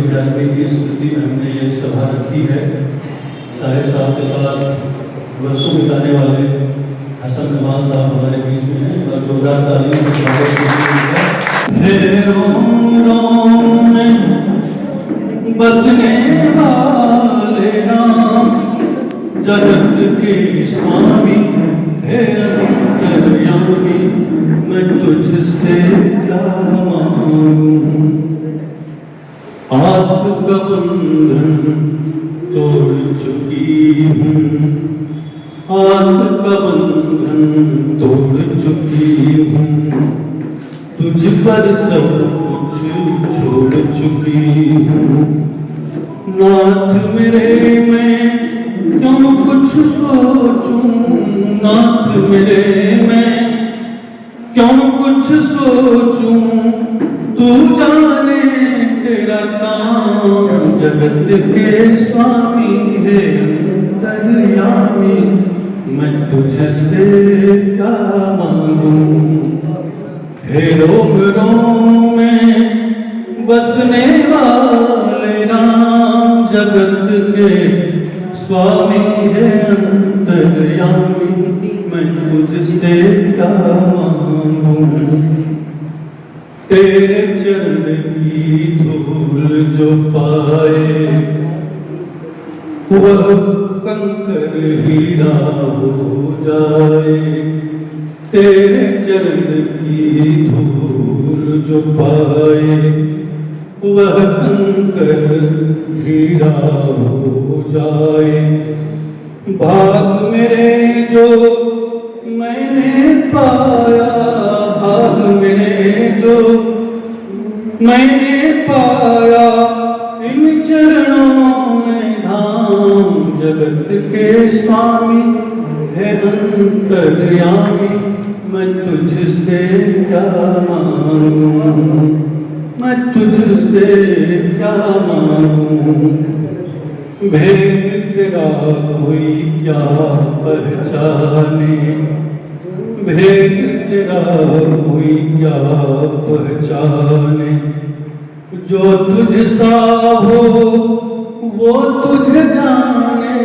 95 की स्मृति में हमने ये सभा रखी है। साहिर साहब के साथ वर्षों बिताने वाले हसन कमाल साहब हमारे बीच में हैं और जोरदार तालियों से स्वागत में बसने वाले राम जगत के स्वामी है अंतर्यामी, मैं तुझसे क्या मांगूं। आस का बंधन तोड़ चुकी हूँ, आस का बंधन तोड़ चुकी हूँ, तुझ पर सब कुछ छोड़ चुकी हूँ। नाथ मेरे मैं क्यों कुछ सोचूं, नाथ मेरे मैं क्यों कुछ सोचूं, तू जाने तेरा काम जगत के स्वामी है अंतर्यामी, मैं तुझसे क्या मांगूं। हे रोम रोम में बसने वाले राम जगत के स्वामी है अंतर्यामी, मैं तुझसे क्या मांगूं। तेरे चरण की धूल जो पाए वह कंकर हीरा हो जाए, तेरे चरण की धूल जो पाए वह कंकर हीरा हो जाए। भाग मेरे जो मैंने पाया, भाग मेरे जो मैंने पाया, इन चरणों में धाम जगत के स्वामी है अंतर्यामी, मैं तुझसे क्या मांगूं, मैं तुझसे क्या मांगूं। भेद तेरा कोई क्या पहचाने, भेद तेरा कोई क्या पहचाने, जो तुझ सा हो वो तुझे जाने,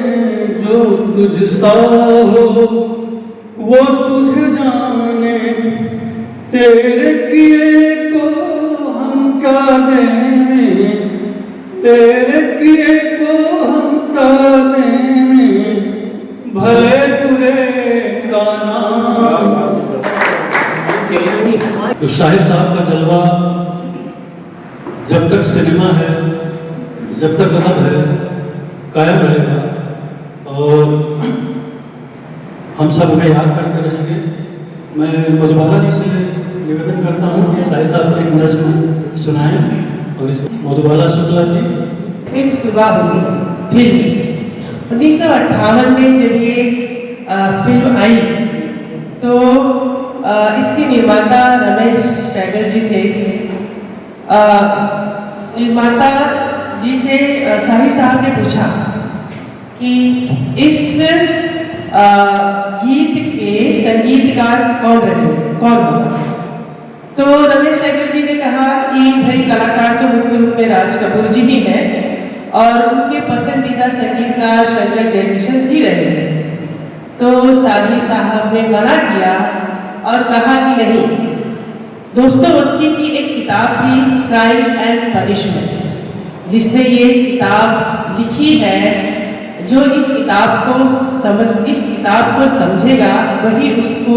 जो तुझ सा हो वो तुझे जाने। तेरे किए को हम क्या दें, तेरे किए को हम क्या दें, भले बुरे का नाम। तो शाहिर साहब का जलवा जब तक सिनेमा है, जब तक अदब है, कायम रहेगा और हम सब उन्हें याद करते रहेंगे। मैं मधुबाला जी से निवेदन करता हूँ कि शाहिर साहब एक नज़्म सुनाएं और इस मधुबाला शुक्ला जी। फिर सुबह होगी फिल्म 1958 में जब ये फिल्म आई तो इसके निर्माता रमेश सैगल जी थे। निर्माता जी से शाहिर साहब ने पूछा कि इस गीत के संगीतकार कौन होगा। तो रमेश सैगल जी ने कहा कि भाई कलाकार तो मुख्य रूप में राज कपूर जी ही हैं और उनके पसंदीदा संगीतकार शंकर जयकिशन ही रहे हैं। तो शाहिर साहब ने मना किया और कहा कि नहीं, दोस्तोवस्की की एक किताब थी क्राइम एंड पनिशमेंट, जिसने ये किताब लिखी है, जो इस किताब को समझेगा वही उसको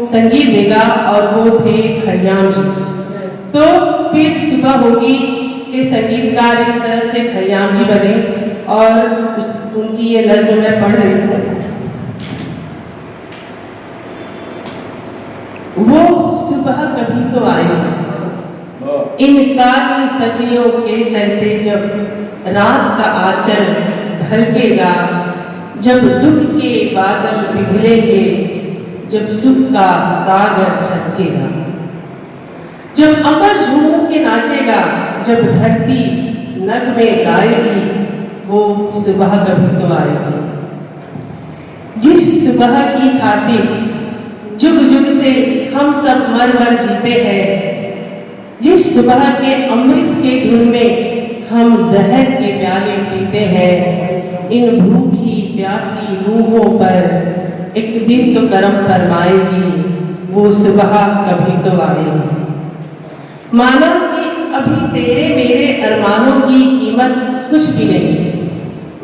संगीत देगा और वो थे खयाम जी। तो फिर सुबह होगी के संगीतकार इस तरह से खयाम जी बने और उनकी ये नज़्म मैं पढ़ रही हूँ। वो सुबह कभी तो आएगी इनकार की सदियों के सर से, जब रात का आंचल धड़केगा, जब दुख के बादल पिघलेंगे, जब सुख का सागर छलकेगा, जब अमर झूम के नाचेगा, जब धरती नगमे गाएगी, वो सुबह कभी तो आएगी। जिस सुबह की खातिर जुग जुग से हम सब मर मर जीते हैं, जिस सुबह के अमृत के धुन में हम जहर के प्याले पीते हैं, इन भूखी प्यासी रूहों पर एक दिन तो करम फरमाएगी, वो सुबह कभी तो आएगी। माना कि अभी तेरे मेरे अरमानों की कीमत कुछ भी नहीं,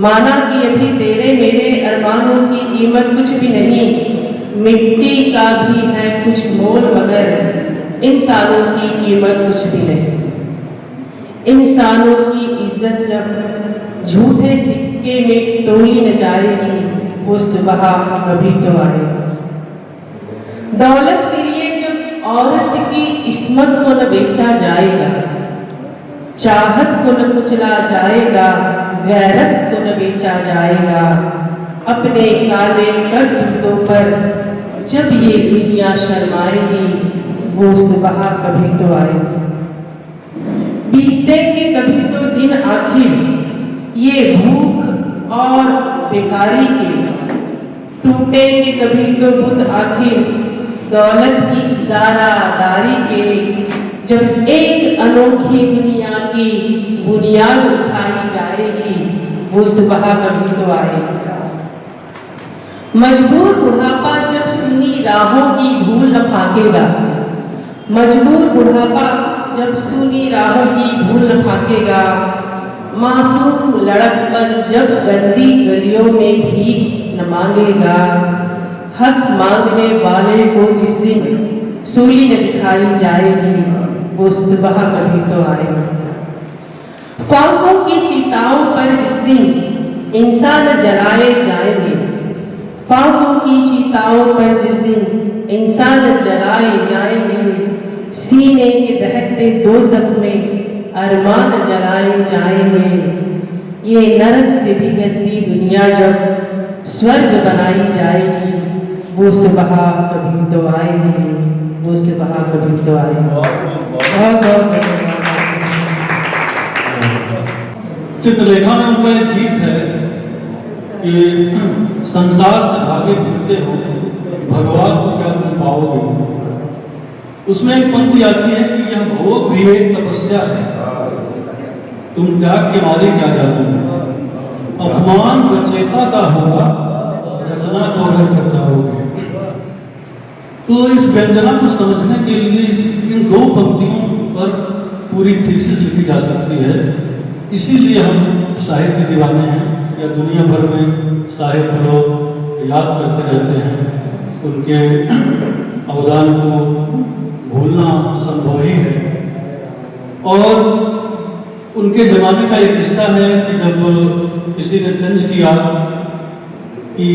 माना कि अभी तेरे मेरे अरमानों की कीमत कुछ भी नहीं, मिट्टी का भी है कुछ मोल मगर इंसानों की कीमत कुछ भी नहीं। इंसानों की इज्जत जब झूठे सिक्के में तोली न जाएगी, वो सुबह कभी तो आएगी। दौलत के लिए जब औरत की इस्मत को न बेचा जाएगा, चाहत को न कुचला जाएगा, गैरत को न बेचा जाएगा, अपने काले कर्तव्यों पर जब ये दुनिया शर्माएगी, वो सुबह कभी तो आएगी। बीतेंगे कभी तो दिन आखिर ये भूख और बेकारी के, टूटेंगे कभी तो बुत आखिर दौलत की इजारादारी के, जब एक अनोखी दुनिया की बुनियाद उठाई जाएगी, वो सुबह कभी तो आएगी। मजबूर बुढ़ापा जब सुनी राहों की धूल न फाकेगा, मजबूर बुढ़ापा जब सुनी राहों की धूल न फाकेगा, मासूम लड़कपन जब गंदी गलियों में भी न मांगेगा, हक मांगने वाले को जिस दिन सूली न दिखाई जाएगी, वो सुबह कभी तो आएगी। फांकों की चिताओं पर जिस दिन इंसान जलाए जाएंगे, फांकों की चिताओं पर जिस दिन इंसान जलाए जाएंगे, सीने के दहकते दोज़ख में अरमान जलाए जाएंगे, ये नरक से भी गंदी दुनिया जब स्वर्ग बनाई जाएगी, वो सुबह कभी तो आएगी, वो सुबह कभी तो आएगी। बहुत बहुत चित्रलेखा में उनका एक गीत है कि संसार से भागे फिरते हो, भगवान को क्या तुम पाओगे। उसमें एक पंक्ति आती है कि यह भोग भी एक तपस्या है, तुम त्याग के मारे क्या जादू। अपमान रचेता का होगा, रचना को अगर टकराओगे। तो इस व्यंजना को समझने के लिए इन दो पंक्तियों पर पूरी थीसिस लिखी जा सकती है। इसीलिए हम साहित्य के दीवाने हैं, या दुनिया भर में साहित्य लोग याद करते रहते हैं। उनके अवदान को भूलना असंभव ही है। और उनके ज़माने का एक किस्सा है कि जब किसी ने तंज किया कि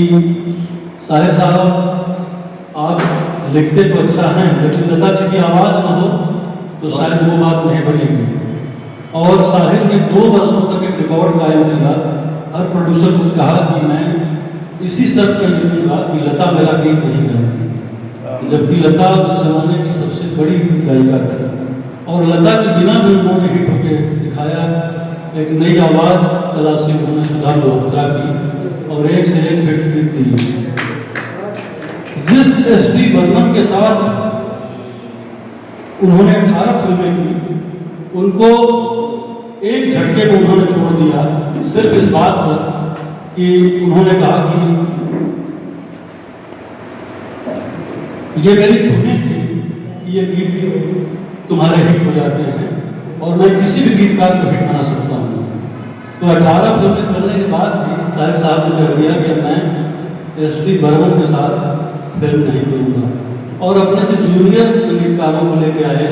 शायर साहब आप लिखते तो अच्छा हैं, लेकिन लता जी की आवाज़ न हो तो शायद वो बात नहीं बनेगी। और साहिर ने 2 वर्षों तक एक रिकॉर्ड कायम किया। हर प्रोड्यूसर को कहा कि मैं इसी शर्त पर लिखूंगा कि लता मेरा गीत नहीं गाएगी, जबकि लता उस जमाने की सबसे बड़ी गायिका थी। और लता के बिना भी उन्होंने हिट होके दिखाया। एक नई आवाज़ तलाशी उन्होंने सुधा मल्होत्रा की और एक से एक हिट गीत दी। जिस एस.डी. बर्मन के साथ उन्होंने 18 फिल्में की, उनको एक झटके को उन्होंने छोड़ दिया सिर्फ इस बात पर कि उन्होंने कहा कि ये मेरी धुनें थी कि ये गीत तुम्हारे हिट हो जाते हैं और मैं किसी भी गीतकार को हिट बना सकता हूँ। तो 18 फिल्में करने के बाद भी शाहिद साहब ने कह दिया कि मैं एस.डी. बर्मन के साथ फिल्म नहीं करूँगा। और अपने से जूनियर संगीतकारों को लेके आए,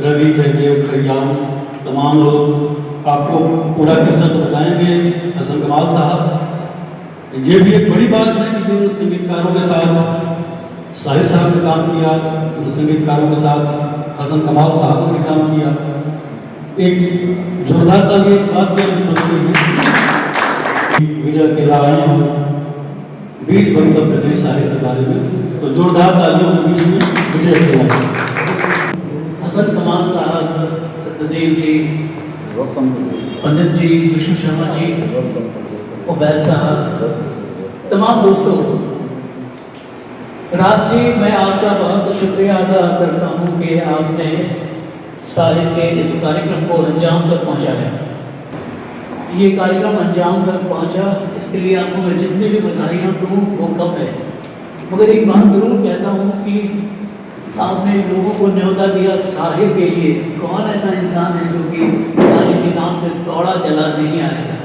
रवि जयदेव, खयाम, तमाम लोग। आपको पूरा किस्सा तो बताएंगे हसन कमाल साहब। ये भी एक बड़ी बात है कि जिन संगीतकारों के साथ शाहिद साहब ने काम किया, उन संगीतकारों के साथ हसन कमाल साहब ने काम किया। एक जोरदार ताली इस बात पर बनती है विजय के लाए बीच बनकर प्रदेश साहित्य के बारे में, तो जोरदार तालियों के बीच में विजय के लाए। हसन कमाल साहब, सत्यदेव जी, पंडित जी, विष्णु शर्मा जी, उबैद साहब, तमाम दोस्तों, राज जी, मैं आपका बहुत शुक्रिया अदा करता हूँ कि आपने साहित्य के इस कार्यक्रम को अंजाम तक पहुँचाया। ये कार्यक्रम अंजाम तक पहुंचा, इसके लिए आपको मैं जितनी भी बधाइयाँ दूँ वो कम है। मगर एक बात ज़रूर कहता हूँ कि आपने लोगों को न्योता दिया साहिर के लिए। कौन ऐसा इंसान है जो कि साहिर के नाम पे दौड़ा चला नहीं आएगा?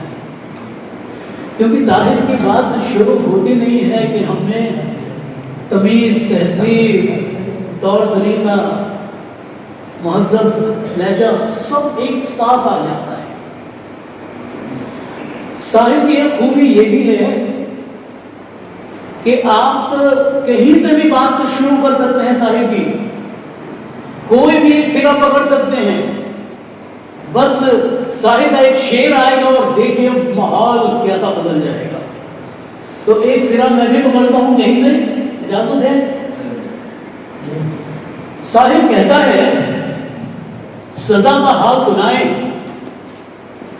क्योंकि साहिर की बात शुरू होती नहीं है कि हमें तमीज़, तहजीब, तौर तरीका, महज़ब, लहजा सब एक साथ आ जाता है। साहिर की एक खूबी ये भी है कि आप कहीं से भी बात को शुरू कर सकते हैं। साहिर की कोई भी एक सिरा पकड़ सकते हैं, बस साहिर का एक शेर आएगा और देखिए माहौल कैसा बदल जाएगा। तो एक सिरा मैं भी पकड़ता हूं कहीं से, इजाजत है। साहिर कहता है, सजा का हाल सुनाए,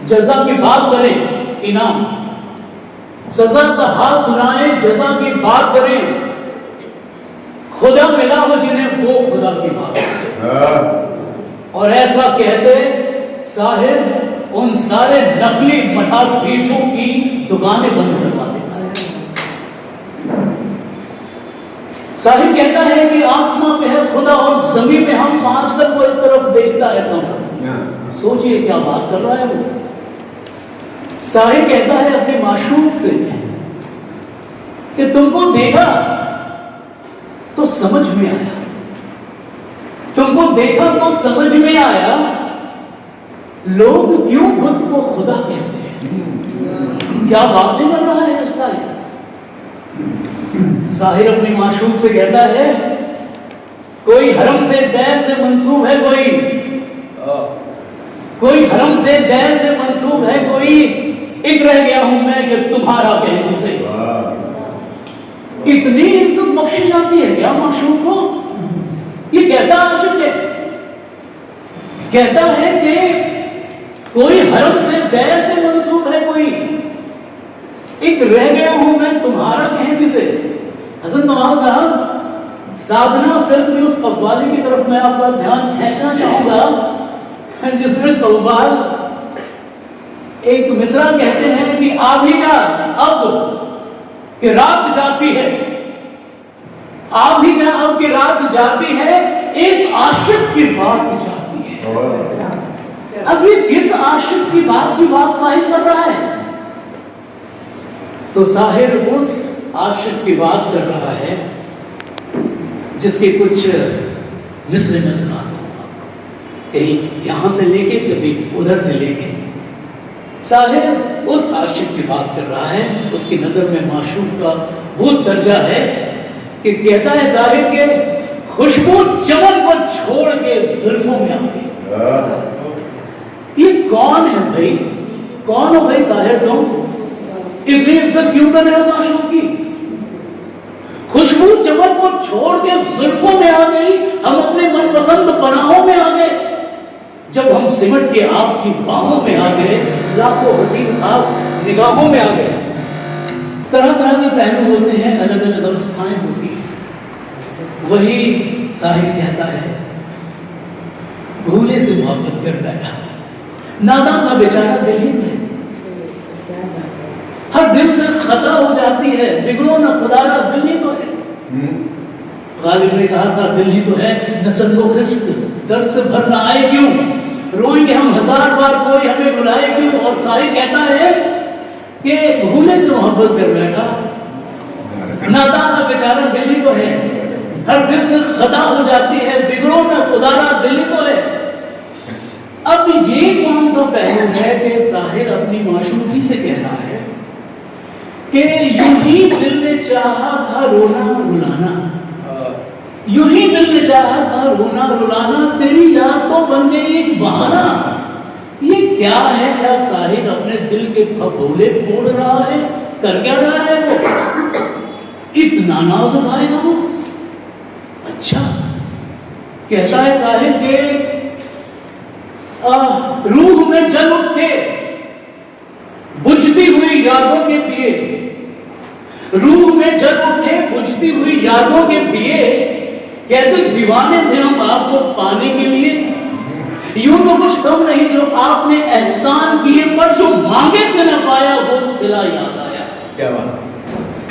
जजा की बात करें इनाम। सजा का हाल सुनाए, जजा की बात करें, खुदा मिला हो जिन्हें वो खुदा की बात करें। और ऐसा कहते साहिर उन सारे नकली मठाधीशों की दुकानें बंद करवा देता है। साहिर कहता है कि आसमां पे है खुदा और जमीन में हम आजकल वो इस तरफ देखता है कम। सोचिए क्या बात कर रहा है वो। साहिर कहता है अपने माशूक से कि तुमको देखा तो समझ में आया, तुमको देखा तो समझ में आया, लोग क्यों बुद्ध को खुदा कहते हैं। क्या बातें कर रहा है साहिर। साहिर अपनी माशूक से कहता है, कोई हरम से दैर से मंसूब है, कोई हरम से दैर से मंसूब है, कोई एक रह गया हूं मैं कि तुम्हारा कह जिसे। इतनी इज्जत बख्शी जाती है क्या माशूक को? ये कैसा आशिक है? कहता है कि कोई हरम से दैर से मंसूब है, कोई एक रह गया हूं मैं तुम्हारा कह जिसे। हसन कमाल साहब, साधना फिल्म की उस कव्वाली की तरफ मैं आपका ध्यान खींचना चाहूंगा जिसमें कव्वाल एक मिसरा कहते हैं कि आ भी जा अब कि रात जाती है, आ भी जा अब कि रात जाती है, एक आशिक की बात जाती है। अब ये किस आशिक की बात साहिर कर रहा है? तो साहिर उस आशिक की बात कर रहा है जिसके कुछ मिसरे में सुनाता हूं, कहीं यहां से लेके कभी उधर से लेके। साहिर उस आशिक की बात कर रहा है, उसकी नजर में माशूक का वो दर्जा है कि कहता है साहिर के खुशबू चमन को छोड़ के जुल्फों में आ गई। ये कौन है भाई? कौन हो भाई साहिर तुम? इतनी इज्जत क्यों कर रहे हो माशूक की? खुशबू चमन को छोड़ के जुल्फों में आ गई, हम अपने मनपसंद पनाहों में आ गए। जब हम सिमट के आपकी बाहों में आ गए, लाखों हसीन ख्वाब निगाहों में आ गए। तरह तरह के पहलू होते हैं, अलग अलग अवस्थाएं होती हैं। वही साहिर कहता है, भूले से मोहब्बत कर बैठा, नादा का बेचारा दिल ही है, हर दिल से खता हो जाती है, बिगड़ो ना खुदारा दिल ही तो है। गालिब ने कहा था दिल ही तो है, नसलो खिस्त दर्द से भर ना आए क्यों, रोएंगे हम हजार बार कोई हमें बुलाए क्यों। और साहिर कहता है कि भूले से मोहब्बत कर बैठा, नादान का बेचारा दिल ही तो है, हर दिल से खता हो जाती है, बिगड़ो ना खुदारा दिल ही तो है। अब ये कौन सा पहलू है कि साहिर अपनी माशूकी से कह रहा है कि यूं ही दिल ने चाहा था रोना रुलाना, यूं ही दिल ने चाहा था रोना रुलाना, तेरी याद तो बन गई एक बहाना। ये क्या है? क्या साहिर अपने दिल के फफोले फोड़ रहा है? कर क्या रहा है वो? इतना नाजुक आएगा वो? अच्छा, कहता है साहिर के रूह में जल उठे बुझती हुई यादों के दिए, रूह में जल उठे बुझती हुई यादों के दिए, कैसे दीवाने थे हम आपको पाने के लिए। यूं तो कुछ कम नहीं जो आपने एहसान किए, पर जो मांगे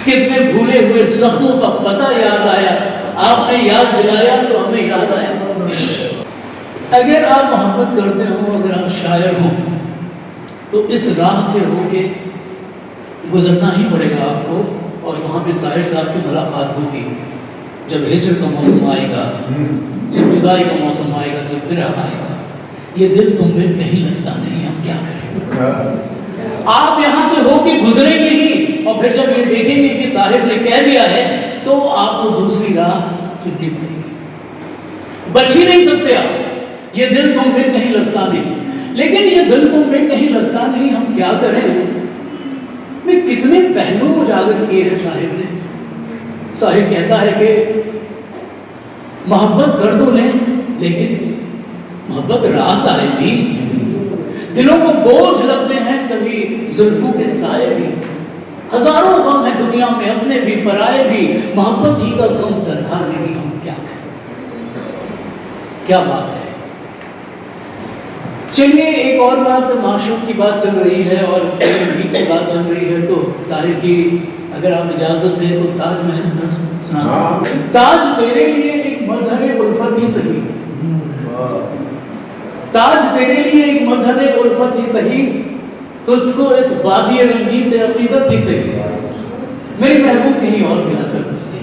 कितने भूले हुए जख्मों का पता याद आया, आपने याद दिलाया तो हमें याद आया। अगर आप मोहब्बत करते हो, अगर आप शायर हो, तो इस राह से होके गुजरना ही पड़ेगा आपको, और वहाँ पे साहिर साहब की मुलाकात होगी। जब हिजर का मौसम आएगा, जब जुदाई का मौसम आएगा, जब विरह आएगा, ये दिल तुम में कहीं लगता नहीं, हम क्या करें। आप यहाँ से होके गुजरेंगे ही, और फिर जब ये देखेंगे कि साहिब ने कह दिया है, तो आपको दूसरी राह चुननी पड़ेगी। बच ही नहीं सकते आप। ये दिल तुम में कहीं लगता नहीं, लेकिन ये दिल तुम में कहीं लगता नहीं, हम क्या करें। मैं कितने पहलू उजागर किए हैं साहिब ने। साहिब कहता है कि मोहब्बत कर दो लेकिन मोहब्बत रास आएगी। दिलों को बोझ लगते हैं कभी जुल्फों के साए भी। हजारों गम है दुनिया में, अपने भी पराए भी, मोहब्बत ही का गम तन्हा नहीं, हम क्या करें। क्या बात है। चलिए एक और बात, माशूक की बात चल रही है और गीत की बात चल रही है, तो साहिब की अगर आप इजाजत दें तो ताजमहल सुना। ताज तेरे लिए एक मजहर उल्फत ही सही, ताज तेरे लिए एक मजहर उल्फत ही सही, तुझको इस वादी रंगी से अकीदत ही सही। मेरी महबूब कहीं और मिला कर मुझसे,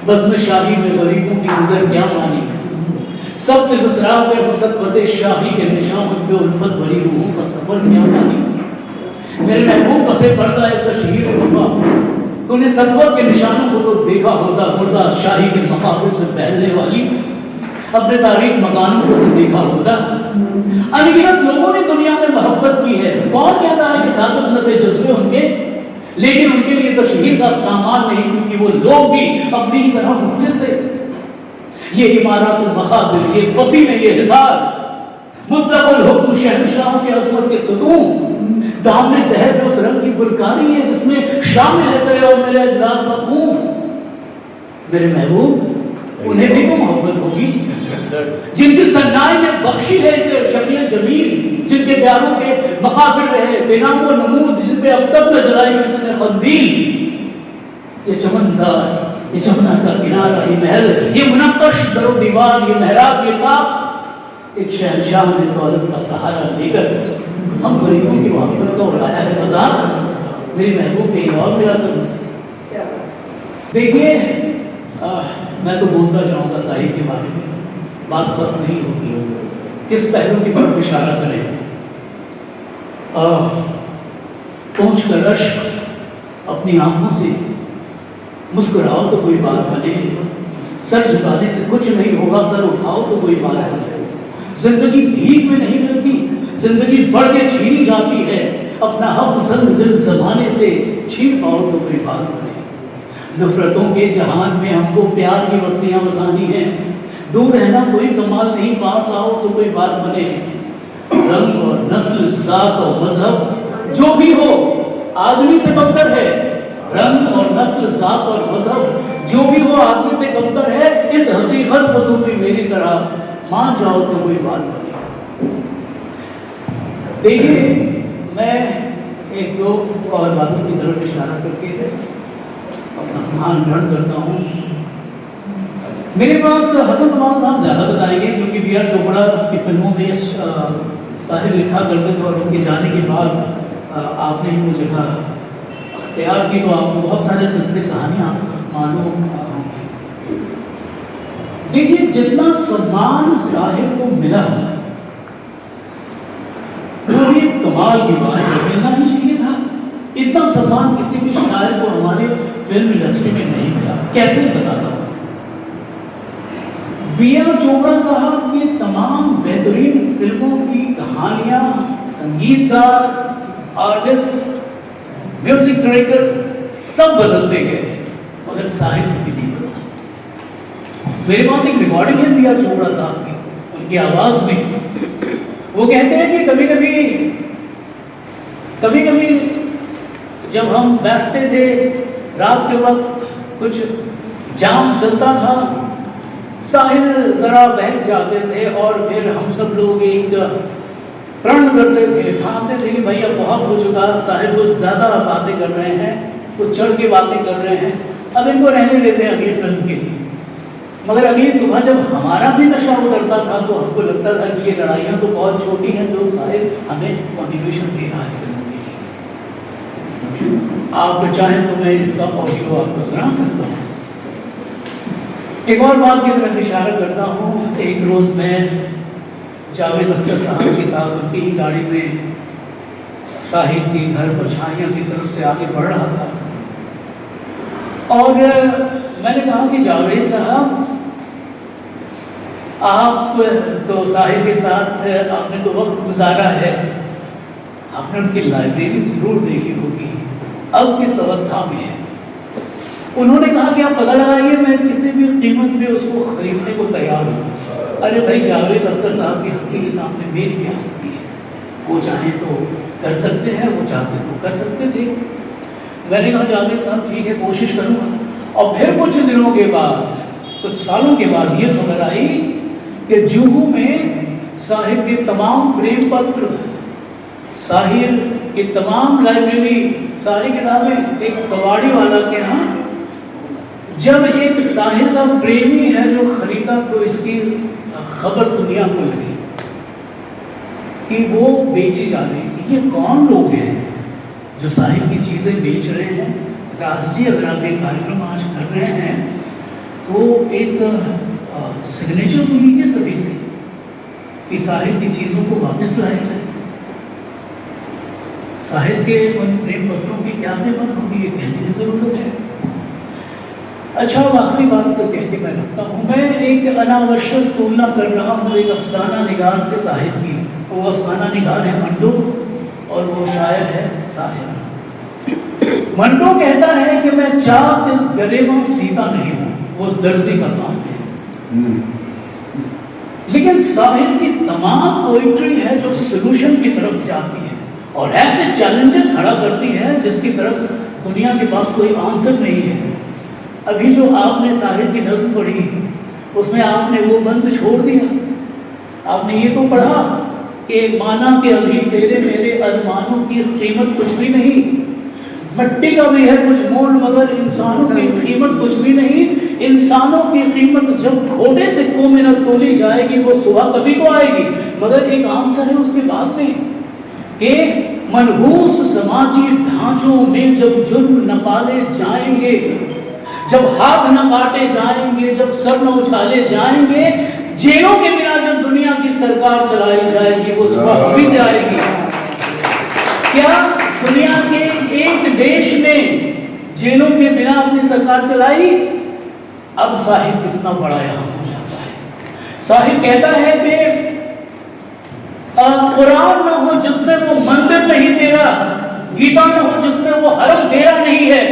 बस में शाही में गरीबों की गुजर क्या मानी। सब के ससुराल में मुसक्वत शाही के निशान पे उल्फत भरी रूहों का सफर क्या मानी। मेरे महबूब बसे पड़ता है तशहीर वफा, तूने सदवत के निशानों को तो देखा होगा, मुर्दा शाही के मकाबरे से फैलने वाली अपने तारीख मकानों को भी देखा होगा। अनगिनत लोगों ने दुनिया में मोहब्बत की है, कौन कहता है कि सादत जज्बे उनके, लेकिन उनके लिए तशहीर का सामान नहीं, क्योंकि वो लोग भी अपनी ही तरह मुफलिस थे। ये इमारत मखाबिर, ये वसीले, ये हिसार, मुतलकुल हुक्म शहंशाहों के अज़मत के सुतून, दामने तहर में उस रंग की गुलकारी है जिसमें शामिल है तेरे और मेरे अजदाद का खून। मेरे महबूब उन्हें भी तो मोहब्बत होगी, जिनकी सन्नाई में बख्शी है इसे शक्ल जमील, जिनके प्यारों के मकाबिर रहे बेनामो नमूद, जिन पे अब तक न जलाई किसने खंदील। ये चमनज़ार, ये जमुना का किनारा, ये महल, ये मुनक्कश दरो दीवार, ये मेहराब, ये ताक, एक शहंशाह ने दौलत का सहारा लेकर हम गरीबों की मोहब्बत को उड़ाया है मजाक। मेरी महबूब कहीं और मिला तो मुझसे। देखिए मैं तो बोलता जाऊंगा साहिब के बारे में, बात खत्म नहीं होगी। किस पहलू की तरफ इशारा करें। पहुँच कर रश्क अपनी आंखों से मुस्कुराओ तो कोई बात बने, सर झुकाने से कुछ नहीं होगा, सर उठाओ तो कोई बात बने। जिंदगी भीख में नहीं मिलती, जिंदगी बढ़ के छीनी जाती है, अपना हक पसंद दिल जमाने से छीन पाओ तो कोई बात बने। नफरतों के जहान में हमको प्यार की बस्तियां बसानी है, दूर रहना कोई कमाल नहीं, पास आओ तो कोई बात बने। रंग और नस्ल, जात और मजहब जो भी हो आदमी से कमतर है, रंग और नस्ल, जात और मजहब जो भी हो आदमी से कमतर है। इस हकीकत को तुम भी मेरी तरह मान जाओ तो कोई बात बने। देखिए मैं एक दो और बातों की तरफ इशारा करके अपना स्थान ग्रहण करता हूँ। मेरे पास हसन तमाम साहब ज़्यादा बताएंगे, क्योंकि बी आर चोपड़ा की फिल्मों में साहिर लिखा करते थे और उनके जाने के बाद आपने ही वो जगह अख्तियार की, तो आपको बहुत सारे किस्से कहानियाँ मालूम होंगी। देखिए जितना सम्मान साहिर को मिला वो भी कमाल की बात है, मिलना ही चाहिए था। इतना सम्मान किसी भी शायर को हमारे फिल्म इंडस्ट्री में नहीं मिला। कैसे बताता हूँ। बी आर चोपड़ा साहब की तमाम बेहतरीन फिल्मों की कहानियां, संगीतकार, आर्टिस्ट, म्यूजिक डायरेक्टर सब बदलते गए, मगर साहित्य भी नहीं बदला। मेरे पास एक रिकॉर्डिंग है बी आर चोपड़ा साहब की, उनकी आवाज में वो कहते हैं कि कभी कभी जब हम बैठते थे रात के वक्त, कुछ जाम चलता था, साहिर जरा बहक जाते थे और फिर हम सब लोग एक प्रण करते थे, ठानते थे कि भाई अब बहुत हो चुका, साहिर कुछ ज़्यादा बातें कर रहे हैं, कुछ चढ़ के बातें कर रहे हैं। अब इनको रहने देते हैं अगली फिल्म के लिए। मगर अगली सुबह जब हमारा भी नशा उतरता था तो हमको लगता था कि ये लड़ाइयाँ तो बहुत छोटी हैं, जो शायद हमें मोटिवेशन दे रहा है फिल्मों के लिए। आप चाहें तो मैं इसका ऑडियो आपको सुना सकता हूँ। एक और बात की तरफ इशारा करता हूँ। एक रोज़ मैं जावेद अख्तर साहब के साथ उनकी ही गाड़ी में साहिब के घर परछाइयाँ की तरफ से आगे बढ़ रहा था और मैंने कहा कि जावेद साहब, आप तो साहिब के साथ आपने तो वक्त गुजारा है, आपने उनकी लाइब्रेरी ज़रूर देखी होगी, अब किस अवस्था में है। उन्होंने कहा कि आप पता लगाइए, मैं किसी भी कीमत पे उसको खरीदने को तैयार हूँ। अरे भाई, जावेद अख्तर साहब की हस्ती के सामने मेरी क्या हस्ती है? वो चाहें तो कर सकते हैं, वो चाहते तो कर सकते थे। मैंने कहा जावेद साहब ठीक है, कोशिश करूँगा। और फिर कुछ दिनों के बाद, कुछ सालों के बाद ये खबर आई कि जुहू में साहिब के तमाम प्रेम पत्र, साहिब की तमाम लाइब्रेरी, सारी किताबें एक कबाड़ी वाला के यहाँ, जब एक साहिब का प्रेमी है जो खरीदा तो इसकी खबर दुनिया को लगी कि वो बेची जा रही थी। ये कौन लोग हैं जो साहिब की चीज़ें बेच रहे हैं? राष्ट्रीय अगर आप एक कार्यक्रम आज कर रहे हैं तो एक सिग्नेचर तो लीजिए सभी से कि साहिब की चीज़ों को वापस लाया जाए। साहिब के उन प्रेम पत्रों की क्या कीमत होगी, ये कहने की ज़रूरत है। अच्छा, आखिरी बात तो कह के मैं रखता हूँ। मैं एक अनावश्यक तुलना कर रहा हूँ एक अफसाना निगार से साहिब की। वो अफसाना निगार है मंडो और वो शायर है साहिब। मंडो कहता है कि मैं चाँद गरेबा सीता नहीं हूँ, वो दर्जी का काम है। लेकिन साहिब की तमाम पोइट्री है जो सोल्यूशन की तरफ जाती है और ऐसे चैलेंजेस खड़ा करती है जिसकी तरफ दुनिया के पास कोई आंसर नहीं है। अभी जो आपने साहिब की नज़्म पढ़ी उसमें आपने वो बंद छोड़ दिया। आपने ये तो पढ़ा कि माना कि अभी तेरे मेरे अरमानों की कीमत कुछ भी नहीं, मिट्टी का भी है कुछ मोल मगर इंसानों की कीमत कुछ भी नहीं। इंसानों की कीमत जब घोड़े सिक्कों में न तोली जाएगी वो सुबह कभी को आएगी। मगर एक आंसर है उसके बाद में कि मनहूस समाजी ढांचों में जब जुर्म न पाले जाएंगे, जब हाथ न काटे जाएंगे, जब सर न उछाले जाएंगे, जेलों के बिना जब दुनिया की सरकार चलाई जाएगी वो सुबह कभी से आएगी। क्या दुनिया के एक देश में जेलों के बिना अपनी सरकार चलाई? अब साहिब कितना बड़ा यहाँ हो जाता है। साहिब कहता है कि कुरान न हो जिसमें वो मंदिर नहीं तेरा, गीता न हो जिसमें वो हरम तेरा नहीं है।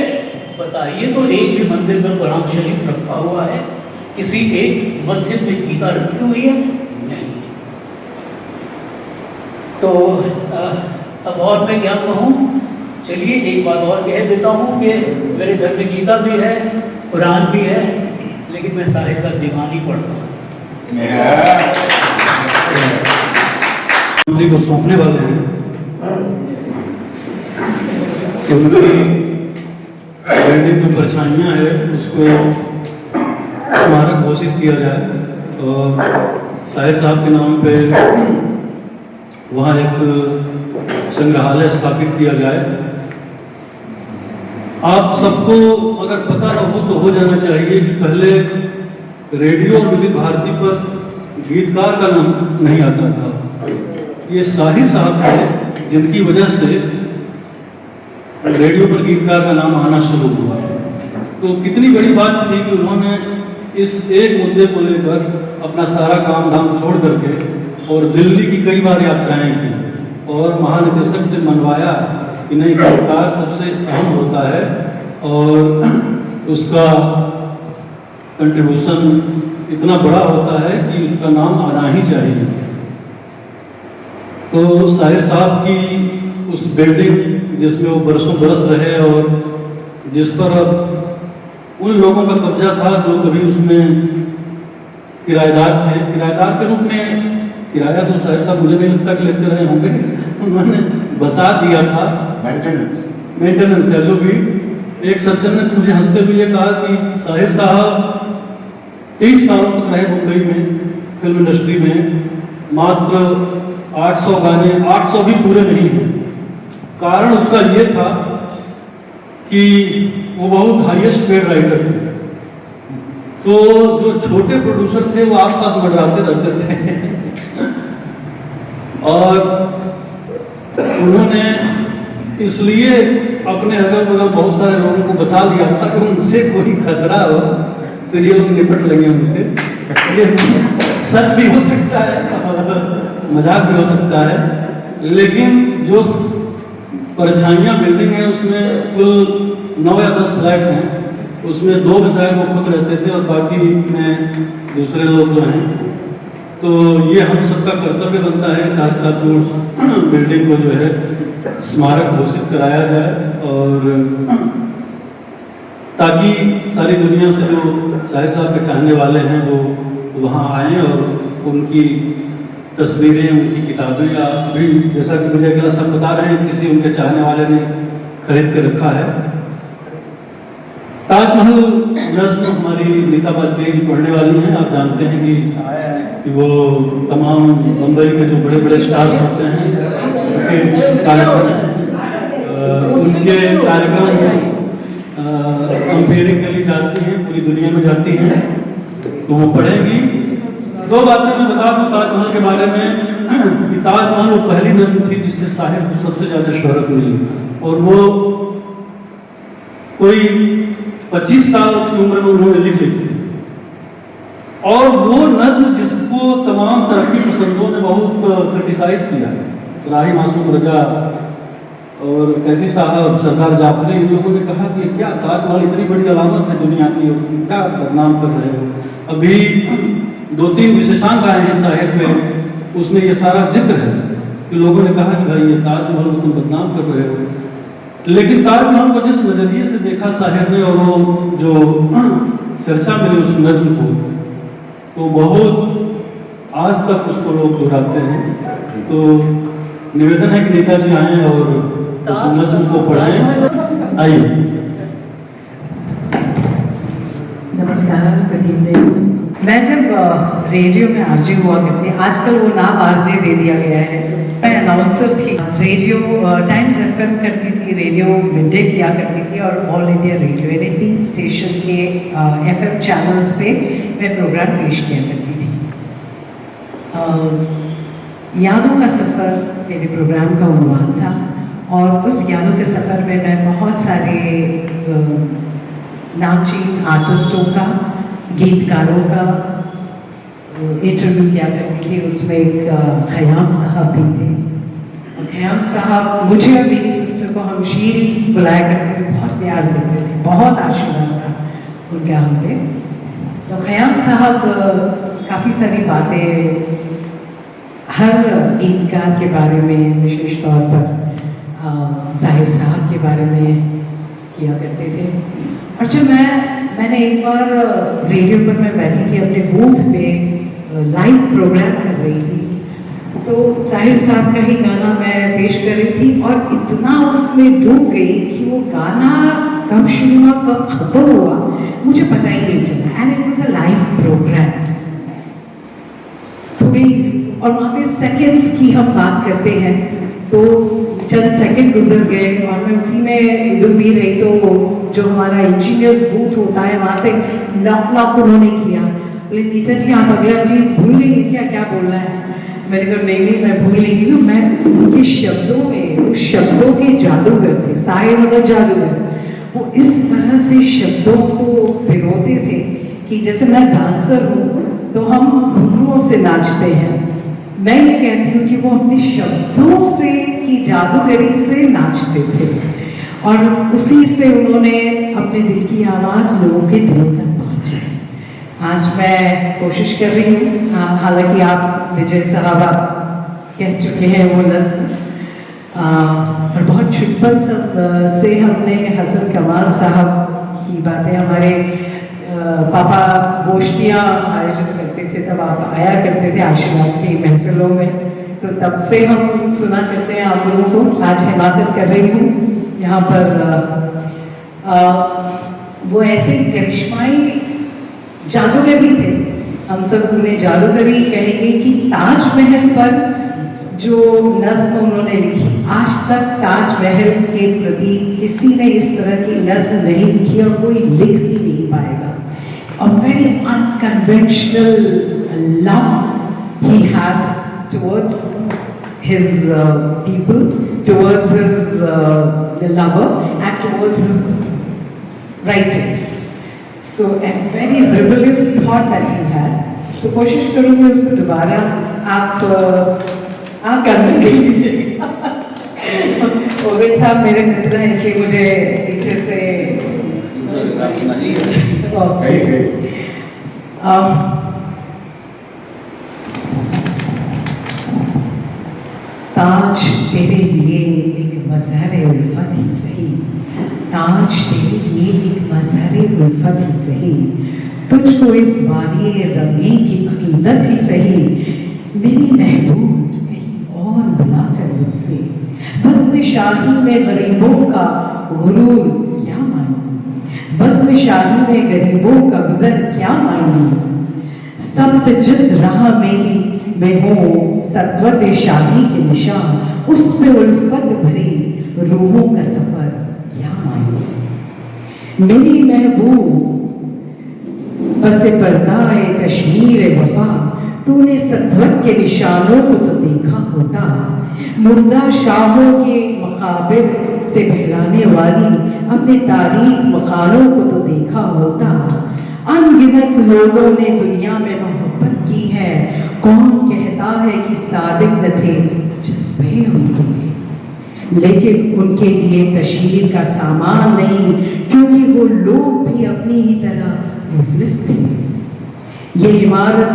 बताइए तो एक भी मंदिर में कुरान शरीफ रखा हुआ है? किसी एक मस्जिद में गीता रखी हुई है? नहीं। तो अब और मैं क्या कहूँ, चलिए एक बात और कह देता हूँ कि मेरे घर में गीता भी है, कुरान भी है, लेकिन मैं साहिब का दीवानी पढ़ता हूँ। को सौंपने वाले हैं कि उनकी बिल्डिंग में परछाइयाँ है उसको स्मारक घोषित किया जाए और साहिब साहब के नाम पे वहाँ एक संग्रहालय स्थापित किया जाए। आप सबको अगर पता न हो तो हो जाना चाहिए कि पहले रेडियो और विविध भारती पर गीतकार का नाम नहीं आता था। ये साहिब साहब थे जिनकी वजह से रेडियो पर गीतकार का नाम आना शुरू हुआ। तो कितनी बड़ी बात थी कि उन्होंने इस एक मुद्दे को लेकर अपना सारा काम धाम छोड़ करके और दिल्ली की कई बार यात्राएं की और महानिदेशक से मनवाया कि नहीं, गीतकार सबसे अहम होता है और उसका कंट्रीब्यूशन इतना बड़ा होता है कि उसका नाम आना ही चाहिए। तो साहिब साहब की उस बिल्डिंग जिसमें वो बरसों बरस रहे और जिस पर अब उन लोगों का कब्जा था जो कभी उसमें किराएदार थे, किराएदार के रूप में किराया तो साहिब साहब मुझे नहीं लगता कि लेते रहे होंगे, उन्होंने बसा दिया था, मेंटेनेंस या जो भी, एक सज्जन ने मुझे हंसते हुए ये कहा कि साहिर साहब 30 सालों तक रहे मुंबई में फिल्म इंडस्ट्री में, मात्र 800 गाने, 800 भी पूरे नहीं हैं। कारण उसका ये था कि वो बहुत हाईएस्ट पेड राइटर थे, तो जो छोटे प्रोड्यूसर थे वो आसपास मंडराते रहते थे और उन्होंने इसलिए अपने अगल बगल बहुत सारे लोगों को बसा लिया था कि उनसे कोई खतरा हो तो ये लोग निपट लेंगे उनसे। ये सच भी हो सकता है, मजाक भी हो सकता है, लेकिन जो परछाइयाँ बिल्डिंग है उसमें कुल 9 या 10 फ्लैट हैं, उसमें 2 में शायद वो खुद रहते थे और बाकी में दूसरे लोग जो हैं। तो ये हम सबका कर्तव्य बनता है साथ साथ उस बिल्डिंग को जो है स्मारक घोषित कराया जाए, और ताकि सारी दुनिया से जो साहिर साहब के चाहने वाले हैं वो वहाँ आएँ और उनकी तस्वीरें, उनकी किताबें, या अभी जैसा कि मुझे अगला सब बता रहे हैं किसी उनके चाहने वाले ने खरीद के रखा है। ताजमहल नज़्म हमारी नीता वाजपेयी जी पढ़ने वाली हैं। आप जानते हैं कि वो तमाम मुंबई के जो बड़े बड़े स्टार्स होते हैं उनके कार्यक्रम एम्पिरिकली जाती हैं, पूरी दुनिया में जाती हैं, तो वो पढ़ेंगी। 2 बातें मैं बता दूँ ताजमहल के बारे में कि ताजमहल वो पहली नज़्म थी जिससे साहिर को सबसे ज़्यादा शोहरत मिली, और वो कोई 25 साल की उम्र में उन्होंने लिख ली थी, और वो नज़्म जिसको तमाम तरक्की पसंदों ने बहुत क्रिटिसाइज किया, राही मासूम रजा और कैफी साहब, सरदार जाफरी, इन लोगों ने कहा कि क्या ताजमहल इतनी बड़ी अलामत है दुनिया की और तुम क्या बदनाम कर रहे हो। अभी 2-3 विशेषांक आए हैं साहिर पे, उसमें ये सारा जिक्र है कि लोगों ने कहा कि भाई ये ताजमहल को तुम बदनाम कर रहे हो। लेकिन ताजमहल को जिस नज़रिए से देखा साहिर ने और वो जो चर्चा मिली उस नज़्म को, तो बहुत आज तक उसको लोग दोहराते हैं। तो निवेदन है कि नेताजी आए और उस नज़्म को पढ़ें। आइए। नमस्कार, गुड इवनिंग। मैं जब रेडियो में आरजे हुआ करती, आजकल वो नाम आरजे दे दिया गया है, मैं अनाउंसर थी, रेडियो टाइम्स एफएम करती थी, रेडियो मिडडे किया करती थी, और ऑल इंडिया रेडियो यानी 3 स्टेशन के एफएम चैनल्स पे मैं प्रोग्राम पेश किया करती थी। यादों का सफ़र मेरे प्रोग्राम का उन्वान था, और उस यादों के सफ़र में मैं बहुत सारे नामचीन आर्टिस्टों का, गीतकारों का इंटरव्यू किया करती थी। उसमें एक ख़याम साहब भी थे, और ख़याम साहब मुझे और मेरी सिस्टर को हम शीर बुलाया करते थे, बहुत प्यार देते थे, बहुत आशीर्वाद था उनका हम पे। तो ख़याम साहब काफ़ी सारी बातें हर गीतकार के बारे में, विशेष तौर पर साहिर साहब के बारे में किया करते थे। और जब मैंने एक बार रेडियो पर मैं बैठी थी अपने बूथ पे, लाइव प्रोग्राम कर रही थी, तो साहिर साहब का ही गाना मैं पेश कर रही थी, और इतना उसमें डूब गई कि वो गाना कब शुरू हुआ कब खत्म हुआ मुझे पता ही नहीं चला। And it was a live programme. थोड़ी और वहाँ पे सेकेंड्स की हम बात करते हैं, तो चंद सेकंड गुजर गए और मैं उसी में डूबी रही। तो जो हमारा इंजीनियर्स बूथ होता है वहाँ से नॉक उन्होंने किया, बोले नीता जी आप अगला चीज़ भूल गई क्या, क्या बोलना है। मैंने कहा नहीं मैं भूल नहीं गई हूँ। मैं उनके शब्दों में, उस शब्दों के जादूगर थे, साहिर मतलब जादूगर, वो इस तरह से शब्दों को भिगोते थे कि जैसे मैं डांसर हूँ तो हम घुंघरुओं से नाचते हैं, मैं ये कहती हूँ कि वो अपने शब्दों से की जादूगरी से नाचते थे, और उसी से उन्होंने अपने दिल की आवाज़ लोगों के दिलों तक पहुँचाई। आज मैं कोशिश कर रही हूँ, हालांकि आप विजय साहब कह चुके हैं वो नज़्म, और बहुत छुटपन से हमने हसन कमाल साहब की बातें, हमारे पापा गोष्ठियाँ आयोजित करते थे, तब आप आया करते थे आशीर्वाद की महफिलों में, तो तब से हम सुना करते हैं आप लोगों को। आज हिमाकत कर रही हूँ यहाँ पर वो ऐसे करिश्माई जादूगर भी थे, हम सब उन्हें जादूगर ही कहेंगे कि ताजमहल पर जो नज्म उन्होंने लिखी, आज तक ताजमहल के प्रति किसी ने इस तरह की नज्म नहीं लिखी और कोई लिख भी नहीं पाएगा। A very unconventional love he had towards his people, towards his the lover and towards his writings. So a very rebellious thought that he had. So कोशिश करूँगी उसको दोबारा आप करने के लीजिए। ओवेद साहब मेरे मित्र हैं इसलिए मुझे पीछे से ताज तेरे लिए एक मजहर उल्फत ही सही, ताज तेरे लिए एक मजहर उल्फत ही सही, तुझको इस वादी रंगी की अकीदत ही सही, मेरी महबूब कहीं और बुलाकर मुझसे, बस में शाही में गरीबों का गुरूर क्या मायने, बस में शाही में गरीबों का गुजर क्या मायने, सब्त जिस राह में हो सत्वत शाही के निशान, उस पे उल्फत भरी रूहों का सफर क्या मायने, मेरी महबूब बस पर्दाए तशहीर वफा, तूने सत्वत के निशानों को तो देखा होता, मुर्दा शाहों के मकाबिर से बहलाने वाली अपने तारीख मखानों को तो देखा होता, अनगिनत लोगों ने दुनिया में मोहब्बत की है, कौन कहता है कि सादिक न थे जज्बे उनके, लेकिन उनके लिए तशहीर का सामान नहीं, क्योंकि वो लोग भी अपनी ही तरह मुफलिस थे। ये इमारत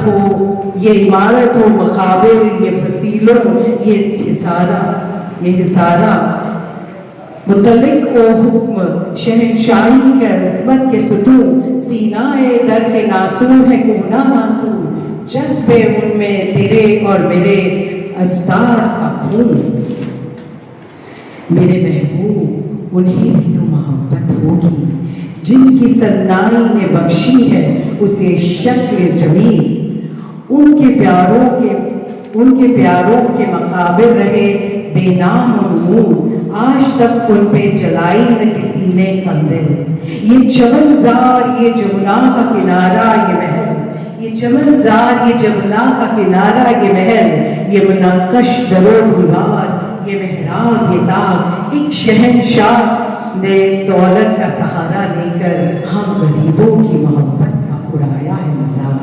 हो मकाबिर, ये फसीलों, ये हिसारा मुतल्लिक ओ हुक्म शहनशाही के अज़मत के सुतून, सीनाए दर के नासूर है कोना मासूर, जज्बे उनमें तेरे और मेरे अस्तार का खून, मेरे महबूब उन्हें भी तो मोहब्बत होगी जिनकी सन्नाई ने बख्शी है उसे शक्ल जमीन, उनके प्यारों के मकाबिर रहे बेनाम और नूर, आज तक उन पे जलाई न किसी ने कंदिल, ये चमनजार ये जमुना का किनारा ये महल, ये चमनजार ये जमुना का किनारा ये महल, ये मुनक्कश दरो दीवार ये मेहराब ये ताज, एक शहनशाह ने दौलत का सहारा लेकर हम गरीबों की मोहब्बत का उड़ाया है मजाक,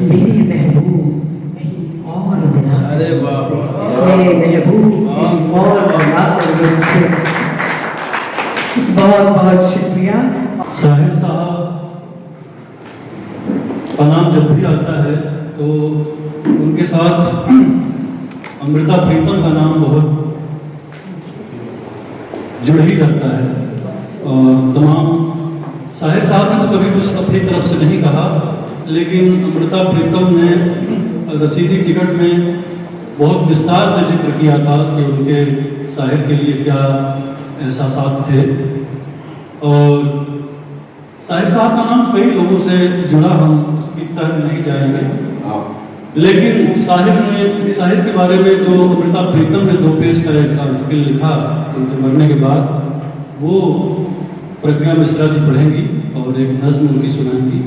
मेरे महबूब कहीं और बुला मेरे महबूब कहीं और बुला मुझसे। बहुत बहुत शुक्रिया। साहिर साहब का नाम जब भी आता है तो उनके साथ अमृता प्रीतम का नाम बहुत जुड़ ही जाता है, और तमाम साहिर साहब ने तो कभी कुछ अपनी तरफ से नहीं कहा, लेकिन अमृता प्रीतम ने रसीदी टिकट में बहुत विस्तार से जिक्र किया था कि उनके साहिर के लिए क्या एहसासात थे, और साहिर साहब का नाम कई लोगों से जुड़ा, हम उसकी तह में नहीं जाएंगे, लेकिन साहिर के बारे में जो अमृता प्रीतम ने 2 पेज का एक आर्टिकल लिखा उनके मरने के बाद, वो प्रज्ञा मिश्रा जी पढ़ेंगी और एक नज्म उनकी सुनाएंगी।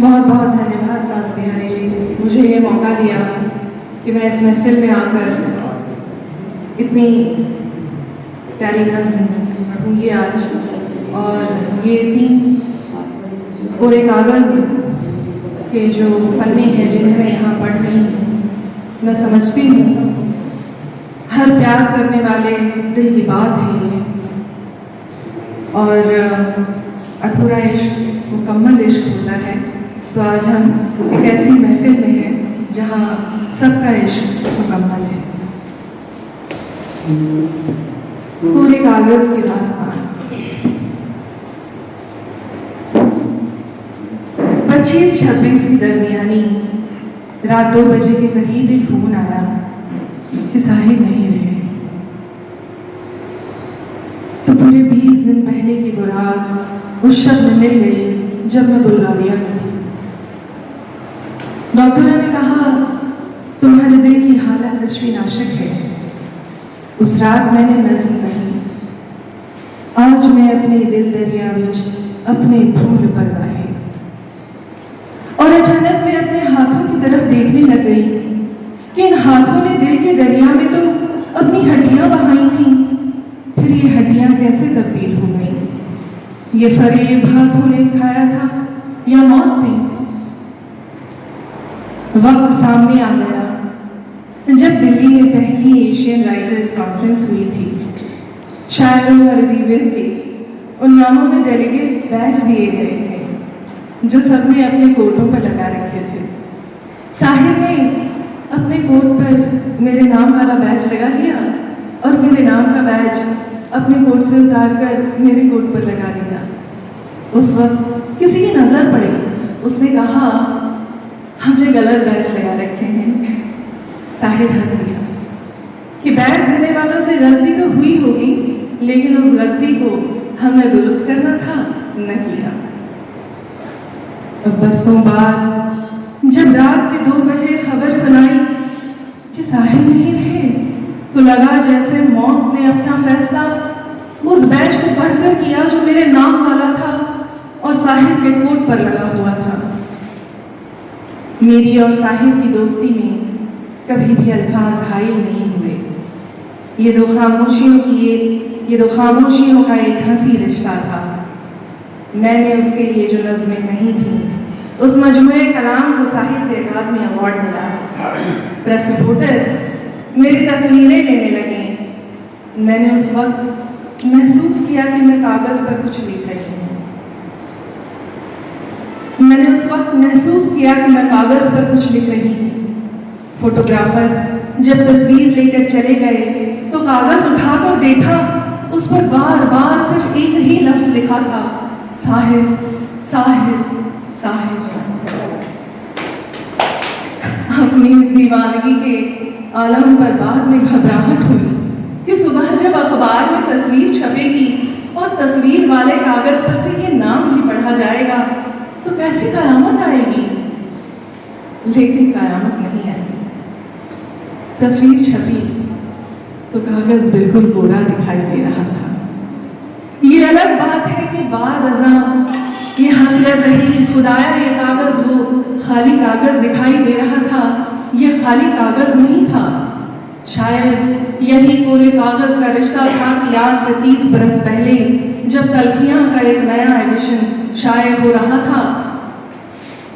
बहुत बहुत धन्यवाद रास बिहारी जी, मुझे ये मौका दिया कि मैं इस महफिल में आकर इतनी प्यारी नज्म पढ़ूंगी आज, और ये 3 कोरे कागज़ के जो पन्ने हैं जिन्हें मैं यहाँ पढ़ रही हूँ, मैं समझती हूँ हर प्यार करने वाले दिल की बात है ये, और अधूरा इश्क मुकम्मल इश्क होता है। तो आज हम एक ऐसी महफिल में हैं जहाँ सबका इश्क मुकम्मल है। पूरे कागज़ की दास्तान। 25-26 की दरमियानी रात 2 बजे के करीब एक फ़ोन आया कि साहिर नहीं रहे। तो पूरे 20 दिन पहले की बुराक उस शब्द मिल गई जब मैं बुल्गारिया में थी। डॉक्टरों ने कहा तुम्हारे दिल की हालत तशवीनाशक है। उस रात मैंने नज़म कही, आज मैं अपने दिल दरिया विच अपने फूल पर बहे। और अचानक मैं अपने हाथों की तरफ देखने लग गई कि इन हाथों ने दिल के दरिया में तो अपनी हड्डियां बहाई थीं, फिर ये हड्डियां कैसे तब्दील हो गई? ये फरेब हाथों ने खाया था या मौत ने? वक्त सामने आ गया जब दिल्ली में पहली एशियन राइटर्स कॉन्फ्रेंस हुई थी। शायरों और अदीबों के उन नामों में डेलीगेट बैज दिए गए थे जो सबने अपने कोटों पर लगा रखे थे। साहिर ने अपने कोट पर मेरे नाम वाला बैज लगा दिया और मेरे नाम का बैज अपने कोट से उतार कर मेरे कोट पर लगा दिया। उस वक्त किसी की नज़र पड़ी, उसने कहा हमने गलत बैज लगा रखे हैं। साहिर हंस दिया कि बैज देने वालों से गलती तो हुई होगी, लेकिन उस गलती को हमने दुरुस्त करना था, न किया। अब बरसों बाद जब रात के 2 बजे खबर सुनाई कि साहिर नहीं रहे, तो लगा जैसे मौत ने अपना फैसला उस बैज को पढ़कर किया जो मेरे नाम वाला था और साहिर के कोट पर लगा हुआ था। मेरी और साहिर की दोस्ती में कभी भी अल्फाज हाइल नहीं हुए। ये दो खामोशियों का एक हंसी रिश्ता था। मैंने उसके लिए जो नज़में कही थी, उस मजमूए कलाम को साहित्य अकादमी अवार्ड मिला। प्रेस रिपोर्टर मेरी तस्वीरें लेने लगे। मैंने उस वक्त महसूस किया कि मैं कागज़ पर कुछ लिख रही हूँ। फोटोग्राफर जब तस्वीर लेकर चले गए तो कागज़ उठाकर देखा, उस पर बार बार सिर्फ एक ही लफ्ज़ लिखा था, साहिर साहिर साहिर। अपनी इस दीवानगी के आलम पर बाद में घबराहट हुई कि सुबह जब अखबार में तस्वीर छपेगी और तस्वीर वाले कागज़ पर से ये नाम भी पढ़ा जाएगा तो कैसी कयामत आएगी। लेकिन कयामत नहीं आई। तस्वीर छपी तो कागज़ बिल्कुल कोरा दिखाई दे रहा था। ये अलग बात है कि बाद अज़ां ये हसरत रही कि खुदाया ये कागज़ वो खाली कागज़ दिखाई दे रहा था, ये खाली कागज़ नहीं था। शायद यही कोरे कागज़ का रिश्ता था कि आज से 30 बरस पहले जब तलखियाँ का एक नया एडिशन शाये हो रहा था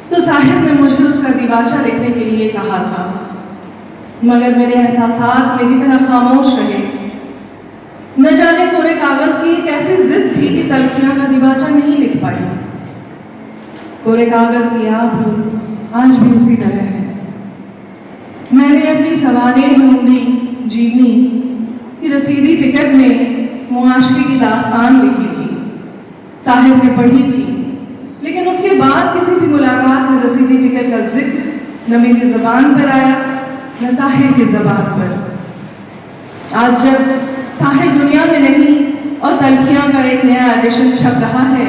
तो साहिर ने मुझे उसका दिवाचा लिखने के लिए कहा था, मगर मेरे एहसासात मेरी तरह खामोश रहे। न जाने कोरे कागज़ की एक ऐसी जिद थी कि तलखियाँ का दिवाचा नहीं लिख पाई। कोरे कागज़ की आग आज भी उसी तरह है। मैंने अपनी सवारी में उंगली जीवनी की रसीदी टिकट में मुआशरे की दास्तान लिखी थी। साहिर ने पढ़ी थी, लेकिन उसके बाद किसी भी मुलाकात में रसीदी टिकट का जिक्र न मेरी ज़बान पर आया न साहिर की ज़बान पर। आज जब साहिर दुनिया में नहीं और तलखियाँ का एक नया एडिशन छप रहा है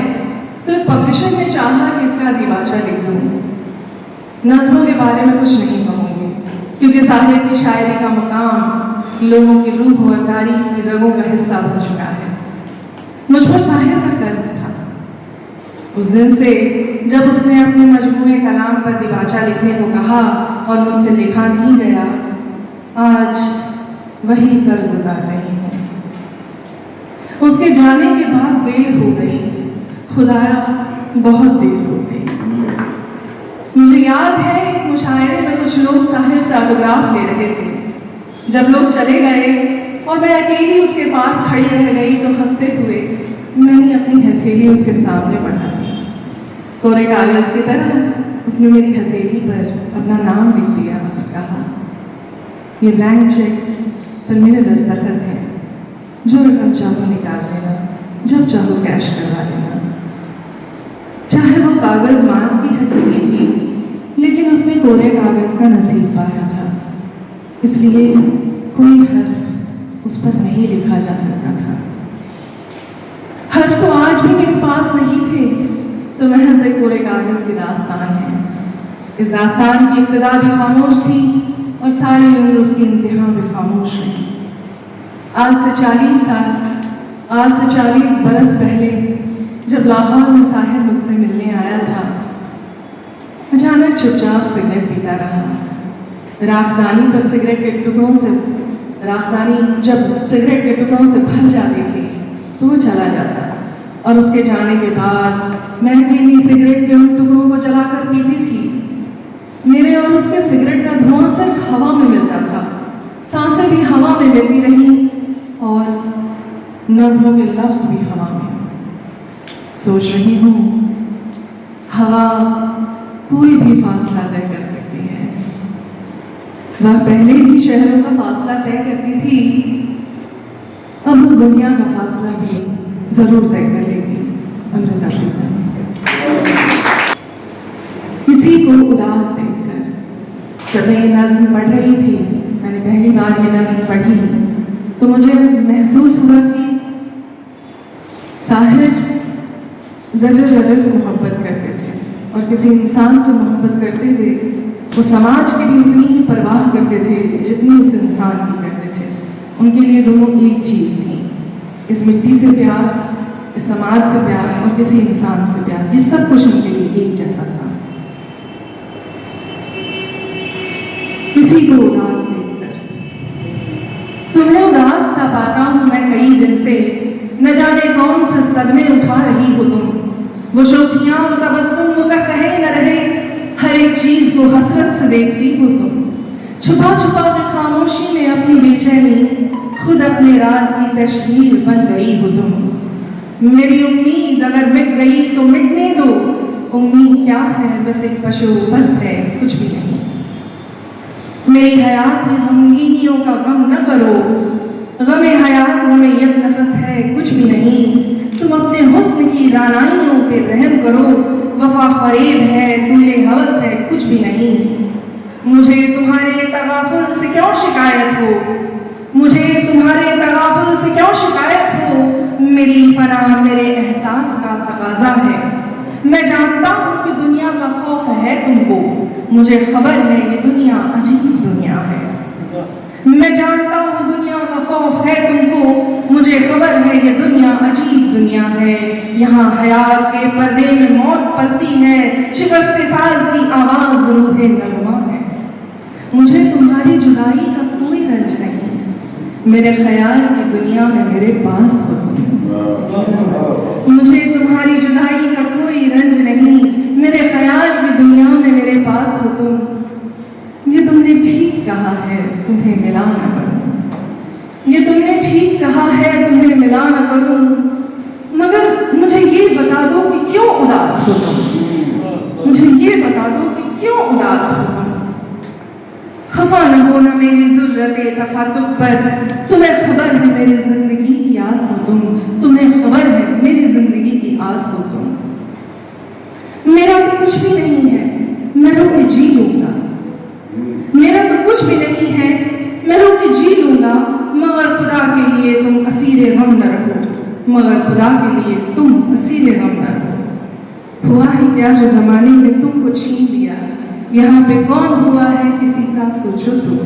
तो इस पब्लिशर ने चाहा कि इसका दिवाचा लिख दूँ। नज़्मों के बारे में कुछ नहीं कहूँगी क्योंकि साहिर की शायरी का मुकाम लोगों की रूह और तारीख की रगों का हिस्सा बन चुका है। मुझ पर साहिर का कर्ज था। उस दिन से जब उसने अपने मजमूए कलाम पर दिवाचा लिखने को कहा और मुझसे लिखा नहीं गया, आज वही कर्ज उतार रही हूँ। उसके जाने के बाद देर हो गई, खुदाया बहुत देर हो गई। मुझे याद है एक मुशायरे में कुछ लोग साहिर से ऑटोग्राफ ले रहे थे। जब लोग चले गए और मैं अकेली उसके पास खड़ी रह गई तो हंसते हुए मैंने अपनी हथेली उसके सामने बढ़ा दी। कोरे कागज़ की तरह उसने मेरी हथेली पर अपना नाम लिख दिया और कहा, ये ब्लैंक चेक पर मेरे दस्तखत हैं, जो रकम चाहो निकाल लेना, जब चाहो कैश करवा लेना। चाहे वो कागज़ मांस की हथेली थी, लेकिन उसने कोरे कागज़ का नसीब पाया था, इसलिए कोई हर्फ उस पर नहीं लिखा जा सकता था। हर्फ तो आज भी मेरे पास नहीं थे तो महज एक कोरे कागज की दास्तान है। इस दास्तान की इब्तिदा भी खामोश थी और सारी उम्र उसकी इंतहा भी खामोश रही। आज से 40 बरस पहले जब लाहौर में साहिर मुझसे मिलने आया था, अचानक चुपचाप सिगरेट पीता रहा। राखदानी पर सिगरेट के टुकड़ों से राखदानी जब सिगरेट के टुकड़ों से भर जाती थी तो वो चला जाता, और उसके जाने के बाद मैं अकेली सिगरेट के उन टुकड़ों को जलाकर पीती थी। मेरे और उसके सिगरेट का धुआं सिर्फ हवा में मिलता था, सांसें भी हवा में मिलती रही और नज़्मों के लफ्ज़ भी हवा में। सोच रही हूँ हवा कोई भी फासला तय कर सकती है। वह पहले भी शहरों का फासला तय करती थी, अब उस दुनिया का फासला भी जरूर तय कर लेगी। अमृता प्रीतम। किसी को उदास देखकर, जब मैं ये नज़्म पढ़ रही थी, मैंने पहली बार ये नज़्म पढ़ी तो मुझे महसूस हुआ कि साहिर ज़र्रे ज़र्रे से मोहब्बत करते थे, और किसी इंसान से मोहब्बत करते हुए वो समाज की भी उतनी ही परवाह करते थे जितनी उस इंसान की करते थे। उनके लिए दोनों एक चीज़ थी, इस मिट्टी से प्यार, इस समाज से प्यार और किसी इंसान से प्यार। ये सब कुछ उनके लिए एक जैसा था। किसी को उदास देखकर, तुम्हें उदास सा पाता हूँ मैं कई दिन से, न जाने कौन से सदमे उठा रही हो तुम। वो शोखियाँ, वो तबस्सुम, वो कहे न रहे, हर एक चीज को हसरत से देखती हो तुम। छुपा छुपा के खामोशी में अपनी बेचैनी, खुद अपने राज की तशहीर बन गई हो तुम। मेरी उम्मीद अगर मिट गई तो मिटने दो, उम्मीद क्या है बस एक पशु बस है, कुछ भी नहीं। मेरी हयात की गमगीनियों का गम न करो, गमे हयात गमे एक नफस है, कुछ भी नहीं। तुम अपने हुस्न की रानाइयों पे रहम करो, वफा फरेब है, तुले हवस है, कुछ भी नहीं। मुझे तुम्हारे तगाफुल से क्यों शिकायत हो, मुझे तुम्हारे तगाफुल से क्यों शिकायत हो। मेरी फना मेरे एहसास का तकाजा है। मैं जानता हूँ कि दुनिया का खौफ है तुमको, मुझे खबर है ये दुनिया अजीब दुनिया है। मैं जानता हूँ दुनिया का खौफ है तुमको, मुझे खबर है ये दुनिया अजीब दुनिया है। यहाँ हयात के पर्दे में मौत पलती है, शिकस्ते साज की आवाज रूहे नगमा है। मुझे तुम्हारी जुदाई का कोई रंज नहीं, मेरे ख्याल की दुनिया में मेरे पास हो तुम। मुझे तुम्हारी जुदाई का कोई रंज नहीं, मेरे ख्याल की दुनिया में मेरे पास हो तुम। ये तुमने ठीक कहा है तुम्हें मिला न करूं, ये तुमने ठीक कहा है तुम्हें मिला न करूं, मगर मुझे ये बता दो कि क्यों उदास हो तुम। मुझे ये बता दो कि क्यों उदास हो तुम। खफा न हो न मेरी ज़ुर्रते तफ़ातुक पर, तुम्हें खबर है मेरी जिंदगी की आस हो तुम। तुम्हें खबर है मेरी जिंदगी की आस हो तुम। मेरा तो कुछ भी नहीं है, मैं रो के जी लूंगा। मेरा तो कुछ भी नहीं है, मैं रो के जी लूंगा, मगर खुदा के लिए तुम असीरे गम न रहो, मगर खुदा के लिए तुम असीरे गम न रहो। हुआ है क्या जो जमाने में तुमको छीन लिया, यहाँ पे कौन हुआ है किसी का सोचो तुम।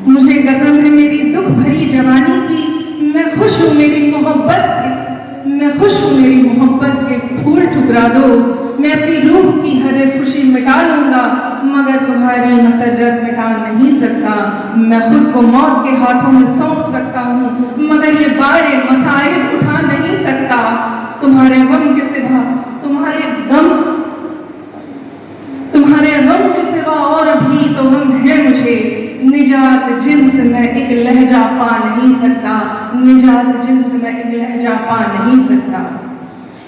मुझे कसम है मेरी दुख भरी जवानी की, मैं खुश हूँ मेरी मोहब्बत, मैं खुश हूँ मेरी मोहब्बत के फूल ठुकरा दो। मैं अपनी रूह की हर खुशी मिटा लूंगा, मगर तुम्हारी मसरत मिटा नहीं सकता। मैं खुद को मौत के हाथों में सौंप सकता हूँ, मगर ये बारे मसाइब उठा नहीं सकता। तुम्हारे गम के सिवा, तुम्हारे गम के सिवा और भी तो गम है मुझे। निजात जिनसे मैं एक लहजा पा नहीं सकता, निजात जिनसे मैं एक लहजा पा नहीं सकता।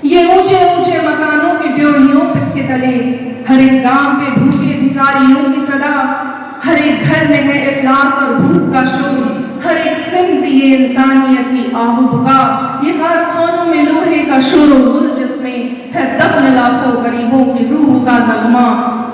ये ऊंचे ऊंचे मकानों के ड्योढ़ियों के तले, हर एक गांव पे भूखे भिखारियों की सदा, हर एक घर में है इफलास और भूख का शोर, हर एक सिमत ये इंसानियत की आहू बुका। ये कारखानों में लोहे का शोर-ओ-गुल जिसमें है दफन लाखों गरीबों की रूह का नगमा।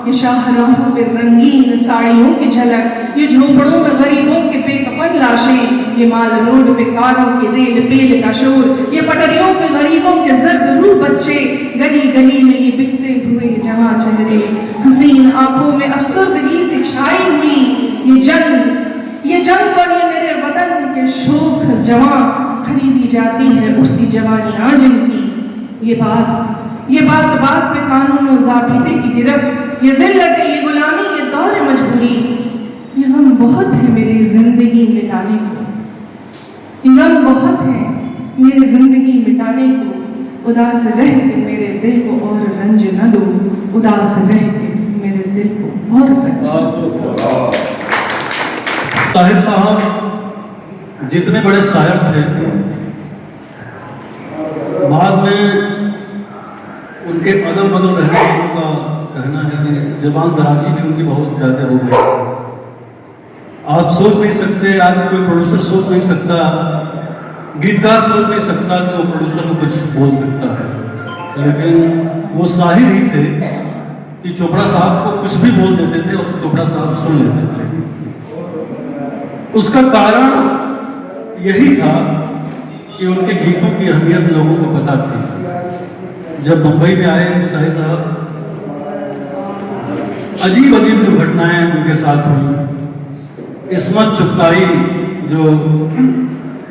ये शाहराहों पे रंगीन साड़ियों की झलक, ये झोपड़ों में गरीबों के बेकफन लाशें, ये माल रोड पे कारों की रेल पेल का शोर, ये पटरियों पे गरीबों के जर्द रूह बच्चे, गली गली में ये बिकते हुए जवां चेहरे, हसीन आंखों में अफसरदगी सी छाई हुई, ये जंग और ये मेरे वतन के शोख जवां, खरीदी जाती है उठती जवानियां जिनकी। ये बात पे कानून और ज़ाबिते की गिरफ्त, ये जिल्लत, ये गुलामी, ये दौर मजबूरी, ये गम बहुत है मेरी जिंदगी मिटाने को, ये गम बहुत है मेरी जिंदगी मिटाने को। उदास रह के मेरे दिल को और रंज न दो, उदास रह के मेरे दिल को और रंज न दो। ताहिर साहब जितने बड़े शायर थे, बाद में उनके अदल बदल रहने वालों का कहना है कि जबान दराजी भी उनकी बहुत ज़्यादा हो गई। आप सोच नहीं सकते, आज कोई प्रोड्यूसर सोच नहीं सकता, गीतकार सोच नहीं सकता कि वो प्रोड्यूसर को कुछ बोल सकता है, लेकिन वो शाहिर ही थे कि चोपड़ा साहब को कुछ भी बोल देते थे और चोपड़ा साहब सुन लेते थे। उसका कारण यही था कि उनके गीतों की अहमियत लोगों को पता थी। जब मुंबई में आए शाहिर साहब, अजीब अजीब दुर्घटनाएं उनके साथ हुई। इस्मत चुगताई जो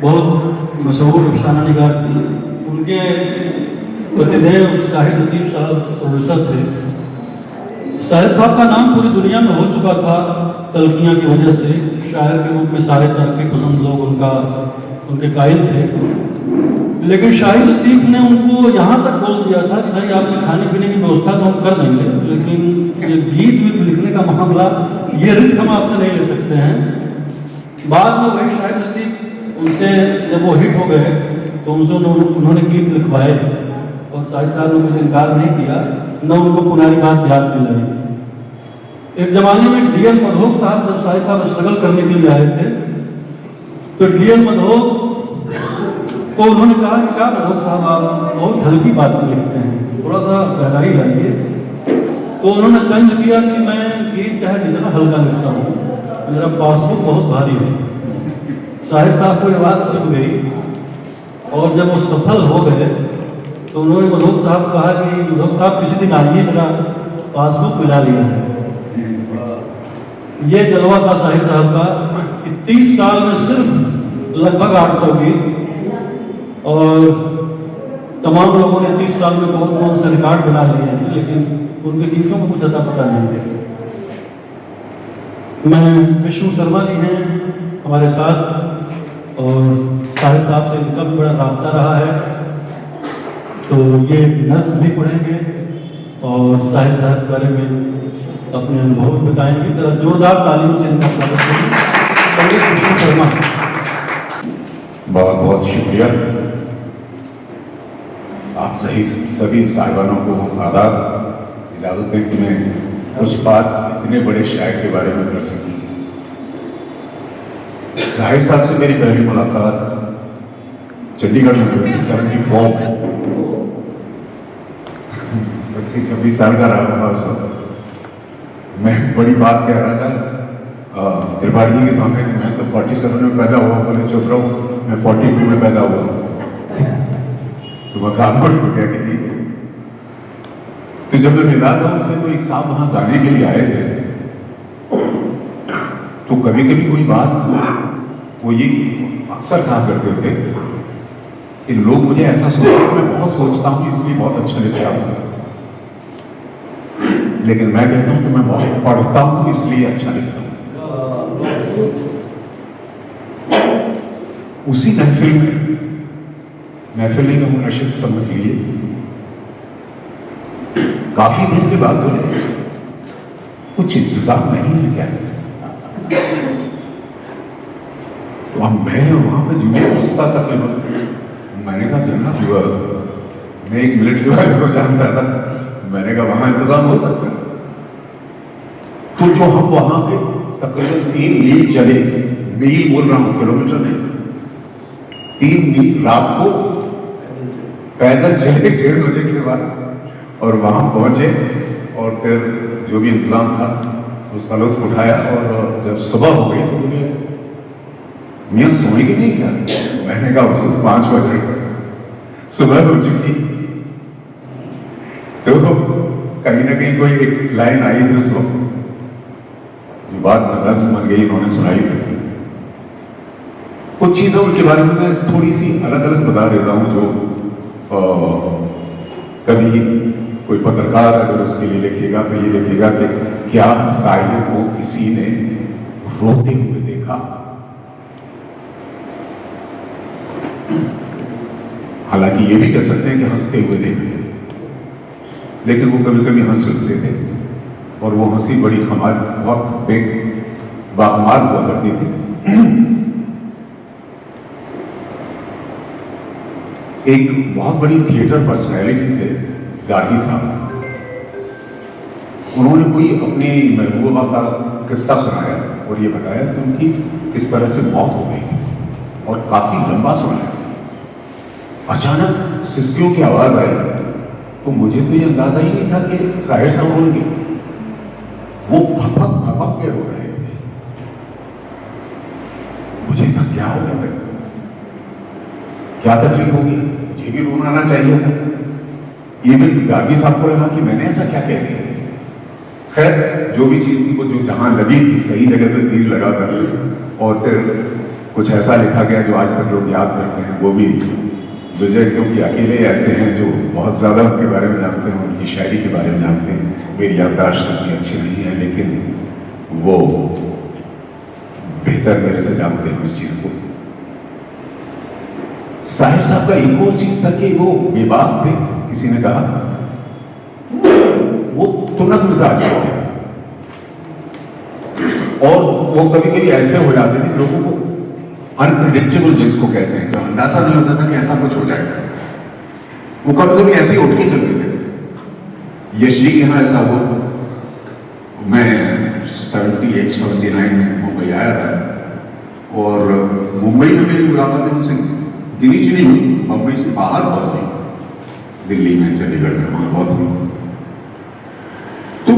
बहुत मशहूर अफसाना निगार थी, उनके पतिदेव शाहिद लतीफ़ साहब प्रोड्यूसर थे। शाहिद साहब का नाम पूरी दुनिया में हो चुका था तलखियाँ की वजह से, शायर के रूप में सारे तरक्की पसंद लोग उनके कायल थे। लेकिन शाहिद लतीफ़ ने उनको यहाँ तक बोल दिया था कि भाई आपकी खाने पीने की व्यवस्था तो हम कर देंगे, लेकिन ये गीत वीत लिखने का मामला, ये रिस्क हम आपसे नहीं ले सकते हैं। बाद में वही शाहिद लतीफ़ उनसे जब वो हिट हो गए तो उनसे उन्होंने गीत लिखवाए और शाहिद साहब ने कुछ इनकार नहीं किया, न उनको पुरानी बात याद दिलाई। एक ज़माने में डी.एन. मधोक साहब जब शाहिद साहब स्ट्रगल करने के लिए आए थे तो डी.एन. मधोक को उन्होंने कहा कि क्या मधोक साहब आप बहुत हल्की बातें लिखते हैं, थोड़ा सा गहराई लाइए। तो उन्होंने तंज किया कि मैं गीत चाहे जितना हल्का लिखता हूँ, मेरा पासबुक बहुत भारी है। शाहिद साहब को ये बात चुप गई और जब वो सफल हो गए तो उन्होंने मधोक साहब को कहा कि मधोक साहब किसी दिन आइए, मेरा पासबुक मिला लिया है। ये जलवा था शाहिद साहब का कि 30 साल में सिर्फ लगभग 800 गीत, और तमाम लोगों ने 30 साल में कौन कौन से रिकॉर्ड बना लिए हैं, लेकिन उनके गीतों को कुछ अता पता नहीं है। मैं विष्णु शर्मा जी हैं हमारे साथ, और शाहिद साहब से इनका भी बड़ा राब्ता रहा है, तो ये नज़्म भी पढ़ेंगे और शाहिद साहब के बारे में अपने अनुभव बताएंगे। जरा जोरदार तालियों से इनका स्वागत करें। विष्णु शर्मा, बहुत बहुत शुक्रिया। आप सभी साहिबानों को आदाब। इजाज़त दें कि मैं कुछ बात इतने बड़े शायर के बारे में कर सकूं। शाहिद साहब से मेरी पहली मुलाकात चंडीगढ़ में हुई, 74 25-26 साल का रहा था उस वक्त। मैं बड़ी बात कह रहा था त्रिपाठी जी के सामने कि मैं तो 47 में पैदा हुआ, बोले चुप रहो, मैं 42 में पैदा हुआ। तो मैं कानपुर को गया कि ठीक है। तो जब मैं मिला था उनसे, तो एक साहब वहां गाने के लिए आए थे, तो कभी कभी कोई बात वो ये अक्सर कहा करते थे कि लोग मुझे ऐसा सोचते हैं, मैं बहुत सोचता हूँ इसलिए बहुत अच्छा लिखता हूँ, लेकिन मैं कहता हूँ कि मैं बहुत पढ़ता हूँ इसलिए अच्छा लिखता हूँ। उसी महफिल नहीं कहूँ, नशिद समझ लिए, काफी देर के बाद बोले कुछ इंतजाम नहीं है क्या? तो अब मैं वहां पे जुड़े पहुंचता था कि मैंने कहा जनाब मैं एक मिलिट्री वाले को जानता था, मैंने कहा वहां इंतजाम हो सकता है। तो जो हम वहां पे तकरीबन 3 मील चले, मील बोल रहा हूं किलोमीटर नहीं, 3 मील रात को पैदल चले 1:30 बजे के बाद, और वहां पहुंचे और फिर जो भी इंतजाम था उसका लुत्फ उठाया। और जब सुबह हो गई तो मुझे मियाँ सोएंगे नहीं क्या? मैंने कहा हुजूर 5 बज रहे, सुबह हो चुकी। तो कहीं ना कहीं कोई एक लाइन आई थी उस वक्त, जो बात में रस्म बन गई, इन्होंने सुनाई थी। कुछ चीज़ों के बारे में मैं थोड़ी सी अलग अलग बता देता हूँ, जो कभी कोई पत्रकार अगर उसके लिए लिखेगा तो ये लिखेगा कि क्या साहिर को किसी ने रोते हुए देखा। हालांकि ये भी कह सकते हैं कि हंसते हुए देखे, लेकिन वो कभी कभी हंस लेते थे और वो हंसी बड़ी बहुत बाकमाल हुआ करती थी। एक बहुत बड़ी थिएटर पर्सनैलिटी थे गार्गी साहब। उन्होंने कोई अपने महबूबा का किस्सा सुनाया और ये बताया कि उनकी किस तरह से मौत हो गई और काफी लंबा सुनाया। अचानक सिसकियों की आवाज आई तो मुझे तो ये अंदाजा ही नहीं था कि साहिर साहब रोएंगे। वो भपक भपक के रो रहे थे। मुझे कहा क्या हो गया, क्या तकलीफ होगी, मुझे भी रोना आना चाहिए था। इवन गार्गी साहब को लगा कि मैंने ऐसा क्या कह दिया। खैर जो भी चीज थी वो जो जहां लगी थी सही जगह पे तीर लगा कर, और फिर कुछ ऐसा लिखा गया जो आज तक लोग याद करते हैं। वो भी विजय, क्योंकि अकेले ऐसे हैं जो बहुत ज्यादा उनके बारे में जानते हैं, उनकी शायरी के बारे में जानते हैं। मेरी याददाश्त इतनी अच्छी नहीं है, लेकिन वो बेहतर मेरे से जानते हैं उस चीज को। साहिर साहब का एक और चीज था कि वो बेबाक थे। किसी ने कहा वो तुनक मिजाज थे और वो कभी कभी ऐसे हो जाते थे लोगों को अनप्रिडिक्टेबल जिसको कहते हैं, कि अंदाजा नहीं होता था कि ऐसा कुछ हो जाएगा। वो कभी कभी ऐसे ही उठ के चलते थे। यश जी के यहाँ ऐसा हुआ। मैं 78-79 में मुंबई आया था और मुंबई में मेरी मुलाकातें उनसे गिनी चुनी हुई। मुंबई से बाहर बहुत हुई, दिल्ली में, चंडीगढ़ में, वहां बहुत हुई। तो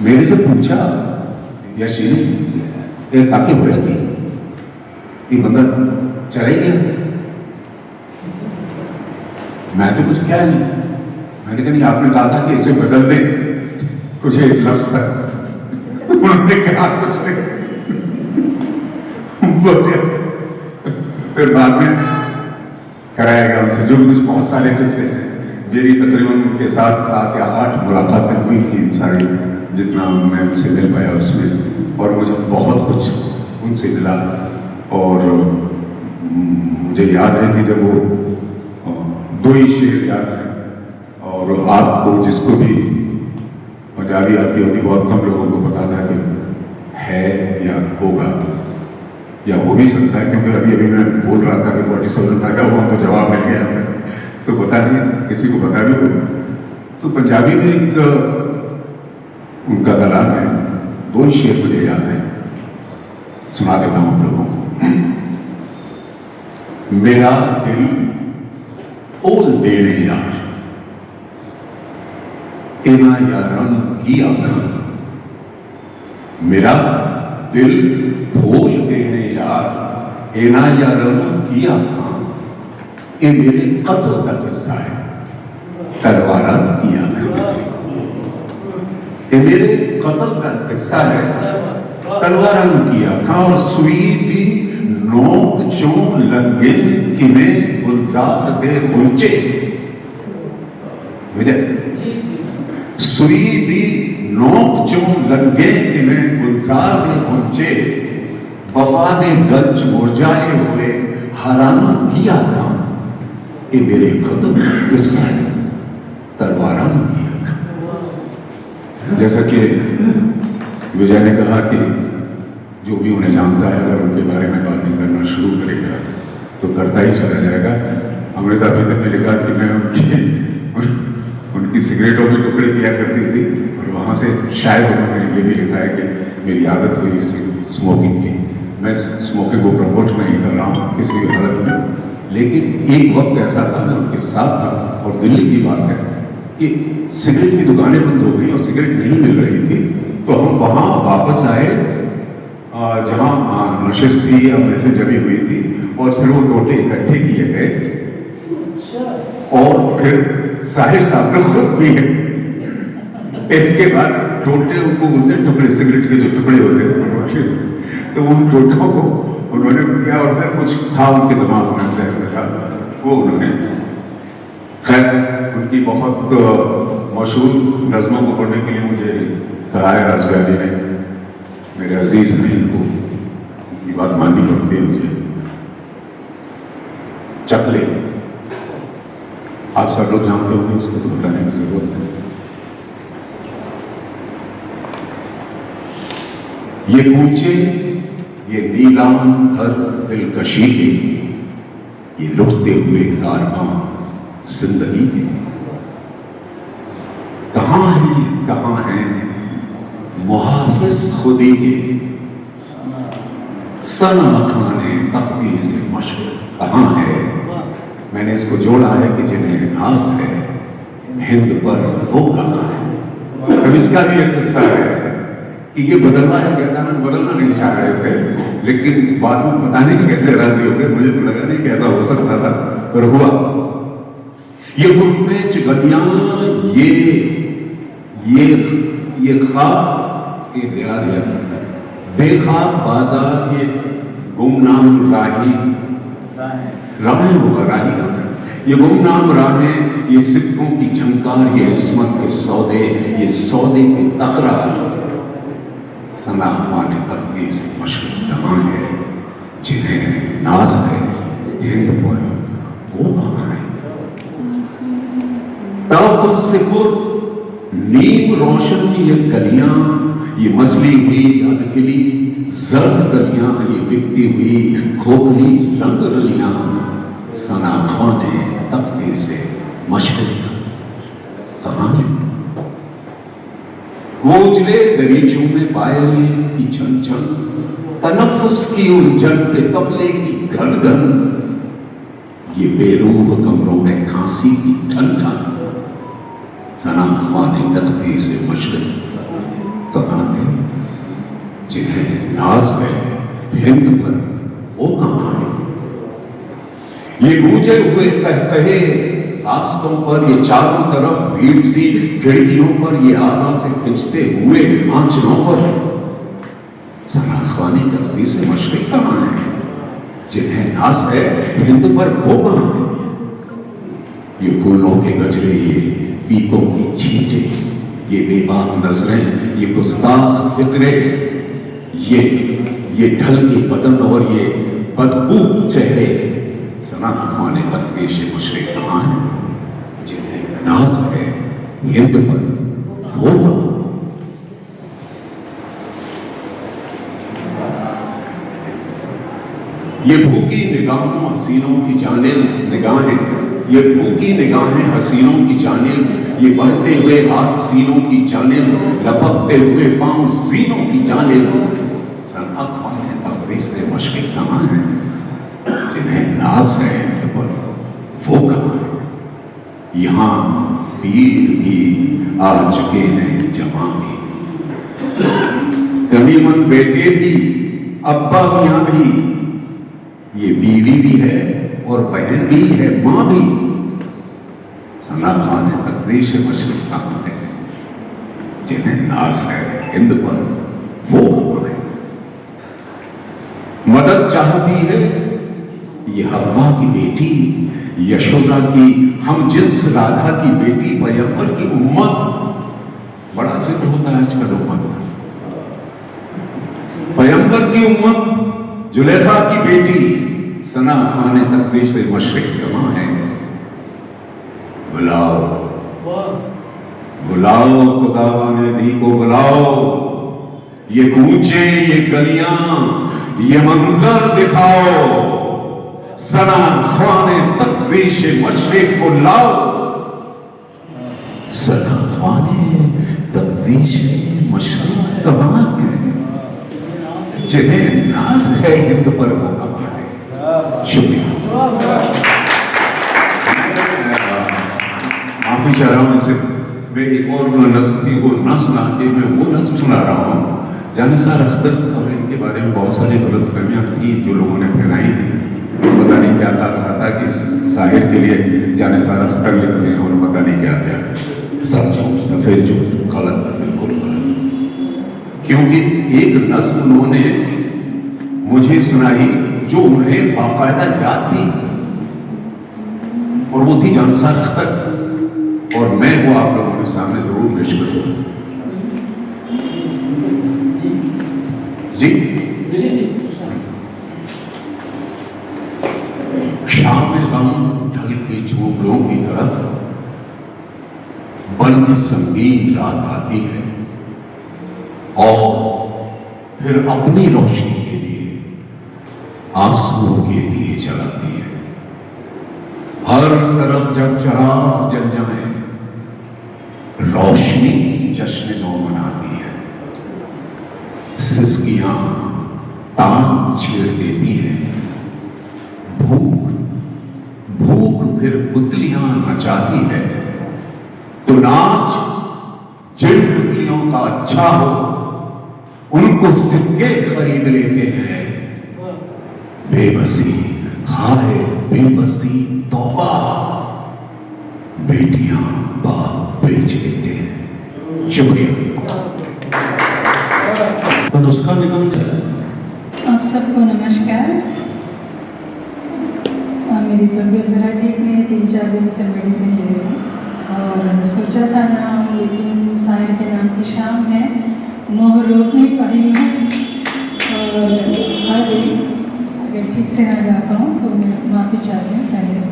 मेरे से पूछा, यश जी ताकि हुए थी ये बंदा चला ही गया। मैं तो कुछ क्या नहीं, मैंने कहा नहीं आपने कहा था कि इसे बदल दे, कुछ एक लफ्ज था। उन्होंने कहा कुछ नहीं। फिर बाद में कराया गया उनसे जो भी कुछ, बहुत सारे किस्से हैं। मेरी तकरीबन उनके साथ 7 या 8 मुलाकातें हुई थी, इन सारी जितना मैं उनसे मिल पाया उसमें, और मुझे बहुत कुछ उनसे मिला। और मुझे याद है कि जब वो 2 ही शेर याद है, और आपको जिसको भी पंजाबी आती होगी बहुत कम लोगों को पता था कि है या होगा या हो भी सकता है, क्योंकि अभी अभी मैं बोल रहा था कि 47 पैदा हुआ तो जवाब मिल गया, तो पता नहीं किसी को पता भी हो। तो पंजाबी में एक उनका कलाम है, 2 शेर मुझे याद है, सुना देता हूं आप लोगों को। मेरा दिल खोल देने यार, इना यारान की आखा। मेरा दिल खोल देने यार, इना यारान की आखा। ये मेरे कत्ल का किस्सा है, तलवारा की आखा। ये मेरे कत्ल का किस्सा है, तलवारा की आखा। और सुई दी नोक चों लगे किमें गुलजार दे गुलचे। सुई दी नोक चों लगे किमें गुलजार दे गुलचे। वफा दे गंज मुरझाए हुए हराना किया था। ये मेरे खत्म किस्सा है, तलवारा किया था। जैसा कि विजय ने कहा कि जो भी उन्हें जानता है अगर उनके बारे में बातें करना शुरू करेगा तो करता ही चला जाएगा। अमृता भीतर ने लिखा कि मैं उनकी सिगरेटों के टुकड़े पिया करती थी, और वहाँ से शायद उन्होंने ये भी लिखा है कि मेरी आदत हुई स्मोकिंग की। मैं स्मोकिंग को प्रमोट नहीं कर रहा हूँ किसी भी हालत में, लेकिन एक वक्त ऐसा था मैं उनके साथ था, और दिल्ली की बात है कि सिगरेट की दुकानें बंद हो गई और सिगरेट नहीं मिल रही थी, तो हम वहाँ वापस आए जहाँ नशिश थी या महफिल जमी हुई थी, और फिर वो टोटे इकट्ठे किए गए और फिर साहिर साहब ने खुद भी है। इसके बाद टोटे उनको बोलते हैं टुकड़े, सिगरेट के जो टुकड़े होते हैं टोटे, तो उन टोटों को उन्होंने किया और फिर कुछ था उनके दिमाग में से वो उन्होंने, खैर उनकी बहुत मशहूर नज़मों को पढ़ने के लिए मुझे कहा है रासबिहारी ने, मेरे अजीज नहीं को उनकी बात माननी पड़ती है मुझे। चकले आप सब लोग जानते होंगे, इसको तो बताने की जरूरत नहीं। ये कूचे, ये नीलाम हर दिलकशी के, ये लुटते हुए कारवां जिंदगी के, कहाँ है मुहाफिज खुदी के, सना खाने तख्ती से मशहूर कहाँ है। मैंने इसको जोड़ा है कि जिन्हें नाज है हिंद पर वो कहाँ है। अब इसका भी एक किस्सा है कि ये बदलना है, बदलना नहीं चाह रहे थे, लेकिन बाद में पता नहीं कैसे राजी हो गए, मुझे तो लगा नहीं कैसा हो सकता था, पर हुआ। ये मुल्क में चिगनियां, ये ख्वाब, ये बेख्वाब बाजार, ये गुमनाम राहें होगा, ये गुमनाम राहें, ये सिक्कों की झंकार, ये इस्मत के सौदे, ये सौदे के तकरा, सना खाने तकदीर से मशहूर कहाँ है, जिन्हें नाज है हिंद पर वो कहाँ है। ताकुल से नीम रोशन की ये गलियां, ये मसली हुई अधकिली जर्द गलियां, ये बिकती हुई खोखली रंग रलियां, सना खाने तकदीर से मशहूर कहाँ है। वो उजले दरीचों में पायल की छन छन, तनफ्फुस की उलझन पे तबले की घन घन, ये बेरूह कमरों में खांसी की ठन ठन, सना खाने तख्ती से मशरक कहाँ है, जिन्हें नाज है हिंद पर वो कहाँ है। ये गूंजे हुए कहकहे रास्तों पर, ये चारों तरफ भीड़ सी खिड़कियों पर, ये आगा से खिंचते हुए आंचलों पर, सना खाने तख्ती से मशरक कहाँ है, जिन्हें नाज है हिंद पर वो कहाँ है। ये फूलों के गजरे, ये पीकों की छींटे, ये बेबाक नजरें, ये गुस्ताख फिक्रे, ये ढल के बदन और ये बदबू चेहरे, सना खाने तख्ती से मशरक कहाँ है, जिन्हें नाज है हिंद पर वो कहाँ। ये भूखी निगाहों हसीनों की जानिब निगाहें, ये भूखी निगाहें हसीनों की जानिब, ये बढ़ते हुए हाथ सीनों की जानिब, लपकते हुए पांव सीनों की जानिब, सना खाने तख्ती से मशरक कहाँ है, जिन्हें नाज है पर वो कहाँ है। यहाँ पीर भी आ चुके हैं जमा भी, गनीमत बेटे भी अब्बा मियाँ भी, ये बीवी भी है और बहन भी है, मां भी, सना खाने तख्ती से मशरक कहाँ है, जिन्हें नाज है हिंद पर वो कहाँ है। मदद चाहती है ये हव्वा की बेटी, यशोदा की हम जिन्स राधा की बेटी, पैगंबर की उम्मत। बड़ा जिक्र होता है आजकल उम्मत का। पैगंबर की उम्मत जुलेखा की बेटी, सना खाने तख्ती से मशरक कहाँ है। बुलाओ बुलाओ खुदा ने दी को बुलाओ, ये कूचे ये गलियां ये मंजर दिखाओ, सना खाने तख्ती से मशरक को लाओ, सना खाने तख्ती से मशरक कहाँ है, जिन्हें नाज है हिंद पर वो कहाँ है। शुक्रिया। माफी चाह रहा हूं उनसे, मैं एक और नस्ल थी वो ना सुना के मैं वो नस्ल सुना रहा हूं, जानिसार अख्तर और इनके बारे में बहुत सारी गलतफहमियां थी जो लोगों ने फैलाई थी। पता नहीं क्या कहा था कि साहिर के लिए जानिसार अख्तर लिखते हैं और पता नहीं क्या क्या, सब झूठ, सफेद झूठ, गलत, बिल्कुल गलत। क्योंकि एक नज्म उन्होंने मुझे सुनाई जो उन्हें बाकायदा याद थी, और वो थी जानिसार अख्तर, और मैं वो आप लोगों के सामने जरूर पेश करूंगा। जी शाम गम ढल के झोपड़ों की तरफ बन संगीन रात आती है और फिर अपनी रोशनी के लिए आंसुओं के दिए जलाती है। हर तरफ जब चराग जल जाए रोशनी जश्न नौ मनाती है। सिसकियां तान छेड़ देती है, भूख भूख फिर पुतलियां नचाती है। तो नाच जिन पुतलियों का अच्छा हो उनको सिक्के खरीद लेते हैं। बेबसी, हाय बेबसी, तौबा, बेटियां बाप बेच देते हैं। शुक्रिया। तो नुस्खा निकल गया। आप सबको नमस्कार। मेरी तबीयत ज़रा ठीक नहीं है, 3-4 दिन से मेडिसिन ले रही हूँ और सोचा था नाम, लेकिन साहिर के नाम की शाम है, मोह रोक नहीं पाई मैं और आ गई। अगर ठीक से ना गा पाऊँ तो मैं माफ़ी चाहती हूँ पहले से।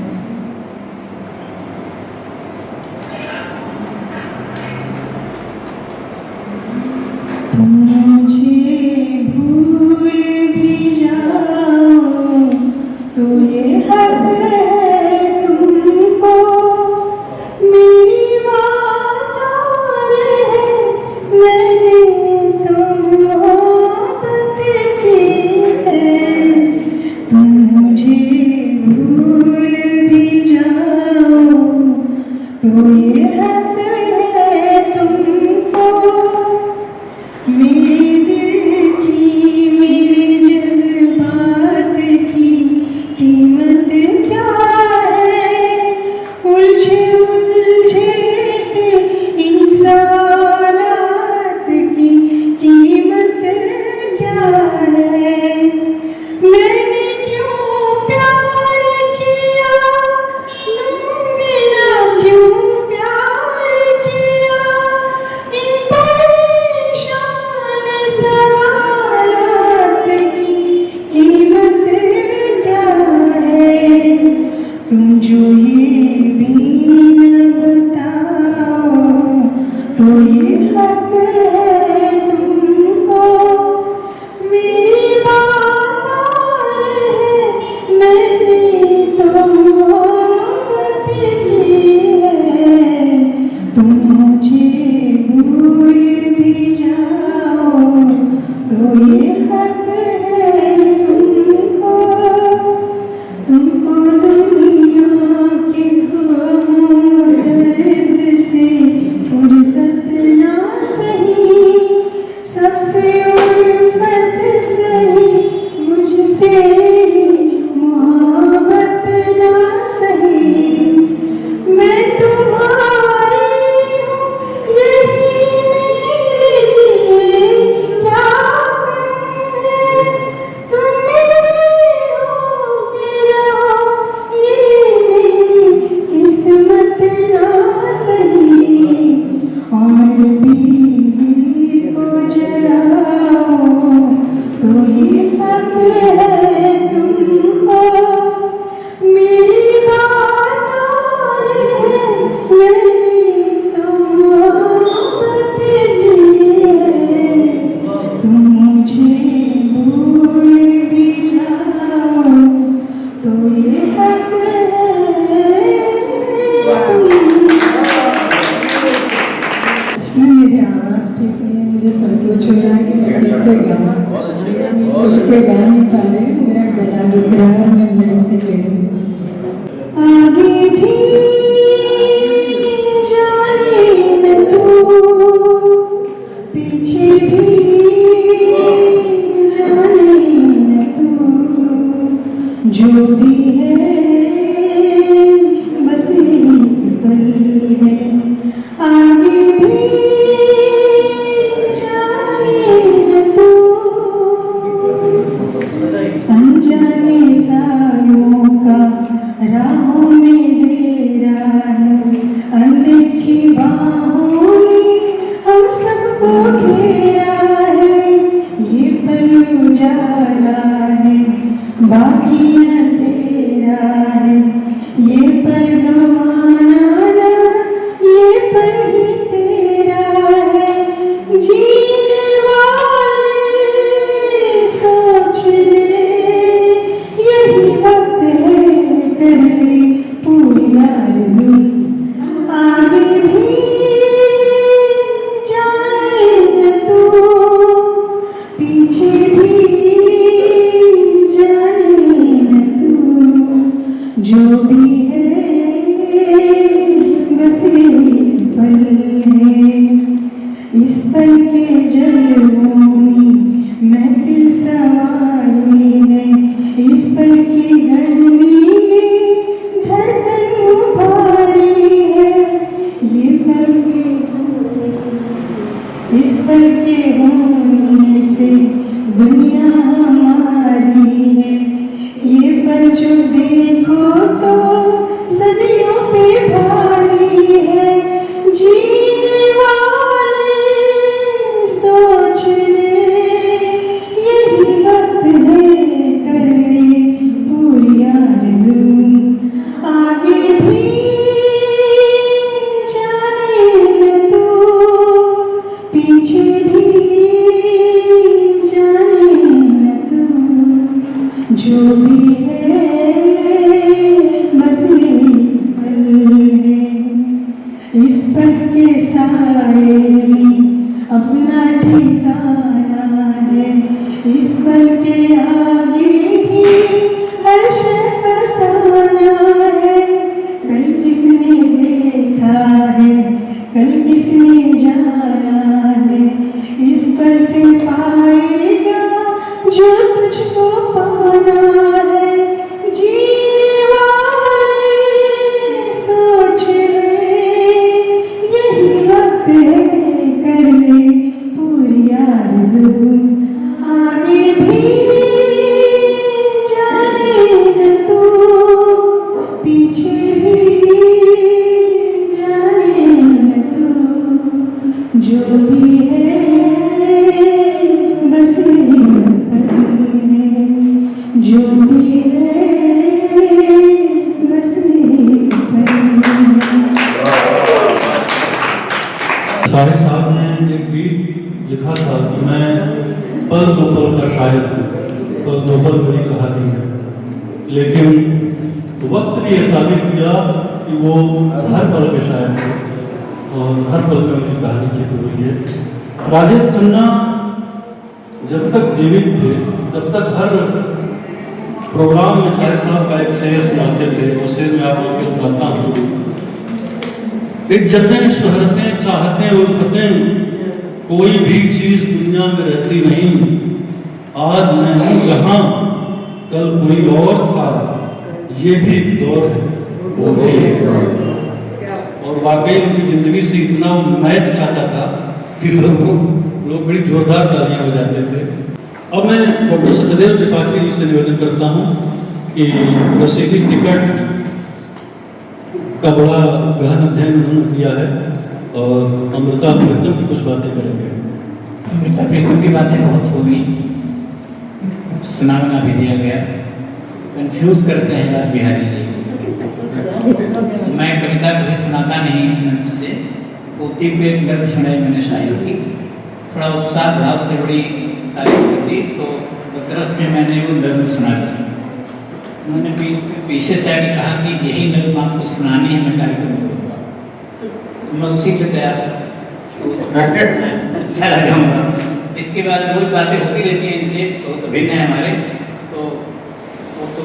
तुम मुझे भूल भी जाओ तो ये हक है तुमको, मेरी बात और है, मैंने तो मोहब्बत की है। तुम मुझे भूल भी जाओ तो ये हक है तुमको, मेरे दिल की, मेरे जज्बात की कीमत क्या है? उलझे उलझे से इन सवालात की कीमत क्या है? मैंने क्यों प्यार किया, तुमने ना क्यों प्यार किया? इन परेशान सवालात की कीमत क्या है? तुम जो ये भी न बताओ तो ये हक है तुमको, मेरी बात और है, मैंने तो मोहब्बत की है। तुम मुझे भूल भी जाओ तो ये हक है तुमको, तुमको दुनिया के गमों दर्द से फुर्सत ना सही, सबसे उल्फत सही, मुझसे मोहब्बत ना सही। मैं तुम्हारी हूँ, यही मेरे लिए क्या कम है? तुम मेरे हो गया, ये मेरी किस्मत ना सही। और भी दिल को जलाओ तो ये हक है तुमको, मेरी बात और है, मैंने तो मोहब्बत की है। तुम मुझे भूल भी जाओ तो ये हक है तुमको। मेरी आवाज़ ठीक नहीं है, मुझे सब कुछ हो रहा है कि मैं कैसे गाऊँ, मुझे गा नहीं पा रही, मेरा गला दुख रहा है, मैं मेडिसिन ले रही हूँ। आगे भी जाने न तू, पीछे भी जाने आगे भी जाने न तू, पीछे भी जाने न तू, जो भी है बस एक पल है, इस पल के साए में अपना ठिकाना है, इस पल के आगे ही हर शय फसाना है। कल किसने देखा है, कल किसने जाना है, इस पल से पाएगा जो तुझको पाना है। जीने वाले सोच ले, यही वक्त है कर ले पूरी आरज़ू, आगे भी जाने न तू, पीछे भी जाने न तू, जो भी है बस एक पल है, जो भी है बस एक पल है। साहिर साहब ने एक गीत लिखा था कि मैं पल दो पल का शायर हूँ, पल दो पल बड़ी कहानी है, लेकिन वक्त ने यह साबित किया कि वो हर पल के शायर थे और हर पल में उनकी कहानी छिपी हुई है। राजेश खन्ना जब तक जीवित थे तब तक हर प्रोग्राम में साहिर साहब का एक शेर सुनाते थे। वो शेर मैं आप लोगों को सुनाता हूँ। इज्जतें, शोहरतें, चाहतें, उल्फतें, कोई भी चीज दुनिया में रहती नहीं। आज मैं हूँ जहाँ कल कोई और था, ये भी एक दौर है, वो भी एक दौर है। और वाकई उनकी जिंदगी से इतना मैच खाता था कि लोग बड़ी जोरदार तालियां बजाते थे। अब मैं डॉक्टर सत्यदेव त्रिपाठी जी से निवेदन करता हूँ कि रसीदी टिकट का बड़ा गहन अध्ययन उन्होंने किया है और अमृता प्रीतम की कुछ बातें करेंगे। अमृता प्रीतम की बातें बहुत हो गई, सुनाना भी दिया गया, कंफ्यूज करते हैं रास बिहारी जी। मैं कविता कभी सुनाता नहीं मंच से, पोती को एक गज़ल सुनाई मैंने शायर की, थोड़ा उत्साह भाव से बड़ी तारीफ कर दी, तो तरस में मैंने वो गज़ल सुना दी। उन्होंने पीछे से आगे कहा कि यही नज़म आपको सुनानी है, मैं कार्यक्रम करूँगा। मैं उसी पे तैयार अच्छा लगाऊंगा। इसके बाद रोज बातें होती रहती हैं इनसे, तो भिन्न है हमारे, तो वो तो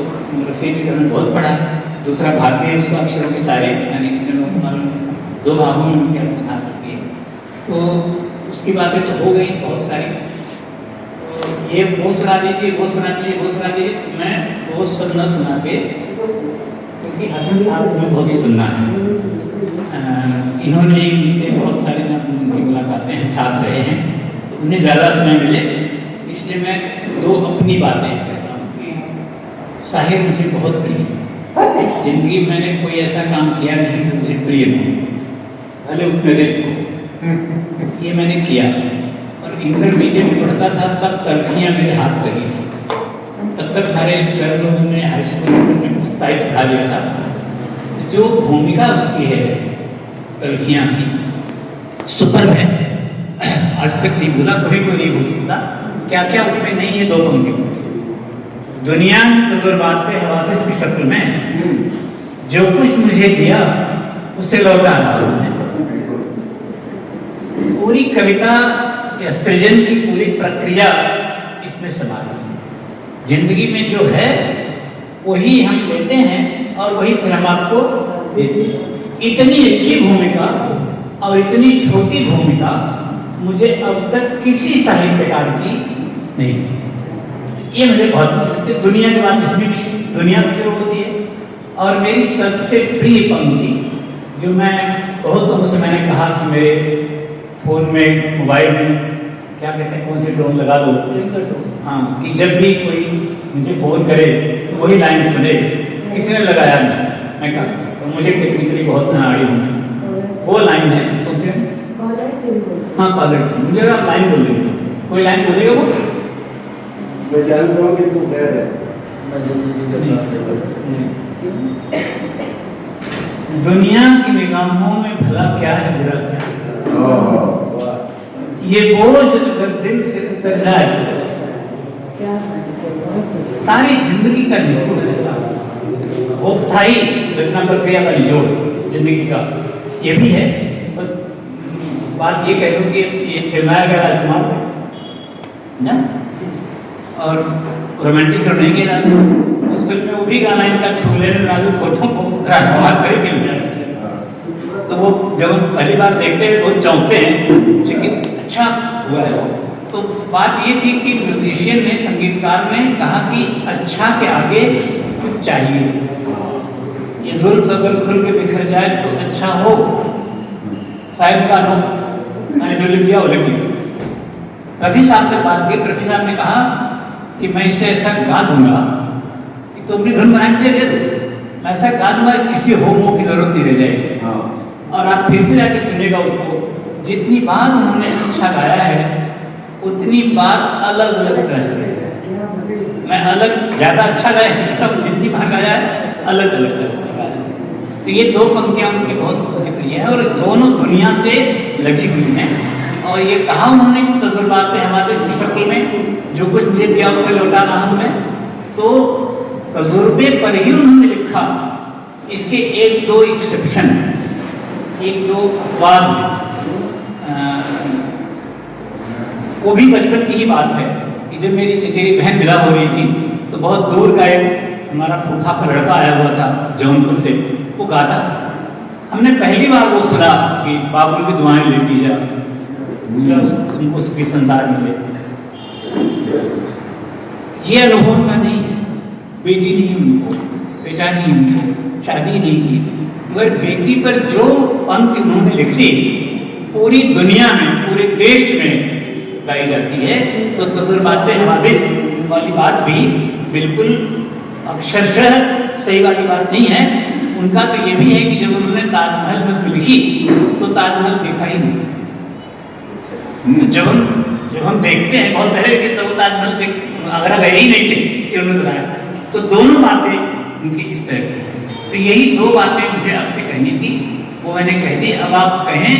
रसीदीकरण बहुत बड़ा है। दूसरा भाग भी है, उसको अक्षरों के सारे यानी कि दो भागों में उनके बता चुकी है, तो उसकी बातें तो हो गई बहुत सारी। तो ये वो सुना दीजिए, वो सुना दीजिए, वो सुना दीजिए, तो मैं वो सब न सुना के, क्योंकि हसन साहब को बहुत सुनना है। इन्होंने इनसे बहुत सारी उनकी मुलाकातें हैं, साथ रहे हैं, तो उन्हें ज़्यादा समय मिले, इसलिए मैं दो अपनी बातें कहता हूँ कि साहिर मुझे बहुत प्रिय है। जिंदगी में मैंने कोई ऐसा काम किया नहीं जो मुझे प्रिय हो, भले उसमें रिस्क हो, ये मैंने किया। और इंटरमीडिएट में पढ़ता था तब तलखियाँ मेरे हाथ लगी थी, तब तक हमारे सर लोगों ने हाई स्कूल में बहुत टाइट पढ़ा दिया था। जो भूमिका उसकी है तलखियाँ की सुपर है, आज तक नहीं भूला, कभी कोई नहीं भूल सकता। क्या क्या उसमें नहीं है, दो पंक्तियों, दुनिया तजुर्बाते हवादिस की शक्ल में जो कुछ मुझे दिया उसे लौटा रहा हूं। पूरी कविता या सृजन की पूरी प्रक्रिया इसमें समा है। जिंदगी में जो है वही हम लेते हैं और वही फिर हम आपको देते हैं। इतनी अच्छी भूमिका और इतनी छोटी भूमिका मुझे अब तक किसी साहित्यकार की नहीं, ये मुझे बहुत अच्छी लगती है। दुनिया की बात इसमें भी, दुनिया तो शुरू होती है। और मेरी सबसे प्रिय पंक्ति जो मैं बहुत लोगों से मैंने कहा कि मेरे फ़ोन में, मोबाइल में क्या कहते हैं, कौन सी टोन लगा दो, हाँ, कि जब भी कोई मुझे फ़ोन करे तो वही लाइन सुने। किसी ने लगाया नहीं, मैं कहा तो मुझे टेक्निकली बहुत आड़ी हूँ। वो लाइन है कौन सी, हाँ कॉलर, मुझे आप लाइन बोल रही हो, कोई लाइन बोलेगा वो, मैं जानता हूँ कि तू गैर है। दुनिया की निगाहों में भला क्या है, बुरा क्या है, ये बोझ अगर दिल से उतर जाए सारी जिंदगी का निचोड़ है। वो था ही रचना प्रक्रिया का निचोड़ जिंदगी का, ये भी है। बस बात ये कह दूं कि ये फिल्माया गया राजकुमार ना, और रोमांटिक फिल्म नहीं किया जाता। उस फिल्म में वो भी गाना इनका छोले में राजू फोटो को राजकुमार करे फिल्म में, तो वो जब हम पहली बार देखते हैं तो चौंकते हैं, लेकिन अच्छा हुआ है। तो बात ये थी कि म्यूजिशियन ने, संगीतकार ने कहा कि अच्छा के आगे कुछ चाहिए। ये जुल्फ अगर खुल के बिखर जाए तो अच्छा हो, शायद गानों मैंने जो लिख दिया वो लिख दिया। रफी साहब से बात की, रफी साहब ने कहा कि मैं इसे ऐसा गा दूंगा कि तुम अपनी धुन बना के दे दो, मैं ऐसा गा दूंगा किसी होमो की जरूरत नहीं रह जाएगी। और आप फिर से जाके सुनिएगा उसको, जितनी बार उन्होंने अच्छा गाया है उतनी बार अलग अलग तरह से, मैं अलग ज्यादा अच्छा गाया है, जितनी बार गाया है अलग अलग तरह से गाया है। तो ये दो पंक्तियां उनकी बहुत जिक्रिय है और दोनों दुनिया से लगी हुई हैं। और ये कहा उन्होंने तजुर्बात हमारे इस शक्ल में, जो कुछ मुझे दिया उसे लौटा रहा हूँ मैं, तो तजुर्बे पर ही उन्होंने लिखा। इसके एक दो एक्सेप्शन, एक दो वाद, वो भी बचपन की ही बात है कि जब मेरी चचेरी बहन विदा हो रही थी तो बहुत दूर का एक हमारा फूफा का लड़का आया हुआ था जौनपुर से, वो गाता। हमने पहली बार वो सुना कि बाबुल की दुआएं लेती जा, उनको सुखी संसार मिले। ये अनुभव का नहीं है, बेटी नहीं उनको, बेटा नहीं उनको, शादी नहीं की, मगर बेटी पर जो पंक्ति उन्होंने लिख दी पूरी दुनिया में, पूरे देश में गाई जाती है। तो तजुर्बात हवादिस वाली बात भी बिल्कुल अक्षरशः सही वाली बात नहीं है। उनका तो ये भी है कि जब उन्होंने ताजमहल में लिखी तो ताजमहल देखा ही नहीं। जब हम देखते हैं बहुत पहले लिखे तो ताजमहल आगरा गए ही नहीं थे कि उन्होंने बनाया। तो दोनों बातें उनकी इस तरह की। तो यही दो बातें मुझे आपसे कहनी थी, वो मैंने कह दी। अब आप कहें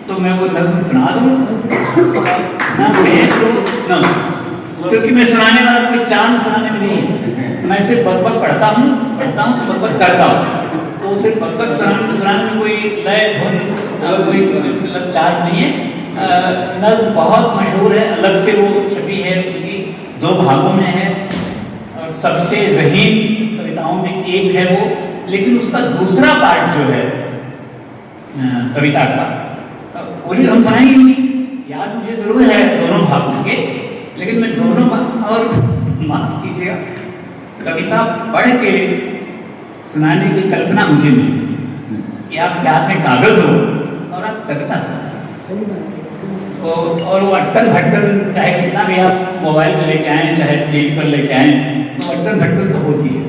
तो मैं वो नज़्म सुना दूँ, ना कहें तो न, क्योंकि मैं सुनाने वाला कोई चांद सुनाने में नहीं है। मैं सिर्फ बकबक पढ़ता हूँ तो बकबक करता हूँ। तो सिर्फ बकबक सुनाने में कोई लय धुन कोई मतलब चार्ज नहीं है। नज़्म बहुत मशहूर है, अलग से वो छपी है, उनकी दो भागों में है और सबसे ज़हीन कविताओं में एक है वो। लेकिन उसका दूसरा पार्ट जो है कविता का, पूरी हम सुनाएंगे नहीं, याद मुझे जरूर है दोनों भाग उसके, लेकिन मैं दोनों और माफ कीजिएगा कविता पढ़ के सुनाने की कल्पना मुझे नहीं कि आपके हाथ में कागज हो और आप कविता सुनाएं। और वो अटकन भटकन चाहे कितना भी आप मोबाइल में लेके आए, चाहे टीवी पर लेके आए, तो अटकन भटकन तो होती है।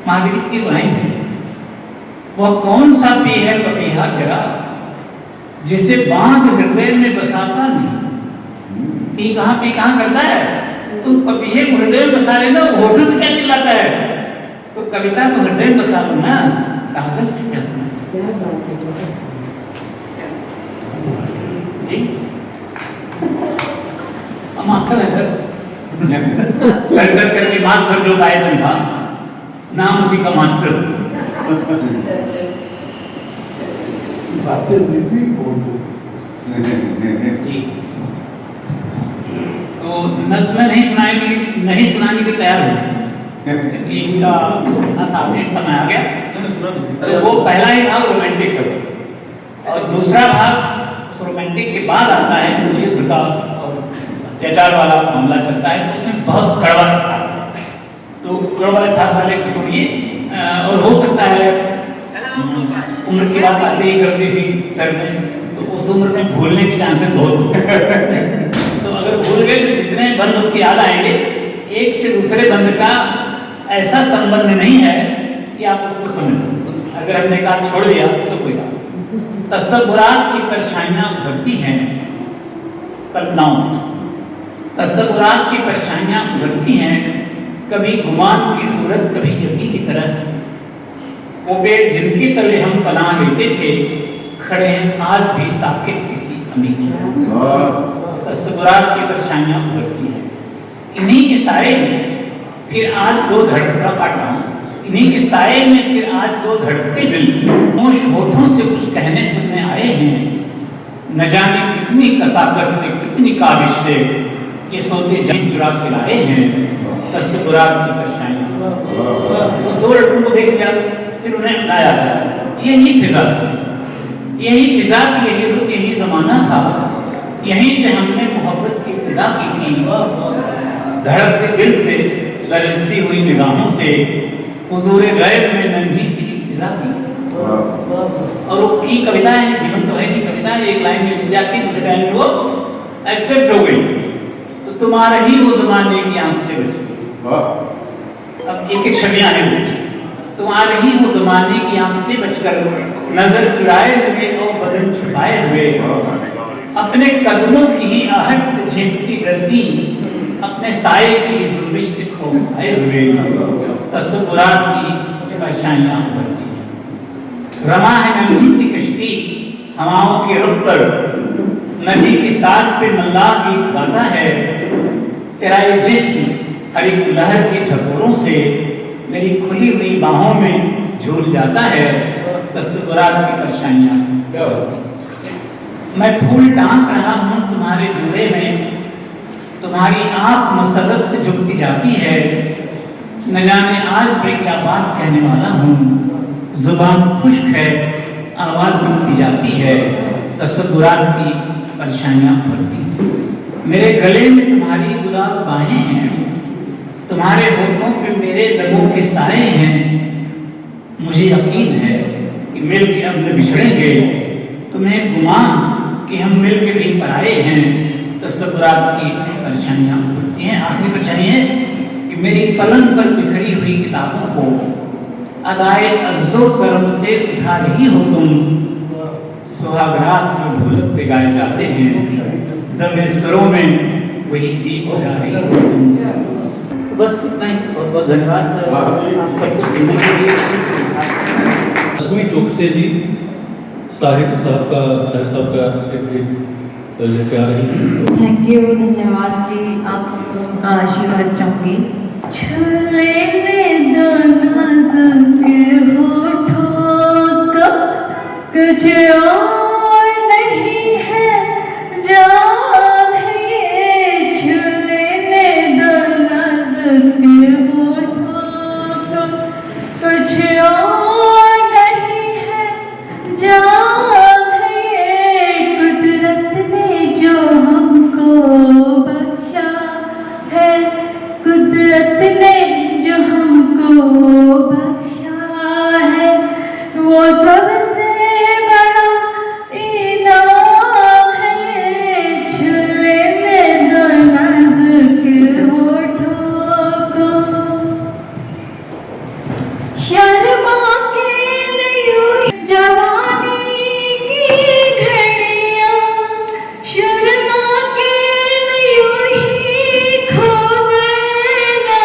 महावीर की लाइन है, वह कौन सा पी है पपीहा तेरा जिसे बांध हृदय में बसाता नहीं। पी कहाँ करता है, तो पपीहे को हृदय में बसा लेना, होठों से क्या चिल्लाता है। तो कविता को हृदय में बसा लो ना, कागज से क्या सुना जी। मास्टर है सर, करके मास्टर जो पाए था नाम उसी का मास्टर। बातें रिपीट बोल दो जी। तो नज़्म में नहीं सुनाने के तैयार हूँ क्योंकि इनका आदेश पर मैं आ गया। तो वो पहला ही भाग रोमांटिक है और दूसरा भाग रोमांटिक के बाद आता है जो युद्ध का और अत्याचार वाला मामला चलता है। तो उसमें बहुत कड़वा यथार्थ है, तो कड़वा यथार्थ वाले को छोड़िए। और हो सकता है उम्र की बात आते ही करती थी सर में, तो उस उम्र में भूलने के चांसेस बहुत होते हैं। तो अगर भूल गए तो जितने बंद उसकी याद आएंगे, एक से दूसरे बंद का ऐसा संबंध नहीं है कि आप उसको समझ। अगर हमने कहा छोड़ दिया तो कोई बात। तस्वुरात की परछाइयां उभरती हैं कल्पनाओं, तस्वुरात की परछाइयां उभरती हैं, कभी गुमान की सूरत कभी यकीन की तरह। वो पेड़ जिनके तले हम पनाह लेते थे खड़े हैं आज भी साकित किसी अमी की। तस्वुरात की परछाइयां उभरती हैं। इन्हीं के साए में फिर आज दो धड़का काट रहा हूं। इन्हीं के साए में फिर आज दो धड़कते दिल होश होठों से कुछ कहने सुनने आए हैं। न जाने कितनी कसाकस से कितनी काबिश से ये सोते जम चुरा के लाए हैं तस्वुरात की परछाइयां। वो दो लड़कों को देख लिया फिर उन्हें लाया गया। यही फिजा थी, यही फिजा थी, यही रुख, यही जमाना था। यहीं से हमने मोहब्बत की इब्तिदा की थी। धड़कते दिल से लरजती हुई निगाहों से हुजूर गैब में नन्ही सी इल्तिजा की थी। और वो की कविता है, जीवन तो है कि कविता है, एक लाइन में इल्तिजा की, दूसरे लाइन में वो एक्सेप्ट हो गई। तो तुम्हारा ही वो जमाने की आंख से बची। अब एक एक छवियां हैं उसकी। तुम्हारे ही वो जमाने की आंख से बचकर नजर चुराए हुए और बदन छुपाए हुए अपने कदमों की ही आहट से झेंकती डरती अपने साए की जुल्मिश से खौफाए हुए तस्वुरात की परछाइयां उभरती हैं। रमा है नन्ही सी कश्ती हवाओं के रुख पर, नदी की साज पे मल्लाह गीत गाता है। तेरा ये जिस्म हर एक लहर के झकोरों से मेरी खुली हुई बाहों में झूल जाता है। तस्वुरात की परछाइयां उभरती हैं। मैं फूल टांग रहा हूं तुम्हारे जूड़े में, तुम्हारी आंख मुसरत से झुकती जाती है। न जाने आज मैं क्या बात कहने वाला हूँ, जुबान खुश्क है, आवाज रुकती जाती है। तस्वुरात की परछाइयां उभरती हैं। मेरे गले में तुम्हारी उदास बाहें हैं, तुम्हारे होठों पे मेरे लबों के साए हैं। मुझे यकीन है कि मिल के अब न बिछड़ेंगे, तुम्हें गुमान कि हम मिल के भी पराए हैं। तस्वुरात की परछाइयां उभरती हैं। आखिरी परछाई है कि मेरी पलंग पर बिखरी हुई किताबों को अदाए अज़्ज़ो करम से उठा रही हो तुम। सुहागरात जो ढोलक पे गाए जाते हैं, दमे सरों में वही गीत गा रही हो तुम। तो बस इतना ही। बहुत बहुत धन्यवाद आप सबको सुनने के लिए। रश्मि चौकसे जी साहिब साहब का एक गीत लेके आ रही हैं। थैंक यू, धन्यवाद जी। आप सबको आशीर्वाद चाहूंगी। छुलेने दो नाजुक होठों को, कुछ और नहीं है जाम है ये। छुलेने दो नाजुक होठों को, कुछ और नहीं है जाम है ये। कुदरत ने जो हमको बख्शा है, कुदरत ने जो हमको बख्शा है, वो सबसे बड़ा इनाम है ये। छुलेने दो नाजुक होठों को, शर्मा के नहीं जवानी की घड़ियां, शर्मा के नहीं खो गए ना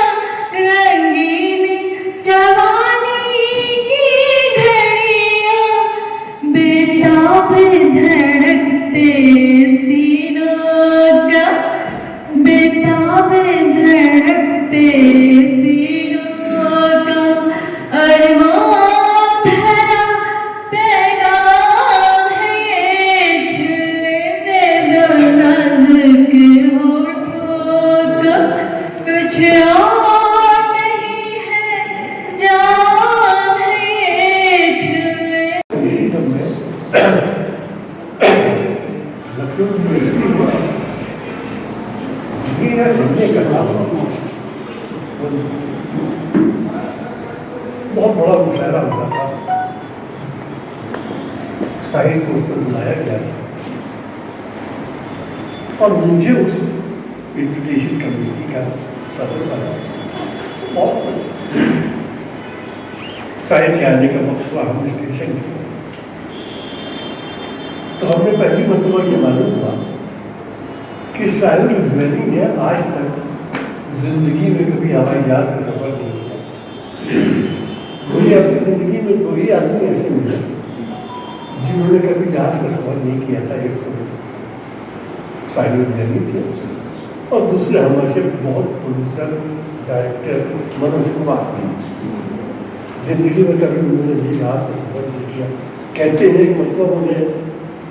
रंगीनी जवानी की घड़ियां। बेताब धड़कते सीनों का, बेताब धड़कते सीनों का, अरमान भरा पैगाम है ये। छुलेने दो नाजुक होठों को, कुछ और नहीं है जाम है ये। लखनऊ यूनिवर्सिटी हुआ ये है बनने का काम। बहुत बड़ा मुशायरा हुआ था, साहिब को ऊपर बुलाया गया था और मुझे उस इन्विटेशन कमेटी का सदर बनाया। बहुत साहिब के आने का वक्त हुआ, हम स्टेशन गए तो हमें पहली मरतबा ये मालूम हुआ कि साहिब रिजवानी ने आज तक जिंदगी में कभी हवाई जहाज का सफर नहीं किया। मुझे अपनी ज़िंदगी में 2 ही आदमी ऐसे मिले जिन्होंने कभी जहाज का सफर नहीं किया था। एक तो साहिल विद्यानी थे और दूसरे हमारे बहुत प्रोड्यूसर डायरेक्टर मनोज कुमार थे। जिंदगी में कभी उन्होंने भी जहाज का सफर नहीं किया। कहते हैं कि मतलब उन्हें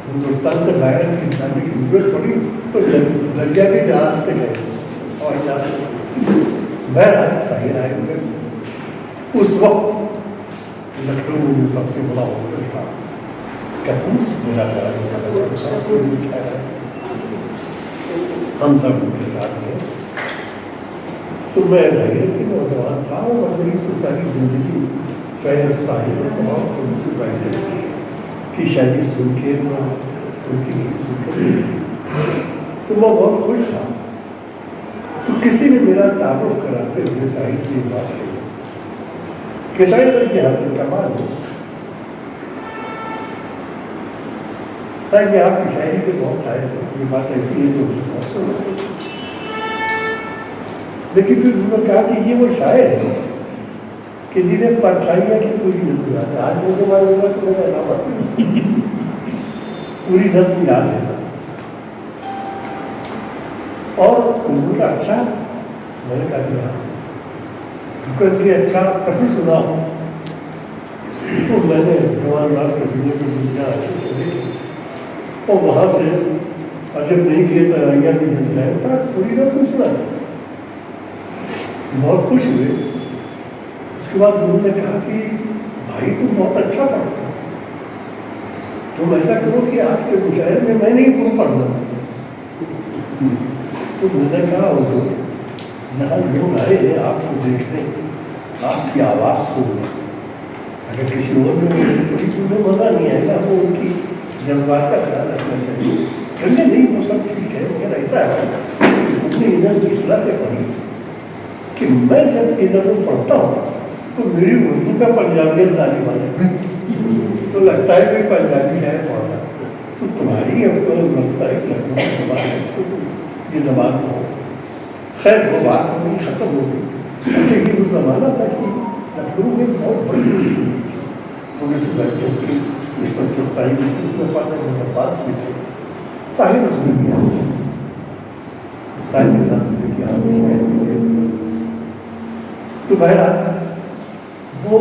हिंदुस्तान से बाहर जाने की जरूरत पड़ी तो दरिया के जहाज से गए और जहाज से बहरहाल साहिल आए हुए। उस वक्त लखनऊ में जो सबसे बड़ा होटल था कैपूस, मेरा हम सब उनके साथ गए। तो मैं जाहिर कि नौजवान था और मेरी तो सारी जिंदगी फैज साहिल और उनसे बैठे की शादी सुन के उनकी सुन के तो मैं बहुत खुश था। तो किसी ने मेरा तारुफ कराते हुए साहिल से बात की कि साहिल लड़की हासिल कमाल हो, साहिब ये आपकी शायरी के बहुत आए थे, ये बात ऐसी है जो बहुत सुना। लेकिन फिर उन्होंने कहा कि ये वो शायर है कि जिन्हें परछाइयाँ की पूरी नजर आती। आज मुझे मालूम हुआ तो मेरा नाम पूरी नजर याद है। और उन्होंने कहा अच्छा, मैंने कहा कि अच्छा कभी सुना हो। तो मैंने जवाहरलाल के सीने पर दुनिया अच्छी चली थी और वहाँ से अजब नहीं किए तरैया भी जल जाए था पूरी रात में सुना। बहुत खुश हुए। उसके बाद उन्होंने कहा कि भाई तुम बहुत अच्छा पढ़ते हो, तुम ऐसा करो कि आज के मुशायरे में मैं नहीं तुम पढ़ना। तो मैंने कहा हुजूर यहाँ लोग आए हैं आपको देखने, आपकी आवाज़ सुनने, अगर किसी और में पढ़ी सुनने मज़ा नहीं आएगा। वो उनकी जज्बात का ख्याल रखना चाहिए। कहने नहीं वो सब ठीक है, मगर ऐसा है हमने इधर इस तरह से पढ़ी कि मैं जब इधर पढ़ता हूँ तो मेरी उर्दू का पंजाबियत लाने वाले तो लगता है कि पंजाबी शायद पढ़ना। तो तुम्हारी हमको लगता है कि लखनऊ जबान है तो ये जबान हो। खैर वो बात हमें ख़त्म हो गई। अच्छा ये वो ज़माना था कि लखनऊ में बहुत बड़ी पुलिस बैठे उसकी इस पर चुपताई भी थी, उसमें फादर मेरे पास भी थे। साहिल उसमें भी आए, साहिल के साथ लेके आए। तो बहरहाल वो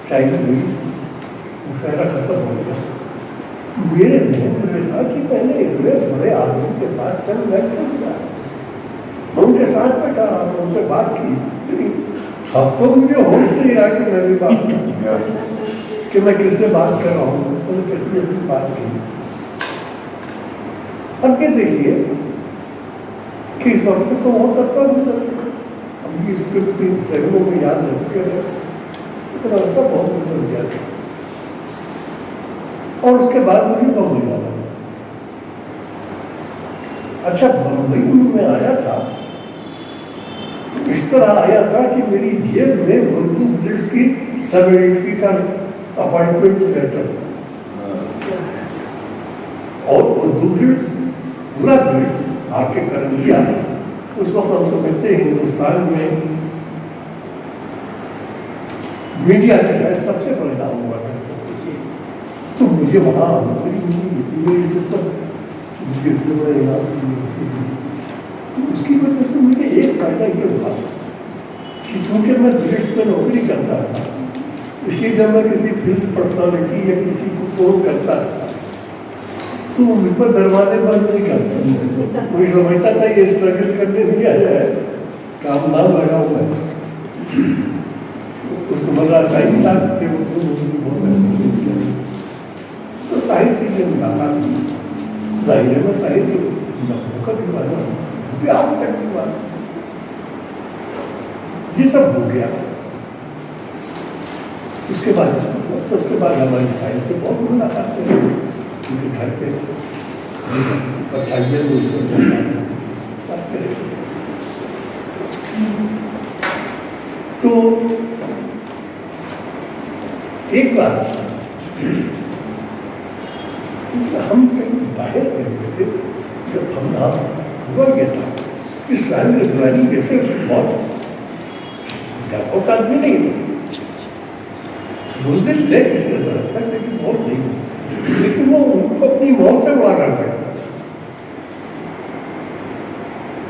शायरी हुई, मुशायरा ख़त्म हो गया। मेरे ध्यान में था कि मैंने इतने बड़े आदमी के साथ चल बैठ कर दिया, उनके साथ बैठा रहा, उनसे बात की। हफ्तों मुझे होश नहीं रहा कि मैं भी बात करूँ कि मैं किससे बात कर रहा हूँ, उन्होंने किससे भी बात की। अब ये देखिए कि इस वक्त को बहुत अच्छा गुजर गया। अब इस सेकंडों में याद रखते रहे तो अरसा बहुत गुजर गया था। और उसके बाद मुझे बम्बई आना। अच्छा बम्बई में आया था तो इस तरह आया था कि मेरी जेब में उर्दू पुलिस की सब एडिटरी का अपॉइंटमेंट लेटर था और उर्दू पुलिस पूरा पुलिस आके कर लिया। उस वक्त हम समझते हैं हिंदुस्तान में मीडिया के शायद सबसे बड़े नाम हुआ करते थे। तो मुझे वहाँ उसकी वजह से मुझे एक फायदा ये हुआ कि चूँकि मैं पुलिस में नौकरी करता था, इसलिए जब मैं किसी फील्ड पर्सनालिटी या किसी को फोन करता था तो मुझ पर दरवाजे बंद नहीं करता। मुझे समझता था ये स्ट्रगल करने नहीं आया है, काम नाम लगा हुआ है। उसको मजा साइंस साहब थे, तो साइंस से मुलाकात जाहिर है मैं साइंस मौका भी माना प्यार तक भी माना। ये सब हो गया। उसके बाद हमारी साइंस से बहुत मुलाकात हुई उनके घर पे परछाइयाँ तो एक बार हम कहीं बाहर गए थे, जब हम हुआ गया था इस साल के दीवानी जैसे बहुत डरपोक आदमी नहीं थे, बुज़दिल थे किसी तरह तक, लेकिन बहुत नहीं। लेकिन वो उनको अपनी मौत से उड़ा कर गए।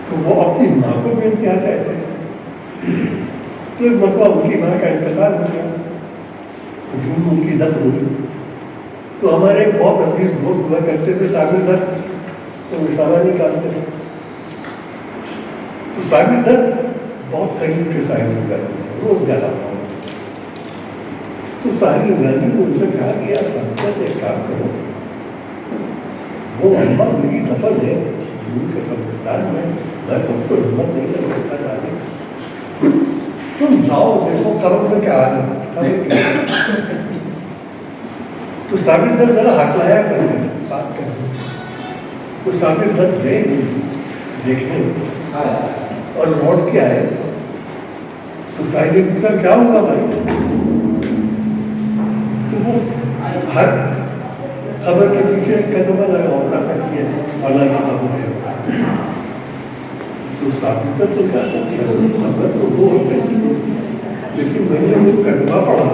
तो वो अपनी माँ को भी क्या चाहते थे। तो एक मरतबा उनकी माँ का इंतकाल हो गया, उनकी दफन हो गई। तो हमारे एक बहुत अजीज दोस्त हुआ करते थे साबिर दत्त, तो रिसाला निकालते थे। तो साबिर दत्त बहुत करीब थे साहिब गांधी से, रोज जाना था। तो साहिब गांधी ने उनसे कहा कि यार संसद एक काम करो, वो अम्मा मेरी दफन है दूर के कब्रिस्तान में, मैं तुमको हिम्मत नहीं कर सकता जाने, तुम जाओ देखो कब्र में क्या हाल है। तो साबिर दत्त जरा हकलाया करते थे, बात करते। तो साबिर दत्त गए देखने और लौट के आए। तो साहिब ने पूछा क्या हुआ भाई। तो वो हर खबर के पीछे कदम लगा होता था कि अल्लाह की खबर है। तो साबिर दत्त ने कहा खबर तो वो हो गई, लेकिन मैंने वो कदमा पढ़ा,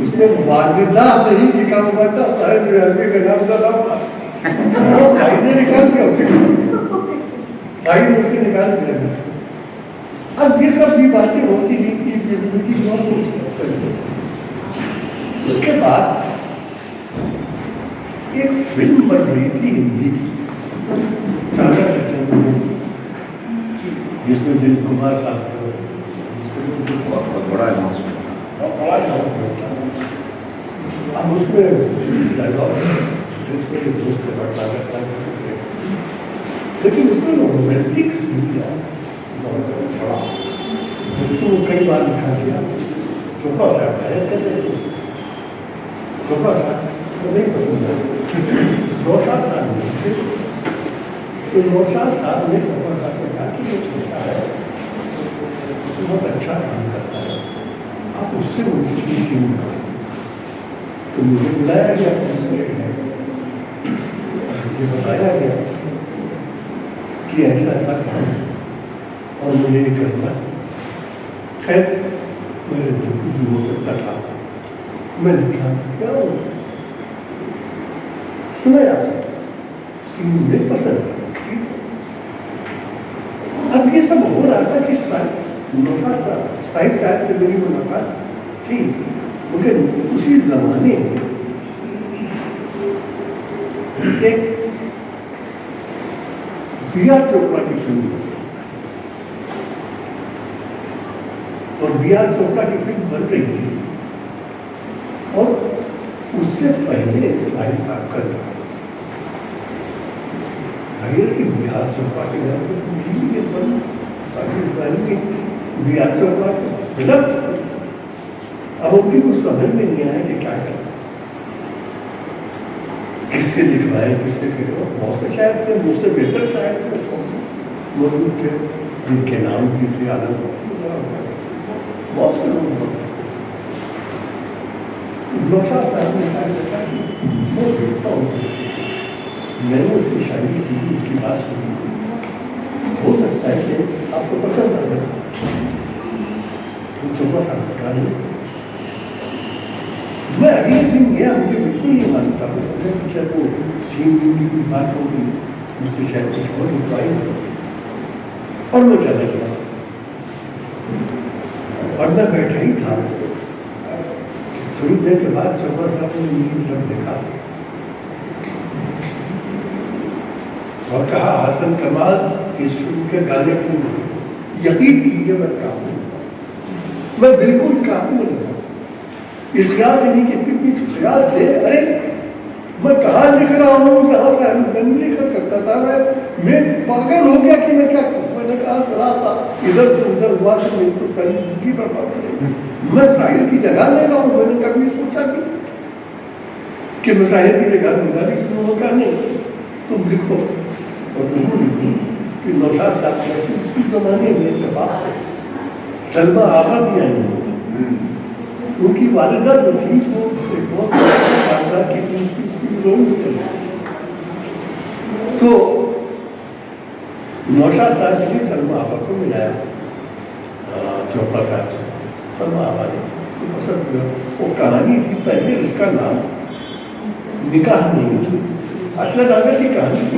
उसमें वालिदा नहीं लिखा हुआ था, साहिब अरबी का नाम था। वो साहिब ने निकाल दिया उसे, साहिब ने उसे निकाल दिया। अब ये सब भी बातें होती नहीं थी, जिंदगी बहुत मुश्किल। उसके बाद एक फिल्म बन रही थी हिंदी की, जिसमें दिल कुमार साहब थे। बहुत बड़ा अनाउंसमेंट। अब उसमें डायलॉग दोस्त लेकिन उसमें रोमांटिक सीन किया बहुत बड़ा, उसको कई बार दिखा दिया। छोटा सा छोटा सा तो नहीं पसंद, नौशाद साहब ने, तो नौशाद साहब ने छोटा सा कहा कि ये छोटा है, बहुत अच्छा काम करता है, आप उससे उसकी सीन करो। तो मुझे बुलाया गया, मुझे बताया गया कि ऐसा ऐसा काम और मुझे ये करना। खैर मेरे जो कुछ भी हो सकता था मैंने कहा क्या हो सुनाया, सीन में पसंद है। अब ये सब हो रहा था कि साहिब साहब से मेरी मुलाकात थी, मगर उसी जमाने में एक बी.आर. चोपड़ा की फिल्म, और बी.आर. चोपड़ा की फिल्म बन रही थी, और उससे पहले साहिब साहब का नाम की बी.आर. चोपड़ा के नाम बी.आर. चोपड़ा फिल्म। अब उनकी कुछ समझ में नहीं आया कि क्या करें, किससे लिखवाए, किससे करो। बहुत से शायद थे, मुझसे बेहतर शायद थे मौजूद थे, जिनके नाम भी थे आनंद, बहुत से लोग। नौशाद साहब ने कहा कि मैं देखता हूँ, मैंने उसकी शायरी सुनी, उसकी बात सुनी, हो सकता है कि आपको पसंद आ जाए। तो सुबह साहब बता दें, मैं अगले दिन गया, मुझे बिल्कुल नहीं मानता, मैंने पूछा तो सीन की कोई बात होगी, मुझसे शायद कुछ और निकलवाई हो, और मैं चला गया। और मैं बैठा ही था, थोड़ी देर के बाद चोपड़ा साहब ने मेरी तरफ देखा और कहा हसन कमाल इस फिल्म के गाने को यकीन कीजिए मैं काबू, मैं बिल्कुल काबू नहीं। इस ख्याल से नहीं कि इस ख्याल से अरे मैं कहाँ लिख रहा हूँ, यहाँ से नहीं लिख सकता था, मैं पागल हो गया कि मैं क्या करूँ। मैंने कहा जरा सा इधर से उधर हुआ तो मेरी तो सारी जिंदगी बर्बाद हो गई। मैं शायर की जगह ले रहा हूँ, मैंने कभी सोचा नहीं कि मैं शायर की जगह लूंगा, लेकिन मौका नहीं, तुम लिखो और तुम लिखो कि नौशाद साहब उसी जमाने में इसके बाप थे, सलमा आगा भी आई, उनकी वालिदा जो थी वो एक बहुत वालिदा की तो नौशाद साहब ने सलमा आबा को मिलाया चोपड़ा साहब से। सलमा आबा ने पसंद हुआ, वो कहानी थी, पहले उसका नाम निकाह नहीं थी, असल अगर की कहानी थी।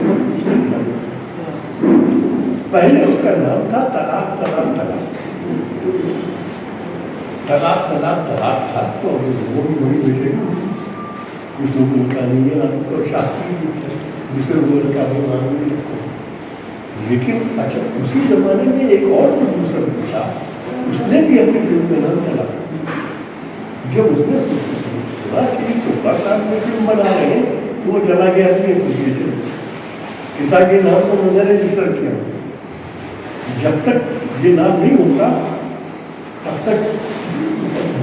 पहले उसका नाम था तलाक तलाक तलाक तलाक तलाक तलाक था। तो वो भी बड़ी बेटे कुछ लोगों का नहीं है, तो शास्त्री भी थे, दूसरे लोगों का भी मान नहीं रखो। लेकिन अच्छा उसी जमाने में एक और प्रोड्यूसर था, उसने भी अपनी फिल्म में नाम चला। जब उसने सुना कि चोपड़ा साहब में फिल्म बना रहे हैं, तो वो चला गया अपनी एसोसिएशन, किसा के नाम को मैंने रजिस्टर किया। जब तक ये नाम नहीं होता तब तक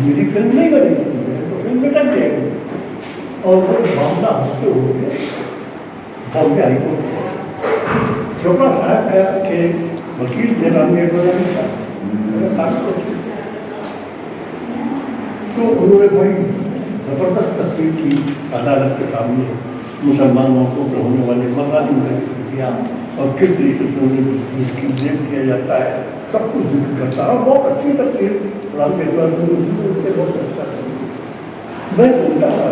मेरी फिल्म नहीं बनेगी, तो फिल्म में टक जाएगी। और वो मामला होते हुए बॉम्बे हाईकोर्ट चोपड़ा साहब का के वकील जयराम नेरवानी था, तो उन्होंने बड़ी जबरदस्त तस्वीर की अदालत के सामने मुसलमानों को होने वाले मसाजिद का जिक्र किया और किस तरीके से उन्हें डिस्क्रिमिनेट किया जाता है, सब कुछ जिक्र करता है। और बहुत अच्छी तस्वीर राम नेरवानी बहुत अच्छा था। मैं सुनता रहा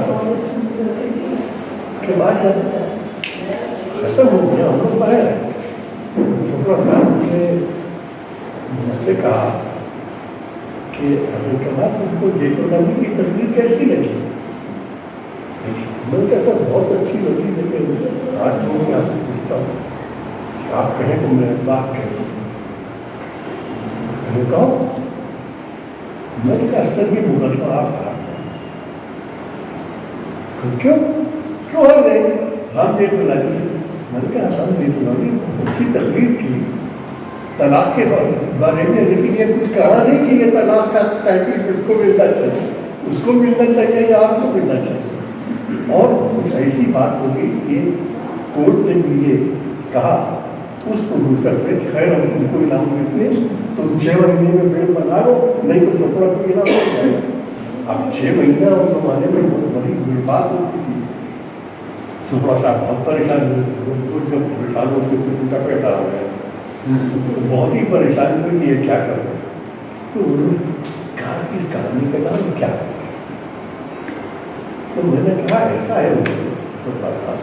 के बाद जब खत्म हो गया, हम लोग बाहर आए, चोपड़ा साहब ने मुझसे कहा कि हसन के बाद उसको जेठोलानी की तस्वीर कैसी लगी? मैंने कहा सर बहुत अच्छी लगी, लेकिन आज मैं क्या पूछता हूँ, आप कहें तो मैं बात करूँ। मैंने कहा सर ये मुकदमा आप हार गए। क्यों क्यों हार गए? राम जेठमलानी। मैंने कहा राम जेठमलानी अच्छी तस्वीर की तलाक के बारे में, लेकिन ये कुछ कहा नहीं कि ये तलाक का टाइटल किसको मिलना चाहिए, उसको मिलना चाहिए या आपको मिलना चाहिए। और कुछ ऐसी बात हो गई कि कोर्ट ने भी ये कहा उस प्रोड्यूसर से, खैर हम तुमको इनाम देते हैं, तुम 6 महीने में फिल्म बना लो, नहीं तो चोपड़ा को इनाम मिल जाएगा। अब 6 महीना उस जमाने में बहुत बड़ी भीड़ बात होती थी। चोपड़ा साहब बहुत परेशान हुए, जब परेशान होते थे उनका पैसा हो गया, बहुत ही परेशान हुए कि ये क्या कर रहे। तो उन्होंने कहा कि इस कहानी का नाम क्या है? तो मैंने कहा ऐसा है चोपड़ा साहब,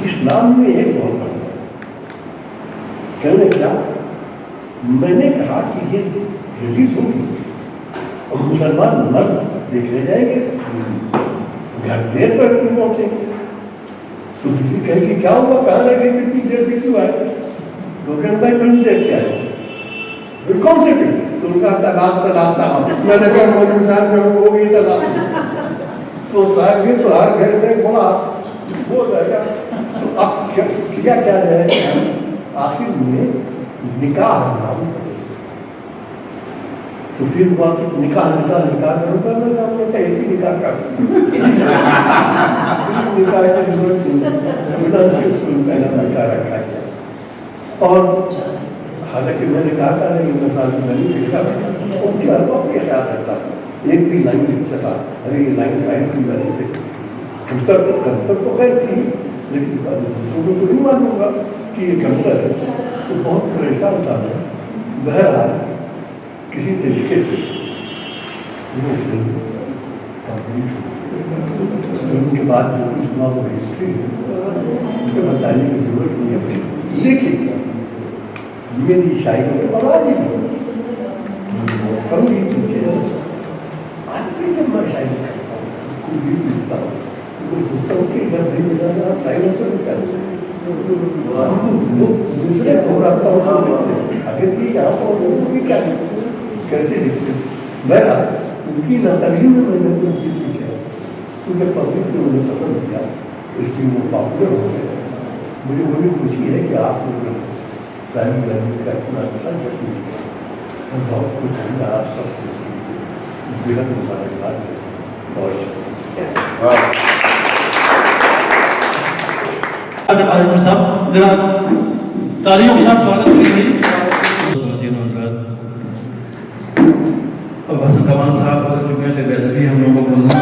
इस नाम में एक बहुत बड़ा है। कहने क्या? मैंने कहा कि ये रिलीज होगी और मुसलमान मर्द देखने जाएंगे, घर देर पर क्यों पहुंचेंगे? तो बीवी कहेगी क्या हुआ, कहाँ लगे इतनी देर से क्यों आए? भाई फिल्म देख के आए। फिर कौन सी फिल्म? तो उनका तलाक तलाक तलाक। मैंने कहा मौलवी साहब में हो गई तलाक, तो साहब भी तो हर घर में बड़ा हो जाएगा। तो अब क्या जाए? आखिर में निकाह नाम से तो फिर हुआ कि निकाह निकाह निकाह करूँगा, मैं हमने कहा एक ही निकाह कर निकाह की जरूरत नहीं, निकाह रखा गया। और हालांकि मैंने कहा था नहीं, मैं साल में नहीं देखा, उनके अल्लाह क्या ख्याल रहता, एक भी लाइन नहीं चला, अरे ये लाइन साइड की वजह से कमतर तो खैर थी, लेकिन दूसरों को तो नहीं मानूंगा कि ये कमतर है। तो बहुत परेशान था मैं। बहरहाल किसी तरीके से वो फिल्म कंप्लीट हो। फिल्म के बाद जो कुछ हुआ वो हिस्ट्री है, उसे बताने की जरूरत नहीं है। लेकिन मेरी शायरी में बड़ा भी कम भी पीछे आज भी जब मैं शायरी करता हूँ, कुछ भी लिखता हूँ, तो सोचता हूँ कि मैं नहीं मिला शायरों से निकल दूसरे घबराता हूँ अगर कि यहाँ पर भी क्या कैसे लिखते। मैं उनकी तालीम में मैंने कुछ पूछा, उनके पब्लिक ने उन्हें पसंद किया, इसलिए वो पॉपुलर हो गए। मुझे बड़ी खुशी है कि आप लोग सारी लैंग्वेज का इतना अच्छा करती है, बहुत कुछ है आप सब बेहद मुबारकबाद है। बहुत शुक्रिया साहब, मेरा तालियों के साथ स्वागत करेंगे। अब हसन कमाल साहब बोल चुके हैं, बेदबी हम लोगों को बोलना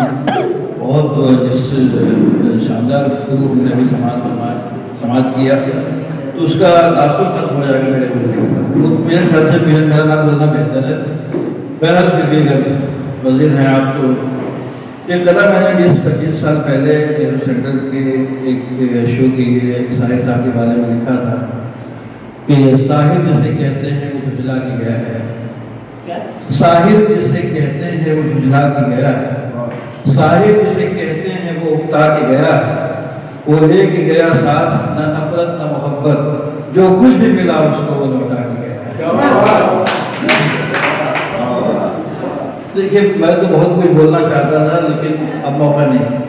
बहुत जिस शानदार गुफ्तगू हमने अभी समाज किया, तो उसका तासुर खत्म हो जाएगा मेरे बोलने। तो मेरे ख्याल से मेरा नाम बोलना बेहतर है। बहरहाल फिर भी अगर वजीर हैं आप तो ये कदा मैंने 20-25 साल पहले नेहरू सेंटर के एक शो के लिए साहिर साहब के बारे में लिखा था कि साहिर जिसे कहते हैं वो झुंझला के गया है। क्या? साहिर जिसे कहते हैं वो झुंझला के गया है, साहिर जिसे कहते हैं वो उकता के गया है, वो लेके गया साथ न नफरत न मोहब्बत, जो कुछ भी मिला उसको वो लौटा के गया। देखिए मैं तो बहुत कुछ बोलना चाहता था लेकिन अब मौका नहीं।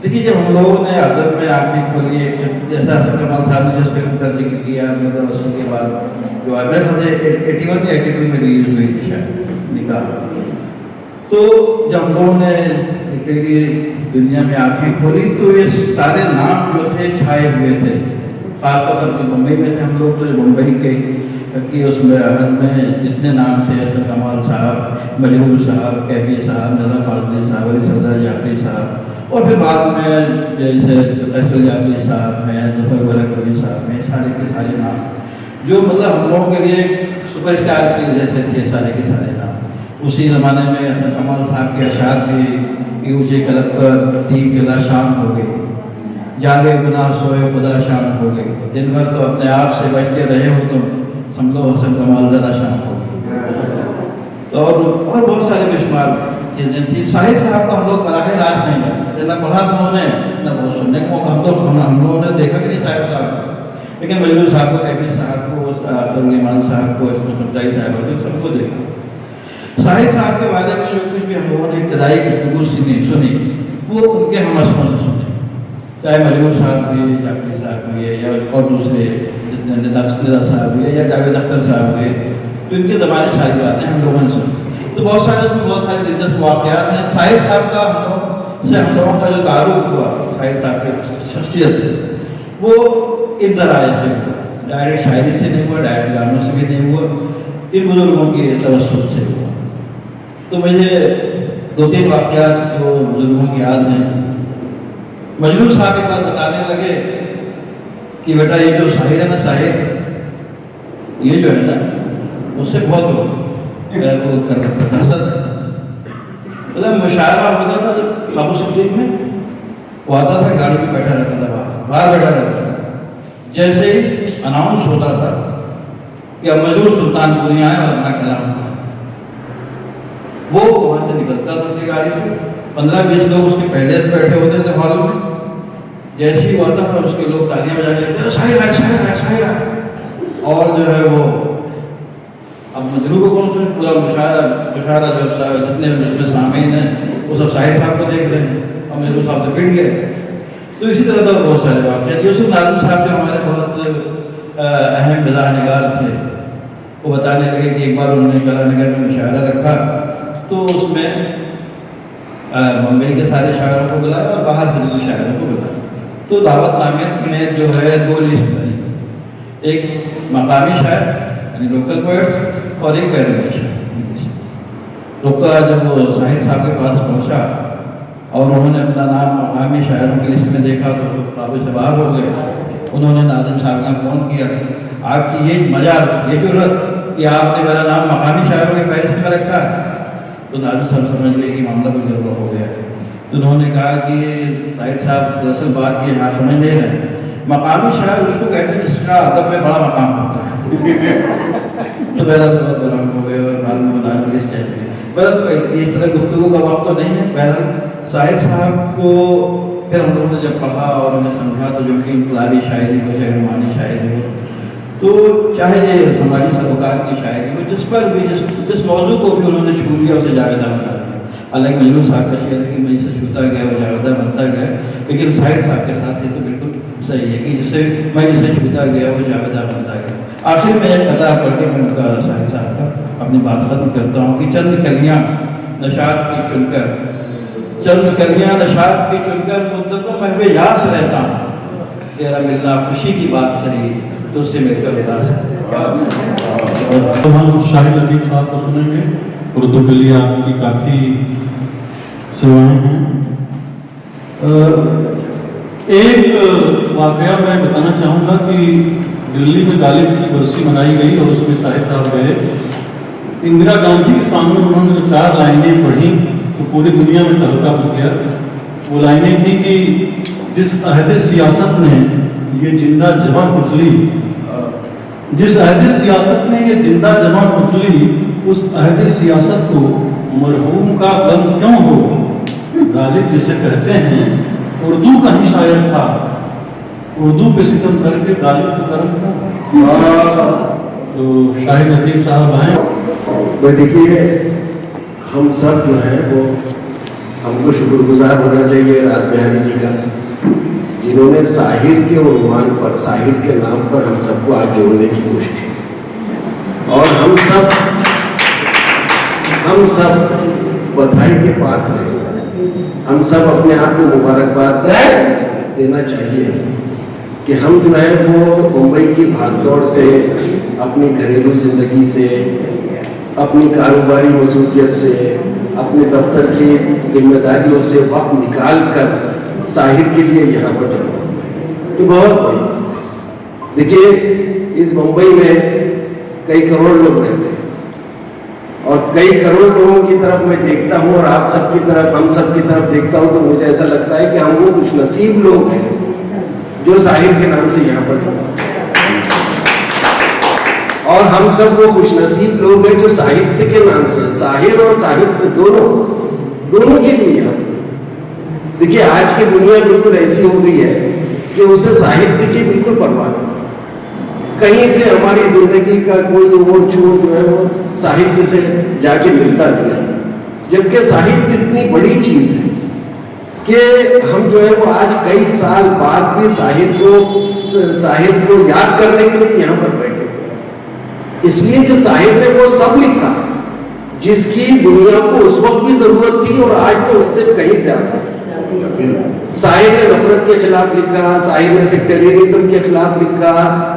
देखिए जब हम लोगों ने अदब में आंखें खोली, जैसा कमाल साहब ने जिस फिल्म का जिक्र किया, मतलब 80 के बाद जो है मेरे ख्याल से 81 या 82 में रिलीज हुई थी शायद निकाल, तो जब हम लोगों ने निकली दुनिया में आंखें खोली तो ये सारे नाम जो थे छाए हुए थे, खासतौर पर मुंबई में थे हम लोग, तो मुंबई के कि उसमें हद में जितने नाम थे जैसे कमाल साहब, मजरूर साहब, कैफी साहब, नज़र फाजली साहब, अली सरदार जाफरी साहब, और फिर बाद में जैसे तहसील जाफरी साहब हैं, जफर गोरखपुरी साहब हैं, सारे के सारे नाम जो मतलब हम लोगों के लिए सुपरस्टार के जैसे थे सारे के सारे नाम। उसी ज़माने में हसन कमाल साहब के अशार भी कि ऊँचे कलम पर तीन जला शाम हो गई, जागे गुनाह सोए खुदा शाम हो गई, दिन भर तो अपने आप से बचते रहे हो तुम, समझो हसन कमाल ज़रा शाम हो गई। तो और बहुत सारे बेशुमार चीज़ें थी। साहिर साहब का हम लोग बराह राज नहीं है, ना पढ़ा उन्होंने न बहुत सुनने को मौका, हम लोगों ने देखा कि नहीं साहिर साहब, लेकिन मजरूर साहब को, कैफी साहब को, फरुल साहब को, इसमताई साहब को, सबको देखा। साहिर साहब के बारे में जो कुछ भी हम लोगों ने इब्तदाई गुफ्तगू सुनी वो उनके हम असमों से सुने, चाहे मजरूर साहब हुए, जाफरी साहब हुए या और दूसरे निदा साहब हुए या जावेद अख्तर साहब हुए, तो इनके ज़माने सारी बातें हम लोगों ने सुनी। तो बहुत सारे उसमें बहुत सारे दिलचस्प वाक़यात हैं। साहिर साहब का हम लोगों का जो तारुफ हुआ साहिर साहब की शख्सियत से, वो इन ज़राए से हुआ, डायरेक्ट शायरी से नहीं हुआ, डायरेक्ट गानों से भी नहीं हुआ, इन बुजुर्गों की तवस्सुत से हुआ। तो मुझे 2-3 वाक़यात जो बुजुर्गों की याद हैं। मजरूर साहब एक बात बताने लगे कि बेटा ये जो शाहिर है ना, शाहिर ये जो है ना उससे बहुत वो कर मतलब मुशायरा होता था जब बाबू सिद्दीक में, वो आता था गाड़ी में बैठा रहता था, बाहर बैठा रहता था, जैसे ही अनाउंस होता था कि अब मजरूर सुल्तानपुरी आए और अपना कलाम, वो वहाँ से निकलता था अपनी गाड़ी से, 15-20 लोग उसके पहले से बैठे होते थे हॉल में, जैसे ही वो आता था उसके लोग तालियां बजा लेते शाहिर शाहिर, और जो है वो अब मजरूर को कौन सुने, पूरा मुशायरा जो जितने उसमें सामीन हैं वो सब शाहिर साहब को देख रहे हैं और मजरूर साहब से पिट गए। तो इसी तरह तो बहुत सारे वाक़यात। यूसुफ नाज़िम साहब जो हमारे बहुत अहम मिज़ाह निगार थे, वो बताने लगे कि एक बार उन्होंने कला नगर में मुशायरा रखा, तो उसमें मुंबई के सारे शायरों को बुलाया और बाहर से भी शायरों को बुलाया। तो दावतनामे में जो है 2 लिस्ट बनी, एक मकामी शायर यानी लोकल पोएट्स और एक बैरूनी शायर। तो जब वो साहिर साहब के पास पहुंचा और उन्होंने अपना नाम मकामी शायरों की लिस्ट में देखा तो काबू से बाहर हो गए। उन्होंने नाज़िम साहब का फ़ोन किया, आपकी ये मजाल, ये जुर्रत कि आपने मेरा नाम मकामी शायरों की फहरिस्त में रखा है। तो नाज़िम साहब समझ गए कि मामला कुछ गड़बड़ हो गया है। तो उन्होंने कहा कि साहिर साहब दरअसल बात ये आप समझ नहीं रहे, मकामी शायर उसको कहते हैं जिसका अदब में बड़ा मकाम होता है। तो मेरा तो बहुत बराम हो गया और बाद में नाम लिस्ट चाहिए। बहरहाल इस तरह गुफ्तगू का वक्त तो नहीं है। बहरहाल साहिर साहब को फिर हम लोगों ने जब पढ़ा और उन्हें समझा तो जो कि इनकलाबी शायरी हो चाहे रुमानी शायरी हो, तो चाहे ये समाजी सरोकार की शायरी हो, जिस पर भी जिस मौजू को भी उन्होंने छू लिया उसे जावेदा बना दिया। हालांकि मजरूर साहब का शेर है कि मैं इसे छूता गया वो जावेदा बनता गया, लेकिन साहिर साहब के साथ ये तो बिल्कुल सही है कि जिसे मैं इसे छूता गया वो जावेदा बनता गया। आखिर में एक कथा पढ़ के मैं उनका साहिर साहब का अपनी बात खत्म करता हूँ कि चंद कलियाँ नशात की चुनकर, चंद कलियाँ नशात की चुनकर मुद्दतों महवे यास रहता हूँ, तेरा मिलना खुशी की बात सही तो उससे मिलकर उदास है। तो हम शाहिद लतीफ़ साहब को सुनेंगे। उर्दू के लिए आपकी काफ़ी सेवाएं हैं। एक वाक़या मैं बताना चाहूँगा कि दिल्ली में गालिब की बरसी मनाई गई और उसमें शाहिद साहब गए। इंदिरा गांधी के सामने उन्होंने 4 लाइनें पढ़ी तो पूरी दुनिया में तहलका मच गया। वो लाइनें थी कि जिस अहद सियासत ने ये जिंदा जवां कुचली, जिस अहद सियासत ने ये जिंदा जवां कुचली, उस अहद सियासत को मरहूम का गम क्यों हो। गालिब जिसे कहते हैं उर्दू का ही शायर था, उर्दू पे सितम करके गालिब को करम क्यों। तो शाहिद लतीफ साहब आए। भाई देखिए, हम सब जो है वो हमको शुक्रगुजार होना चाहिए राज बिहारी जी का, जिन्होंने साहिर के उन्वान पर, साहिर के नाम पर हम सबको आज जोड़ने की कोशिश की। और हम सब बधाई के पात्र हैं। हम सब अपने आप को मुबारकबाद देना चाहिए कि हम जो है वो मुंबई की भागदौड़ से, अपनी घरेलू जिंदगी से, अपनी कारोबारी मसरूफियत से, अपने दफ्तर की जिम्मेदारियों से वक्त निकाल कर साहिर के लिए यहाँ पर जमा हुए, तो बहुत बड़ी बात। देखिए, इस मुंबई में कई करोड़ लोग रहते हैं और कई करोड़ लोगों की तरफ मैं देखता हूँ और आप सबकी तरफ, हम सब की तरफ देखता हूँ, तो मुझे ऐसा लगता है कि हम वो कुछ नसीब लोग हैं जो साहिर के नाम से यहाँ पर जमा, और हम सब वो खुशनसीब लोग हैं जो साहित्य के नाम से, साहिर और साहित्य दोनों के लिए यहाँ। देखिए, आज की दुनिया बिल्कुल ऐसी हो गई है कि उसे साहित्य की बिल्कुल परवाह नहीं, कहीं से हमारी जिंदगी का कोई ओर छोर जो है वो साहित्य से जाके मिलता नहीं है। जबकि साहित्य इतनी बड़ी चीज है कि हम जो है वो आज कई साल बाद भी साहित्य को याद करने के लिए यहाँ पर बैठे हुए हैं। इसलिए कि साहित्य ने वो सब लिखा जिसकी दुनिया को उस वक्त भी जरूरत थी और आज तो उससे कहीं ज्यादा। साहिर ने नफरत के खिलाफ लिखा, साहिर ने सेक्टेरियनिज्म के खिलाफ लिखा,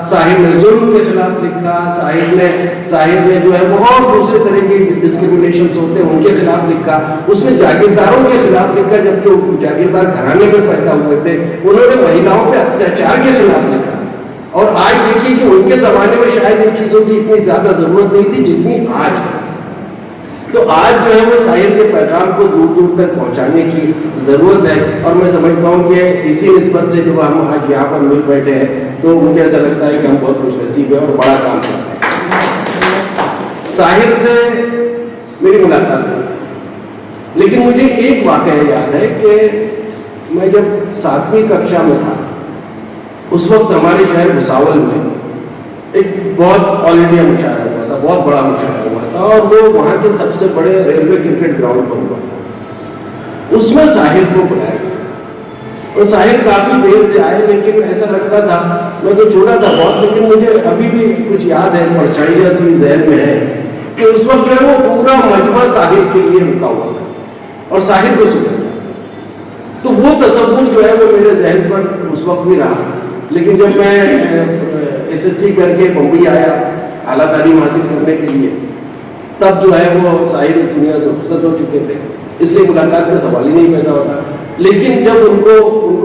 साहिर ने जुल्म के खिलाफ लिखा, साहिर ने जो है बहुत दूसरे तरह की डिस्क्रिमिनेशन होते हैं उनके खिलाफ लिखा। उसने जागीरदारों के खिलाफ लिखा, जबकि वो जागीरदार घराने में पैदा हुए थे। उन्होंने महिलाओं पे अत्याचार के खिलाफ लिखा। और आज देखिए कि उनके जमाने में शायद इन चीजों की इतनी ज्यादा जरूरत नहीं थी जितनी आज है। तो आज जो है वो साहिर के पैगाम को दूर दूर तक पहुंचाने की जरूरत है। और मैं समझता हूँ कि इसी निस्बत से जब हम आज यहाँ पर मिल बैठे हैं तो मुझे ऐसा लगता है कि हम बहुत खुशनसीब हैं और बड़ा काम करते हैं। साहिर से मेरी मुलाकात हुई, लेकिन मुझे एक वाकया याद है कि मैं जब 7वीं कक्षा में था, उस वक्त हमारे शहर भुसावल में एक बहुत ऑल इंडिया मुशायरा हुआ था, बहुत बड़ा मुशायरा हुआ था, और वो वहाँ के सबसे बड़े रेलवे क्रिकेट ग्राउंड पर हुआ था। उसमें साहिर को बुलाया गया और साहिर काफी देर से आए, लेकिन ऐसा लगता था, मैं तो छोटा था बहुत, लेकिन मुझे अभी भी कुछ याद है, परछाइयाँ सी ज़हन में है कि उस वक्त जो है वो पूरा मजमा साहिर के लिए रुका हुआ था और साहिर को सुना था। तो वो तसव्वुर जो है वो मेरे जहन पर उस वक्त भी रहा। लेकिन जब मैं SSC करके मुंबई आया आला तालीम हासिल करने के लिए, तब जो है वो साहिर दुनिया से रुखसत हो चुके थे, इसलिए मुलाकात का सवाल ही नहीं पैदा होता। लेकिन जब उनको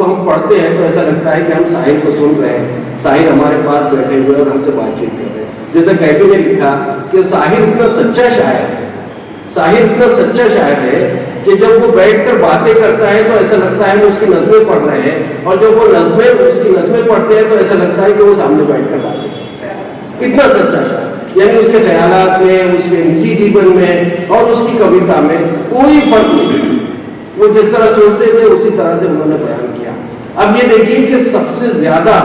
हम पढ़ते हैं तो ऐसा लगता है कि हम साहिर को सुन रहे हैं, साहिर हमारे पास बैठे हुए और हमसे बातचीत कर रहे हैं। जैसे कैफी ने लिखा कि साहिर इतना सच्चा शायर है, साहिर इतना सच्चा शायर है कि जब वो बैठकर बातें करता है तो ऐसा लगता है वो उसकी नज़में पढ़ रहे हैं, और जब वो उसकी नज़में पढ़ते हैं तो ऐसा लगता है कि वो सामने बैठकर बातें करते हैं। इतना सच्चा शायर, यानी उसके ख्यालात में, उसके निजी जीवन में और उसकी कविता में कोई फर्क नहीं। वो जिस तरह सोचते थे उसी तरह से उन्होंने बयान किया। अब ये देखिए कि सबसे ज्यादा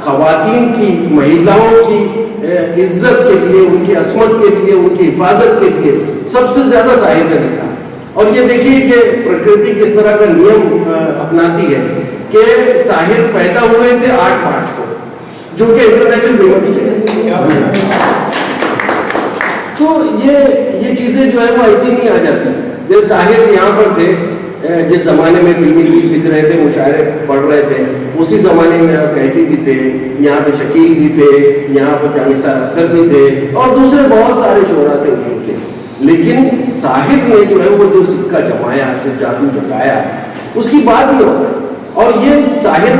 खवातीन की, महिलाओं की इज्जत के लिए, उनकी असमत के लिए, उनकी हिफाजत के लिए सबसे ज्यादा साहिर ने लिखा। और ये देखिए कि प्रकृति किस तरह का नियम अपनाती है कि साहिर पैदा हुए थे 8 मार्च को, जो कि इंटरनेशनल विमेंस डे है। तो ये चीजें जो है वो ऐसी नहीं आ जाती। जैसे साहिर यहाँ पर थे, जिस जमाने में फिल्मी गीत लिख रहे थे, मुशायरे पढ़ रहे थे, उसी जमाने में कैफी भी थे, यहाँ पे शकील भी थे, यहाँ पे जानिसार अख्तर भी थे और दूसरे बहुत सारे शोरा थे उनके। लेकिन साहिर ने जो है वो जो सिक्का जमाया, जो जादू जगाया, उसकी बात ही हो रही। और ये साहिर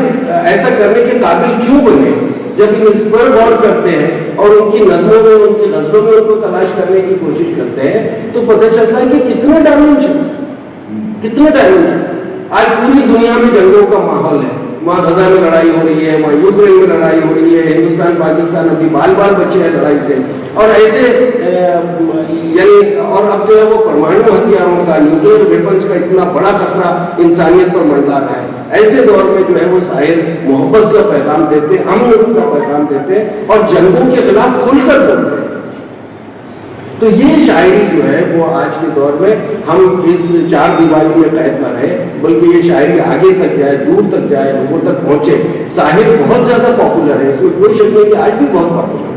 ऐसा करने के काबिल क्यों बने? जब इन इस पर गौर करते हैं और उनकी नज़मों में, उनकी गज़लों में उनको तलाश करने की कोशिश करते हैं तो पता चलता है कि कितने डायमेंशन, इतने डायमेंशन। आज पूरी दुनिया में जंगों का माहौल है, वहाँ गजा में लड़ाई हो रही है, वहाँ यूक्रेन में लड़ाई हो रही है, हिंदुस्तान पाकिस्तान अभी बाल बाल बचे हैं लड़ाई से, और ऐसे यानी और अब जो है वो परमाणु हथियारों का, न्यूक्लियर वेपन्स का इतना बड़ा खतरा इंसानियत पर मंडरा रहा है। ऐसे दौर में जो है वो शायर मोहब्बत का पैगाम देते, अमन का पैगाम देते और जंगों के खिलाफ खुलकर बोलते हैं। तो ये शायरी जो है वो आज के दौर में हम इस चार दीवारों में कैद न रहे, बल्कि ये शायरी आगे तक जाए, दूर तक जाए, लोगों तक पहुंचे। साहिर बहुत ज्यादा पॉपुलर है, इसमें कोई शक नहीं कि आज भी बहुत पॉपुलर है,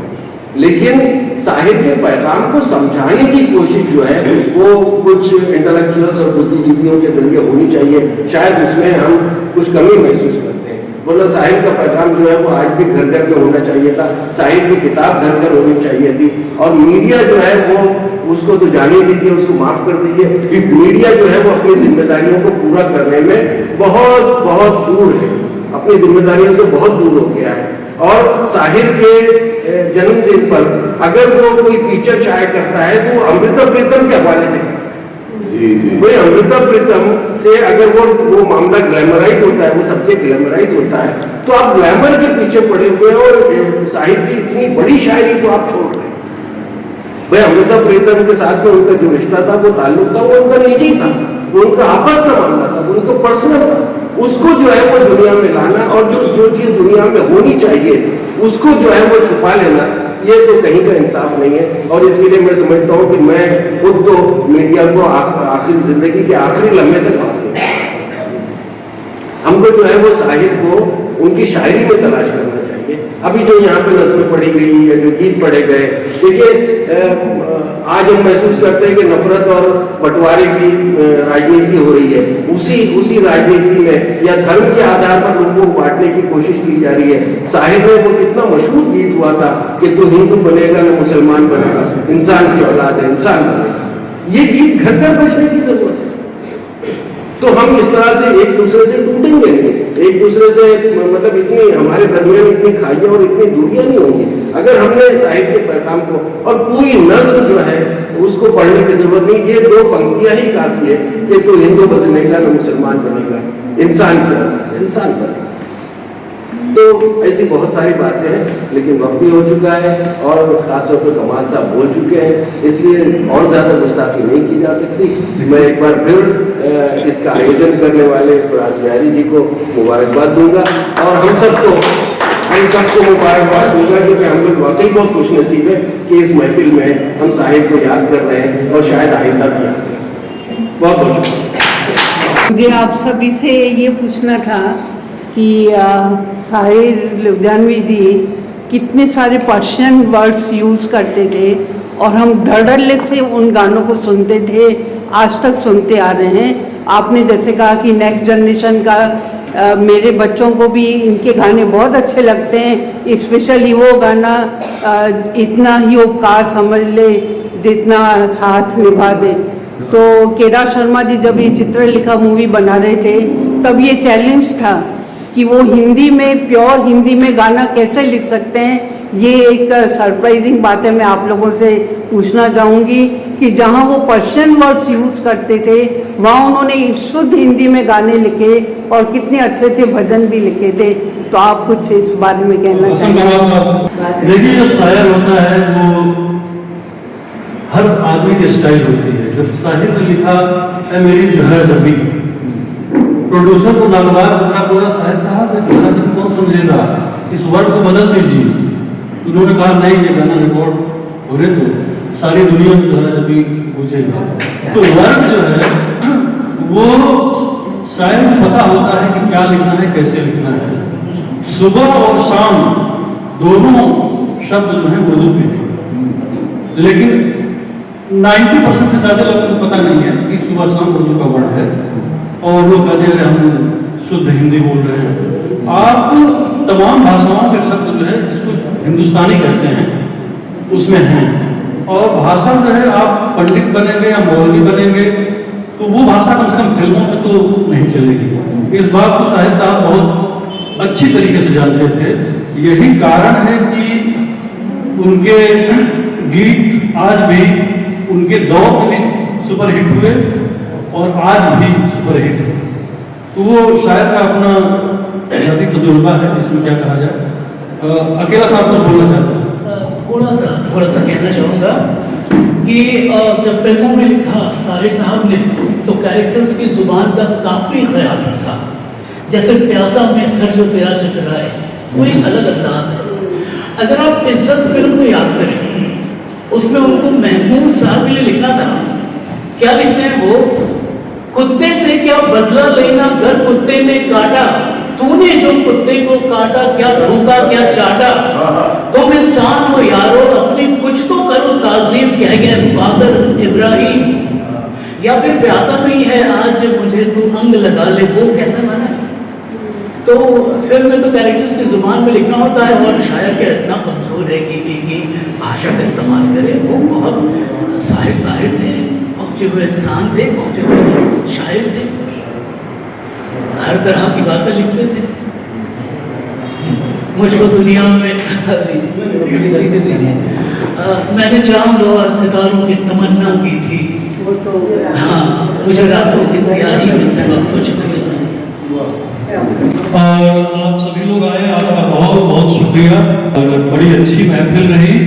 लेकिन साहिर के पैगाम को समझाने की कोशिश जो है वो कुछ इंटेलेक्चुअल्स और बुद्धिजीवियों के जरिए होनी चाहिए। शायद उसमें हम कुछ कमी महसूस करते हैं, वरना साहिर का पैगाम जो है वो आज भी घर घर में होना चाहिए था, साहिर की किताब घर घर होनी चाहिए थी। और मीडिया जो है वो उसको तो जाने दीजिए, उसको माफ कर दीजिए, मीडिया जो है वो अपनी जिम्मेदारियों को पूरा करने में बहुत बहुत दूर है, अपनी जिम्मेदारियों से बहुत दूर हो गया है। और साहिर के जन्मदिन पर अगर वो कोई फीचर शाये करता है तो अमृता प्रीतम के हवाले से भाई, अमृता प्रीतम से अगर वो मामला ग्लैमराइज होता है, वो सब्जेक्ट ग्लैमराइज होता है, तो आप ग्लैमर के पीछे पड़े हुए और साहिर की इतनी बड़ी शायरी को आप छोड़ रहे हैं। भाई अमृता प्रीतम के साथ में उनका जो रिश्ता था, वो ताल्लुक था, वो उनका निजी था, वो उनका आपस का मामला था, वो उनका पर्सनल था। उसको जो है वो दुनिया में लाना और जो चीज दुनिया में होनी चाहिए उसको जो है वो छुपा लेना, ये तो कहीं का इंसाफ नहीं है। और इसके लिए मैं समझता हूँ कि मैं खुद तो मीडिया को आखिरी जिंदगी के आखिरी लम्हे तक हमको जो है वो साहिर को उनकी शायरी में तलाश करना चाहिए। अभी जो यहाँ पे नज़्में पढ़ी गई या जो गीत पढ़े गए, देखिए आज हम महसूस करते हैं कि नफरत और बंटवारे की राजनीति हो रही है। उसी राजनीति में या धर्म के आधार पर लोगों को बांटने की कोशिश की जा रही है। साहिर में वो कितना मशहूर गीत हुआ था कि तू हिंदू बनेगा न मुसलमान बनेगा, इंसान की औलाद है इंसान बनेगा। ये गीत घर घर बजने की जरूरत है। तो हम इस तरह से एक दूसरे से टूटेंगे नहीं, एक दूसरे से मतलब इतनी हमारे दरमियान इतनी खाइयाँ और इतनी दूरियां नहीं होंगी अगर हमने साहित्य के पैगाम को और पूरी नज्म जो है उसको पढ़ने की जरूरत नहीं। ये दो पंक्तियां ही काफी है कि तू हिंदू बनेगा न मुसलमान बनेगा, इंसान क्या इंसान बनेगा। तो ऐसी बहुत सारी बातें हैं, लेकिन वक्त भी हो चुका है और खासतौर पर कमाल साहब बोल चुके हैं, इसलिए और ज़्यादा गुस्ताखी नहीं की जा सकती। मैं एक बार फिर इसका आयोजन करने वाले फराज बिहारी जी को मुबारकबाद दूंगा और हम सबको मुबारकबाद दूंगा क्योंकि हम लोग वाकई बहुत खुशनसीब है कि इस महफिल में हम साहिब को याद कर रहे हैं और शायद आइंदा भी याद करें। बहुत बहुत शुक्रिया। मुझे आप सभी से ये पूछना था कि साहिर लुधियानवी जी कितने सारे पर्शियन वर्ड्स यूज़ करते थे और हम धड़ल्ले से उन गानों को सुनते थे, आज तक सुनते आ रहे हैं। आपने जैसे कहा कि नेक्स्ट जनरेशन का मेरे बच्चों को भी इनके गाने बहुत अच्छे लगते हैं, स्पेशली वो गाना इतना ही उपकार समझ ले जितना साथ निभा दे। तो केदार शर्मा जी जब ये चित्रलेखा मूवी बना रहे थे तब ये चैलेंज था कि वो हिंदी में, प्योर हिंदी में गाना कैसे लिख सकते हैं। ये एक सरप्राइजिंग बात है। मैं आप लोगों से पूछना चाहूँगी कि जहाँ वो पर्शियन वर्ड्स यूज़ करते थे वहाँ उन्होंने शुद्ध हिंदी में गाने लिखे और कितने अच्छे अच्छे भजन भी लिखे थे। तो आप कुछ इस बारे में कहना चाहिए। देखिए, जो शायर होता है वो हर आदमी की स्टाइल होती है। जब साहिर ने लिखा है मेरी जोहरा जबी, प्रोड्यूसर को नागवार पूरा साहिर साहब जोहरा जबी कौन समझेगा, इस वर्ड को बदल दीजिए। उन्होंने कहा नहीं, ये गाना रिकॉर्ड हो रहे तो सारी दुनिया में जोहरा जबी पूछेगा। तो वर्ड जो है वो शायर को पता होता है कि क्या लिखना है, कैसे लिखना है। सुबह और शाम दोनों शब्द जो है उर्दू के हैं, लेकिन 90% से ज़्यादा लोगों को पता नहीं है कि सुबह शाम उर्दू का वर्ड है और वो कहते हैं हम शुद्ध हिंदी बोल रहे हैं। आप तमाम भाषाओं के शब्द जो है जिसको हिंदुस्तानी कहते हैं उसमें हैं, और भाषा जो है आप पंडित बनेंगे या मौलवी बनेंगे तो वो भाषा कम से कम फिल्मों में तो नहीं चलेगी। इस बात को साहिर साहब बहुत अच्छी तरीके से जानते थे। यही कारण है कि उनके गीत आज भी उनके दौर में भी सुपरहिट हुए और आज भी सुपरहिट है। तो वो शायद का अपना ज़ाती तजुर्बा है, इसमें क्या कहा जाए। अकेला साहब तो बोलना चाहते हैं। थोड़ा सा कहना चाहूँगा कि जब फिल्मों में लिखा साहिर साहब ने तो कैरेक्टर्स की जुबान का काफ़ी ख्याल रखा। जैसे प्यासा में सर जो तेरा चकराए, वो एक अलग अंदाज है। अगर आप इज्जत फिल्म को याद करें, उसमें उनको महमूद साहब के लिए लिखना था, क्या लिखते हैं वो, कुत्ते से क्या बदला लेना घर कुत्ते ने काटा, तूने जो कुत्ते को काटा क्या भूखा क्या चाटा, तुम इंसान हो यारो अपनी कुछ तो करो ताजीम, कह गए फादर इब्राहिम। या फिर प्यासा नहीं है आज मुझे तू अंग लगा ले, वो कैसा गाना है। तो फिल्म में तो कैरेक्टर्स की जुबान में लिखना होता है, और शायर क्या इतना कमजोर है कि भाषा का इस्तेमाल करे। वो बहुत साहिर थे, पहुंचे हुए इंसान थे, पहुंचे हुए शायर थे, हर तरह की बातें लिखते थे। मुझको दुनिया में मैंने चांद और सितारों की तमन्ना की थी, हाँ मुझे रातों की सियाही में सबक कुछ नहीं। और आप सभी लोग आए, आपका बहुत बहुत शुक्रिया और बड़ी अच्छी महफिल रही।